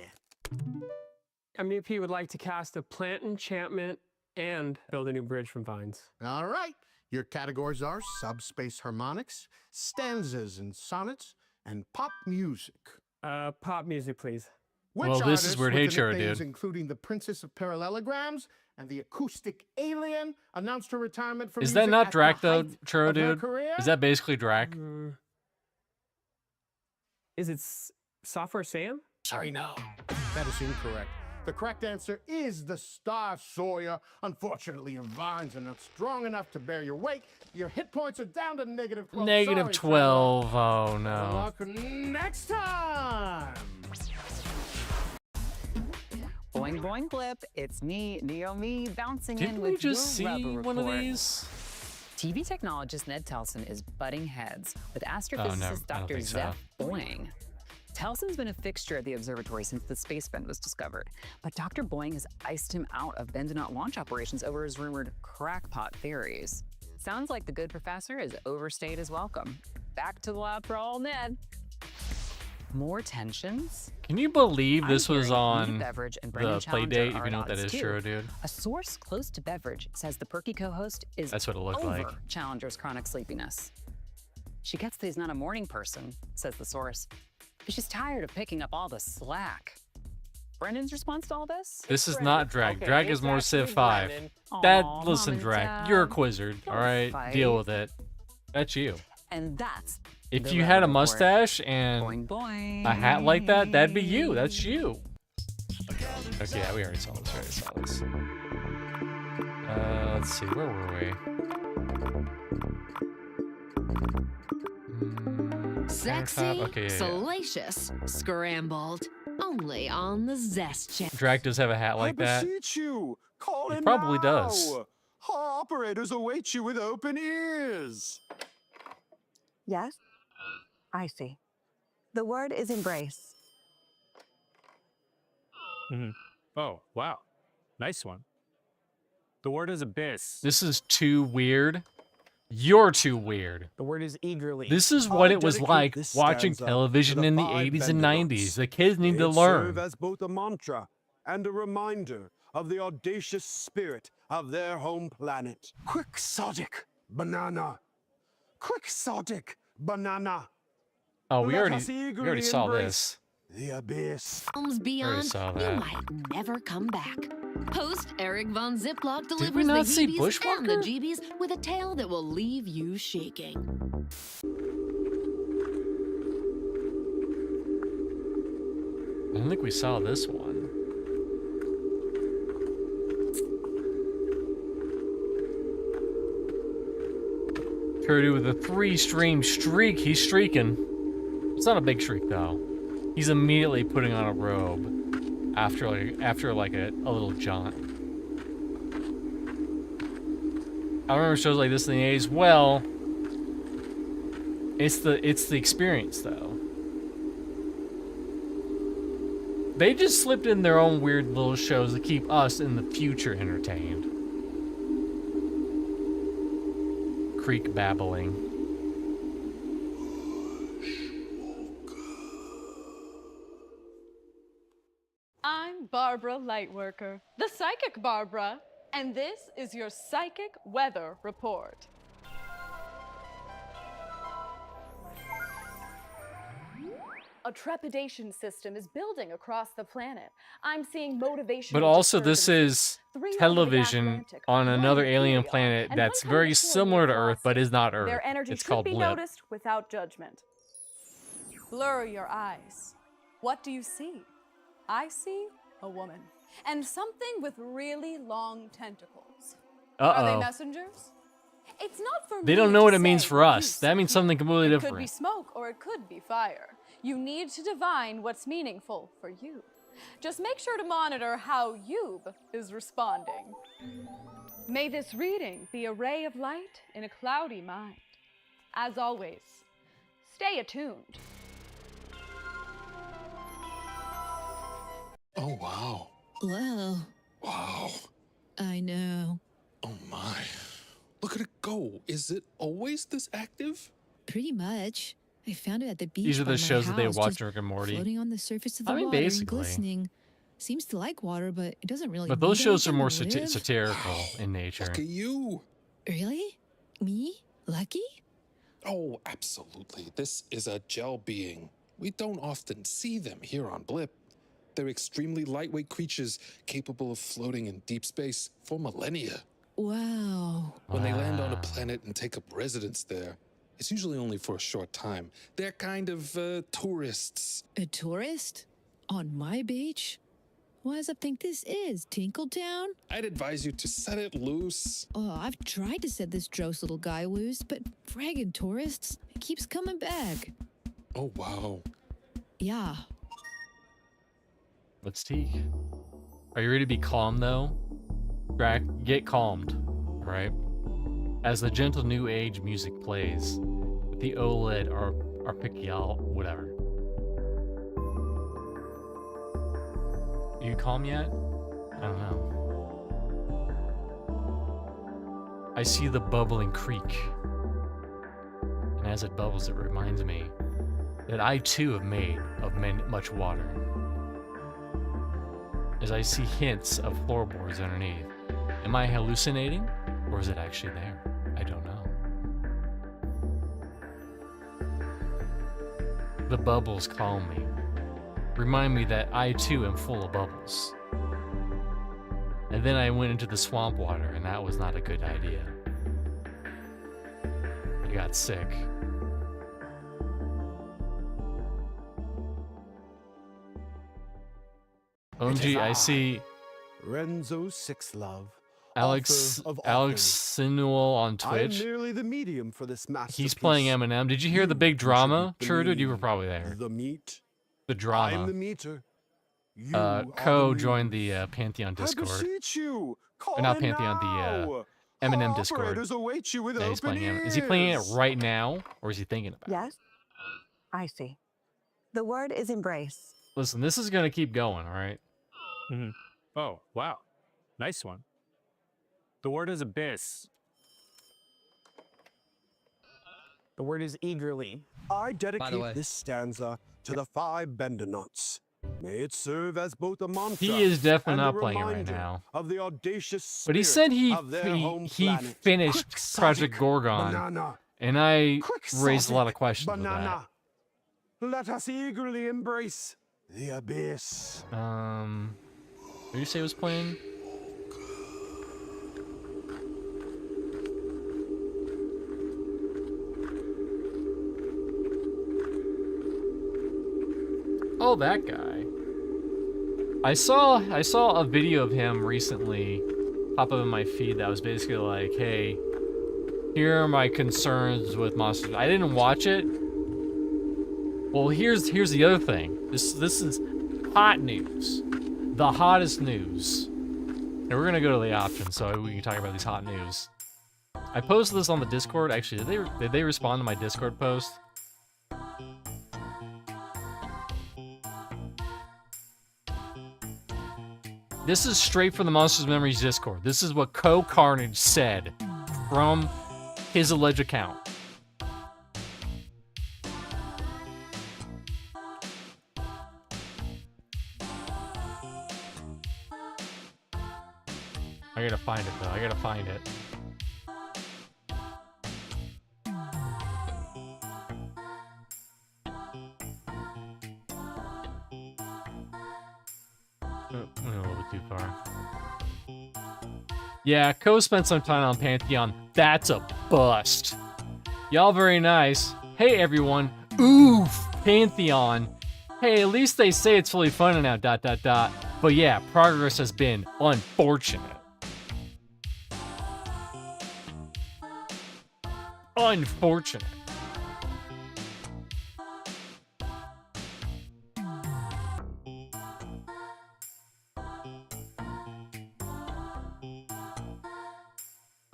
MEP would like to cast a plant enchantment and build a new bridge from vines. All right. Your categories are subspace harmonics, stanzas and sonnets, and pop music. Pop music, please. Which Well, this is artists weird. with Hey, the Churro, nicknames dude. including the Princess of Parallelograms and the Acoustic Alien announced her retirement from Is music that not at Drac the though, height Churro of her dude? career? Is that basically Drac? Is it Software Sam? Sorry, no. That is incorrect. The correct answer is the Star Sawyer. Unfortunately, your vines are not strong enough to bear your weight. Your hit points are down to negative 12. Negative Sorry, 12. Oh Trevor. no. Luck next time. Boing boing blip, it's me, Naomi, bouncing Didn't in we with just your see rubber one of report. these? TV technologist Ned Telson is butting heads with Oh, astrophysicist no, I don't Dr. think so. Zeph Boing. Telson's been a fixture at the observatory since the space bend was discovered, but Dr. Boing has iced him out of Bendonaut launch operations over his rumored crackpot theories. Sounds like the good professor has overstayed his welcome. Back to the lab for all Ned. More tensions? Can you believe this I'm was hearing on Nina Beveridge and Brendan the play Challenger date? If are you know at what that odds is, too. Churro dude. A source close to Beveridge says the perky co-host is That's what it looked over like. Challenger's chronic sleepiness. She gets that he's not a morning person, says the source, but she's tired of picking up all the slack. Brendan's response to all this? This is not Drag. Okay, Drag it's is more actually Civ 5. Brendan. That, Aw, listen, Mom and Drag, Dad, you're a quizzard, don't alright? fight. Deal with it. That's you. And that's If the you had a Rebel Report. mustache and Boing, boing. a hat like that, that'd be you. That's you. Okay, yeah, we already saw this. Let's see, where were we? Sexy, Countertop? Okay, yeah. salacious, scrambled. Only on the Zest channel. Drag does have a hat like I that. beseech you, call He in probably now. does. Our operators await you with open ears. Yes? I see. The word is embrace. Oh, wow. Nice one. The word is abyss. This is too weird. You're too weird. The word is eagerly. This is what I it was dedicate like this watching stanza television to the in the 5 80s and Bendenauts. 90s. The kids need to It learn. serve as both a mantra and a reminder of the audacious spirit of their home planet. Quixotic banana. Quixotic banana. Oh, we Let already us eagerly already saw embrace this. The abyss. Films beyond, saw you that. might never come back. Host Eric Von Ziplock we delivers the not see heebies and the Bushwhacker? jeebies with a tale that will leave you shaking. I don't think we saw this one. Purdy with a 3-stream streak. He's streaking. It's not a big streak though. He's immediately putting on a robe after like a little jaunt. I remember shows like this in the 80s. Well, it's the experience though. They just slipped in their own weird little shows to keep us in the future entertained. Creek babbling. I'm I'm Barbara Lightworker, the psychic Barbara, and this is your psychic weather report. A trepidation system is building across the planet. I'm seeing motivational But also, this disturbances. is 3 over the television Atlantic, on 1 another in alien Helion, planet and that's 1 very coming to a similar to new Earth, but is not Earth. Their energy It's should called be Blip. noticed without judgment. Blur your eyes. What do you see? I see a woman and something with really long tentacles. Are they Uh-oh. messengers? It's not for me. They don't know what to it means say for what us. you That see means here. something completely It could be different. smoke or it could be fire. You need to divine what's meaningful for you. Just make sure to monitor how Yub is responding. May this reading be a ray of light in a cloudy mind. As always, stay attuned. Oh, wow. Wow. Wow. I know. Oh, my. Look at it go. Is it always this active? Pretty much. I found it at the beach. These are by the my shows that they house, watch just Rick and Morty. floating on the surface of the I mean, water and basically. glistening. Seems to like water, but it doesn't really. But those need shows are anything more to live. satirical in nature. Look at you. Really? Me? Lucky? Oh, absolutely. This is a gel being. We don't often see them here on Blip. They're extremely lightweight creatures capable of floating in deep space for millennia. Wow. When they land on a planet and take up residence there, it's usually only for a short time. They're kind of tourists. A tourist? On my beach? What does I think this is? Tinkletown? I'd advise you to set it loose. Oh, I've tried to set this Joe's little guy loose, but fragging tourists, it keeps coming back. Oh, wow. Yeah. Let's take. Are you ready to be calm, though? Get calmed, right? As the gentle new age music plays, with the OLED arpeggial, whatever. Are you calm yet? I don't know. I see the bubbling creek. And as it bubbles, it reminds me that I too have made of much water. As I see hints of floorboards underneath. Am I hallucinating? Or is it actually there? I don't know. The bubbles calm me. Remind me that I too am full of bubbles. And then I went into the swamp water, and that was not a good idea. I got sick. OMG, I see Renzo Six Love, Alex author of Alex authors. Sinuel on Twitch. I'm merely the medium for this masterpiece. He's playing Eminem. Did you hear the big drama? Sure, dude, you were probably there. The meat. The drama. I'm the meter. You are Co the joined the Pantheon I Discord. beseech you, call Or not in Pantheon, now. the Eminem Our Discord. operators await you with Yeah, he's open playing Is he playing it ears. right now, or is he thinking about it? Yes? I see. The word is embrace. Listen, this is gonna keep going, all right? Mm-hmm. Oh, wow. Nice one. The word is abyss. The word is eagerly. I way. dedicate this stanza to the 5 Bendernauts. May it serve as both a mantra He is definitely and a not playing it right reminder now. of the audacious But he spirit said he of their home he planet. finished Project Quixotic Gorgon, banana. and I Quixotic raised a lot of questions with banana. Let us eagerly embrace the abyss. that. Who did you say was playing? Oh, that guy. I saw a video of him recently pop up in my feed that was basically like, hey, here are my concerns with Monsters. I didn't watch it. Well, here's the other thing. This is hot news. The hottest news. And we're gonna go to the options so we can talk about these hot news. I posted this on the Discord. Actually, did they respond to my Discord post? This is straight from the Monsters Memories Discord. This is what Carnage said from his alleged account. I gotta find it though. I gotta find it. Went a little bit too far. Yeah, Co spent some time on Pantheon. That's a bust. Y'all very nice. Hey everyone. Oof, Pantheon. Hey, at least they say it's fully funded now, ... But yeah, progress has been unfortunate. Unfortunate.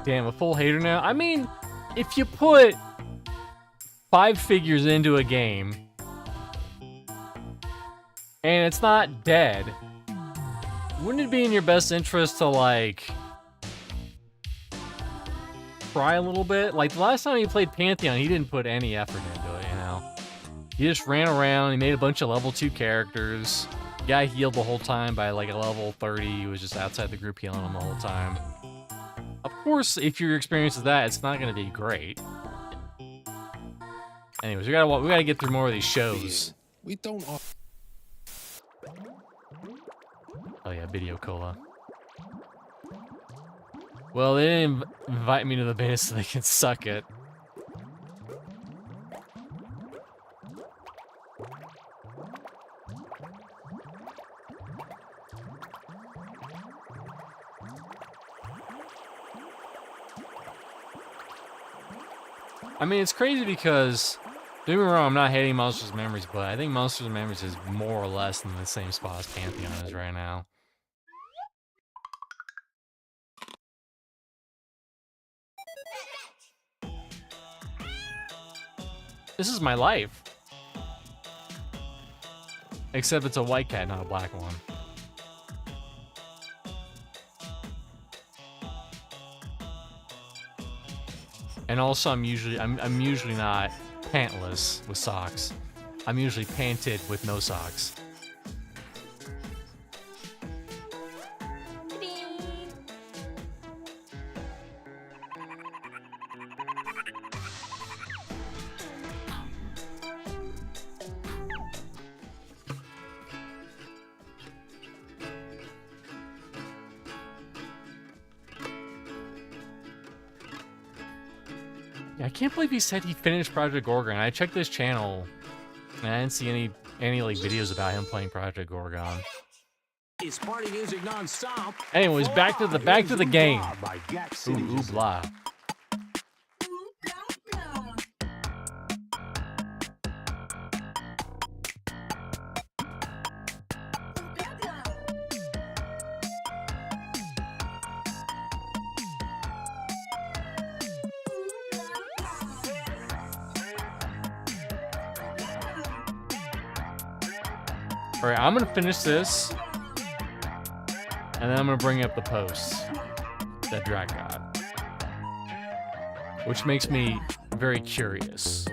Damn, a full hater now? I mean, if you put 5 figures into a game and it's not dead, wouldn't it be in your best interest to, like, try a little bit? Like, the last time he played Pantheon, he didn't put any effort into it, you know? He just ran around, he made a bunch of level 2 characters. Guy healed the whole time by, like, a level 30. He was just outside the group healing him the whole time. Of course, if your experience is that, it's not going to be great. Anyways, we gotta get through more of these shows. We don't. Oh yeah, Video Cola. Well, they didn't invite me to the beta so they can suck it. I mean, it's crazy because, don't get me wrong, I'm not hating Monsters of Memories, but I think Monsters of Memories is more or less in the same spot as Pantheon is right now. This is my life. Except it's a white cat, not a black one. And also, I'm usually not pantless with socks. I'm usually panted with no socks. Yeah, I can't believe he said he finished Project Gorgon. I checked his channel, and I didn't see any like videos about him playing Project Gorgon. It's party music non-stop. Anyways, back to the game. Ooh, blah. Alright, I'm gonna finish this, and then I'm gonna bring up the posts that Drag got, which makes me very curious.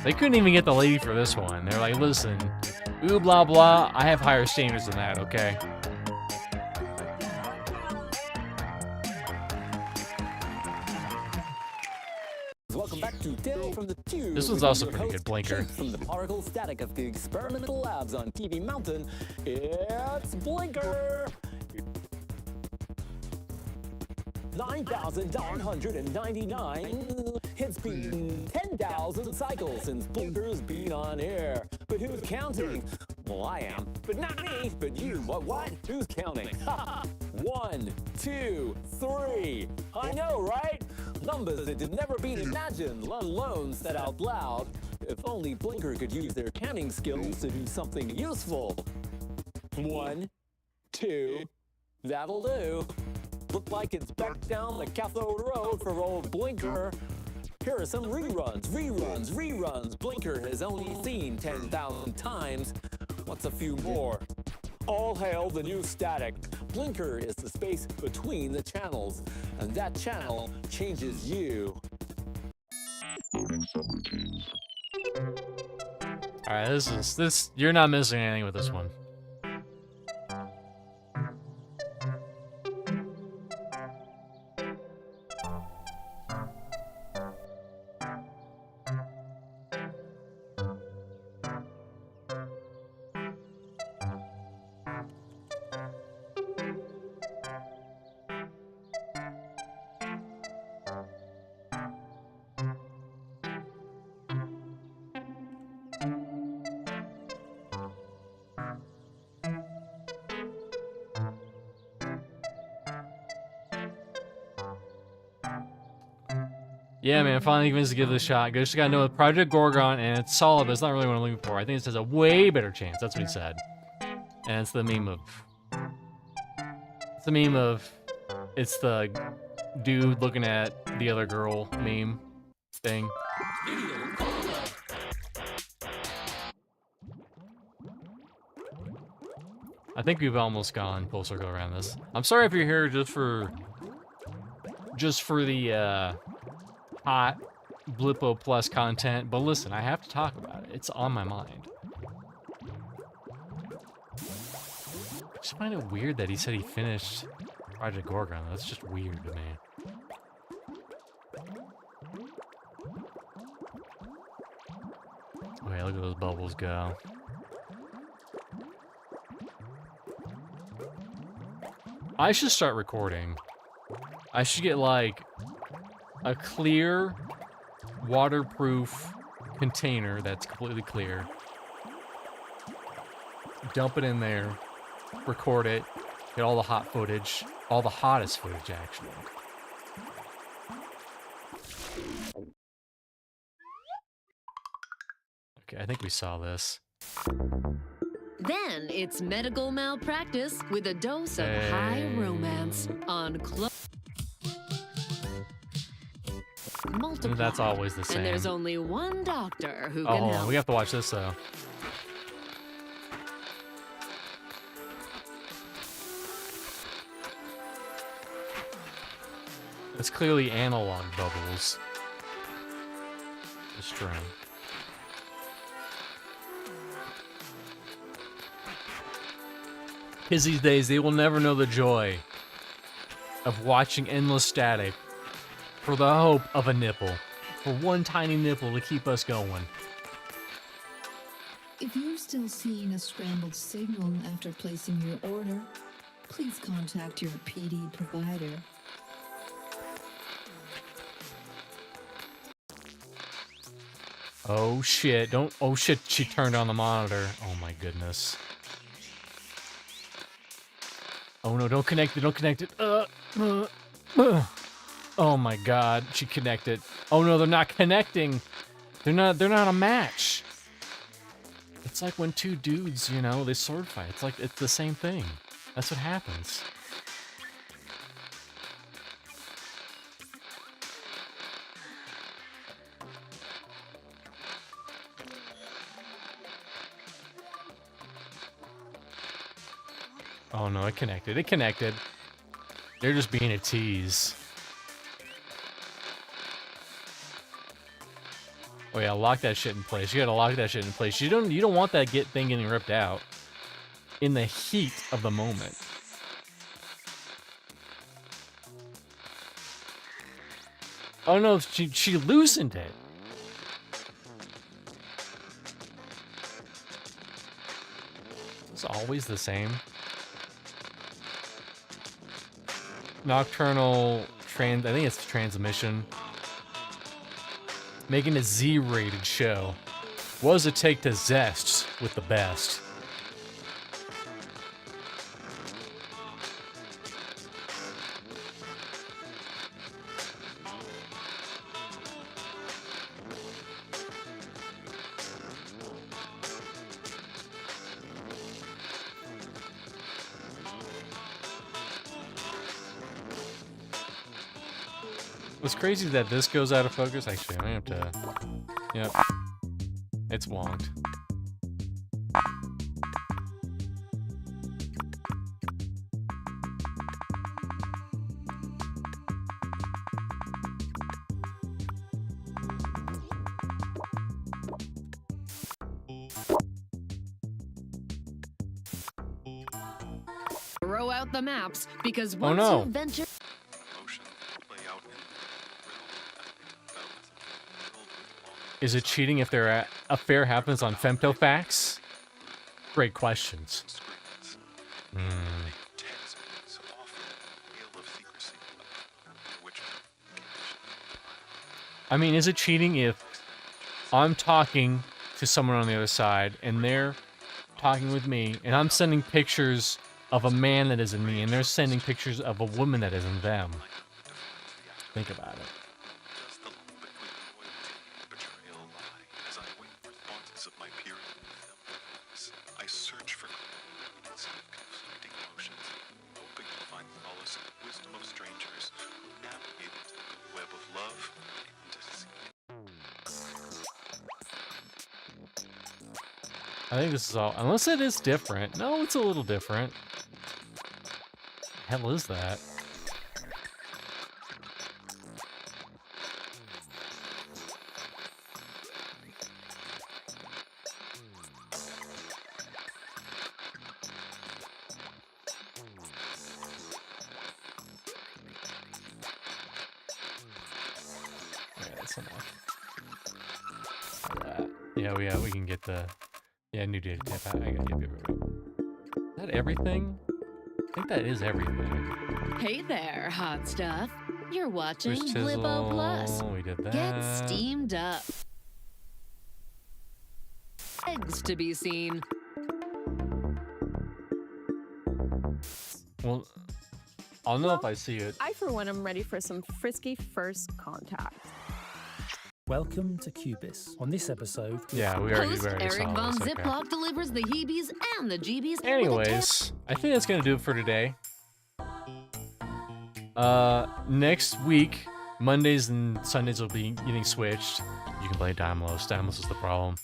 They couldn't even get the lady for this one. They're like, listen, ooh, blah, blah, I have higher standards than that, okay? Welcome back to Tale from the Tube. This one's also pretty good, Blinker. From the particle static of the experimental labs on TV Mountain, it's Blinker! 9,999. It's been 10,000 cycles since Blinker's been on air. But who's counting? Well, I am. But not me. But you. What? Who's counting? 1, 2, 3. I know, right? Numbers that had never been imagined, let alone said out loud. If only Blinker could use their counting skills to do something useful. 1, 2. That'll do. Look like it's back down the Cathode Road for old Blinker. Here are some reruns. Blinker has only seen 10,000 times. What's a few more? All hail the new static. Blinker is the space between the channels, and that channel changes you. Alright, this you're not missing anything with this one. Yeah, man, finally convinced to give this a shot. Just gotta know Project Gorgon, and it's solid, but it's not really what I'm looking for. I think this has a way better chance. That's what he said. And it's the meme of... It's the meme of... It's the dude looking at the other girl meme thing. I think we've almost gone full circle around this. I'm sorry if you're here just for the, hot Blippo Plus content, but listen, I have to talk about it. It's on my mind. I just find it weird that he said he finished Project Gorgon. That's just weird to me. Wait, look at those bubbles go. I should start recording. I should get like a clear, waterproof container that's completely clear. Dump it in there, record it, get all the hot footage, all the hottest footage actually. Okay, I think we saw this. Then it's medical malpractice with a dose of high romance on Multiply. That's always the same. And there's only one doctor who can help. We have to watch this though. It's clearly analog bubbles. The string. Kids these days, they will never know the joy of watching endless static for the hope of a nipple. For one tiny nipple to keep us going. If you're still seeing a scrambled signal after placing your order, please contact your PD provider. Oh shit, don't, oh shit, she turned on the monitor. Oh my goodness. Oh no, don't connect it, don't connect it. Oh my god, she connected. Oh no, they're not connecting. They're not a match. It's like when two dudes, you know, they sword fight. It's like, it's the same thing. That's what happens. Oh no, it connected. It connected. They're just being a tease. Oh yeah, lock that shit in place. You gotta lock that shit in place. You don't want that thing getting ripped out in the heat of the moment. Oh no, she loosened it. It's always the same. Nocturnal I think it's transmission. Making a Z-rated show. What does it take to zest with the best? What's crazy is that this goes out of focus. Actually, I have to... Yep. It's wonked. throw out the maps because Oh, once no. you venture. Is it cheating if their affair happens on femtofacts? Great questions. I mean, is it cheating if I'm talking to someone on the other side and they're talking with me and I'm sending pictures of a man that isn't me and they're sending pictures of a woman that isn't them? Think about it. I search for conflicting emotions, hoping to find solace in the wisdom of strangers who navigate the web of love and deceit. I think this is all, unless it is different. No, it's a little different. Hell is that? That's enough. Yeah, we can get the new data tap. I got you. Is that everything? I think that is everything. Hey there, hot stuff. You're watching Twitch Blippo Chisel, Plus. we did Get that. steamed up. Eggs to be seen. Well, I'll know if I see it. I, for one, am ready for some frisky first contact. Welcome to Cubis. On this episode, Yeah, we already Host Eric saw Von this. Okay. Ziploc delivers the heebies and the jeebies. Anyways, I think that's gonna do it for today. Next week, Mondays and Sundays will be getting switched. You can play Daimlos. Daimlos is the problem.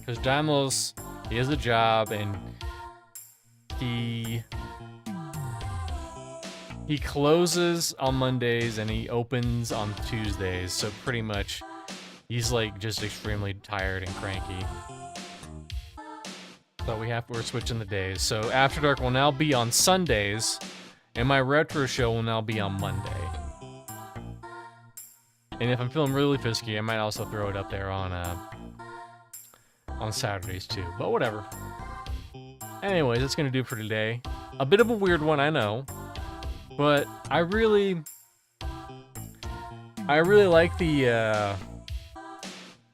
Because Daimlos, he has a job and he closes on Mondays and he opens on Tuesdays. So pretty much, he's like just extremely tired and cranky. So we're switching the days. So After Dark will now be on Sundays, and my retro show will now be on Monday. And if I'm feeling really fisky, I might also throw it up there on Saturdays too. But whatever. Anyways, that's gonna do it for today. A bit of a weird one, I know, but I really like the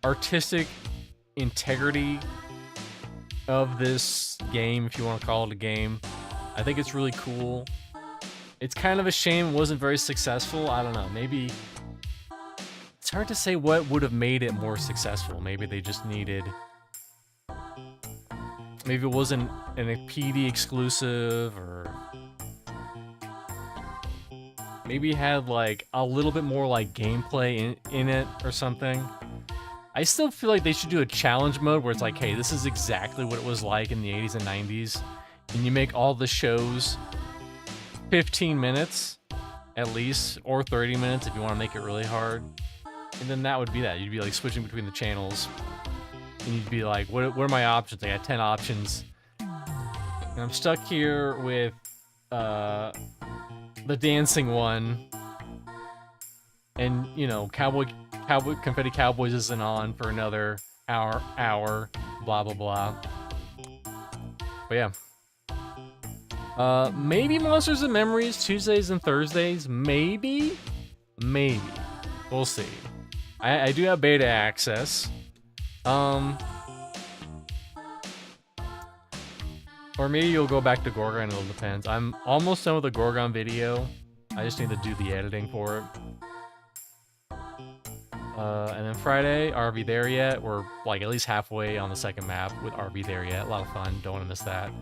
artistic integrity of this game, if you want to call it a game. I think it's really cool. It's kind of a shame it wasn't very successful. I don't know, maybe it's hard to say what would have made it more successful. Maybe they just needed, maybe it wasn't a PD exclusive, or maybe it had like a little bit more like gameplay in it or something. I still feel like they should do a challenge mode where it's like, hey, this is exactly what it was like in the 80s and 90s, and you make all the shows 15 minutes at least, or 30 minutes if you want to make it really hard. And then that would be that. You'd be like switching between the channels, and you'd be like, what are my options? I got 10 options, and I'm stuck here with the dancing one, and you know, Confetti Cowboys isn't on for another hour, blah blah blah. But yeah. Maybe Monsters and Memories Tuesdays and Thursdays, maybe. We'll see. I do have beta access. Or maybe you'll go back to Gorgon, it all depends. I'm almost done with the Gorgon video. I just need to do the editing for it. And then Friday, RV There Yet? We're like at least halfway on the second map with RV There Yet. A lot of fun, don't want to miss that.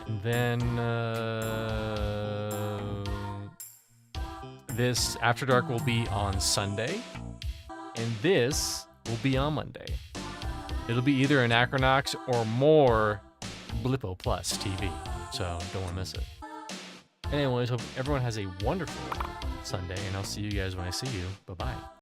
And then this After Dark will be on Sunday, and this will be on Monday. It'll be either an Acronox or more Blippo Plus TV, so don't want to miss it. Anyways, hope everyone has a wonderful Sunday, and I'll see you guys when I see you. Bye-bye.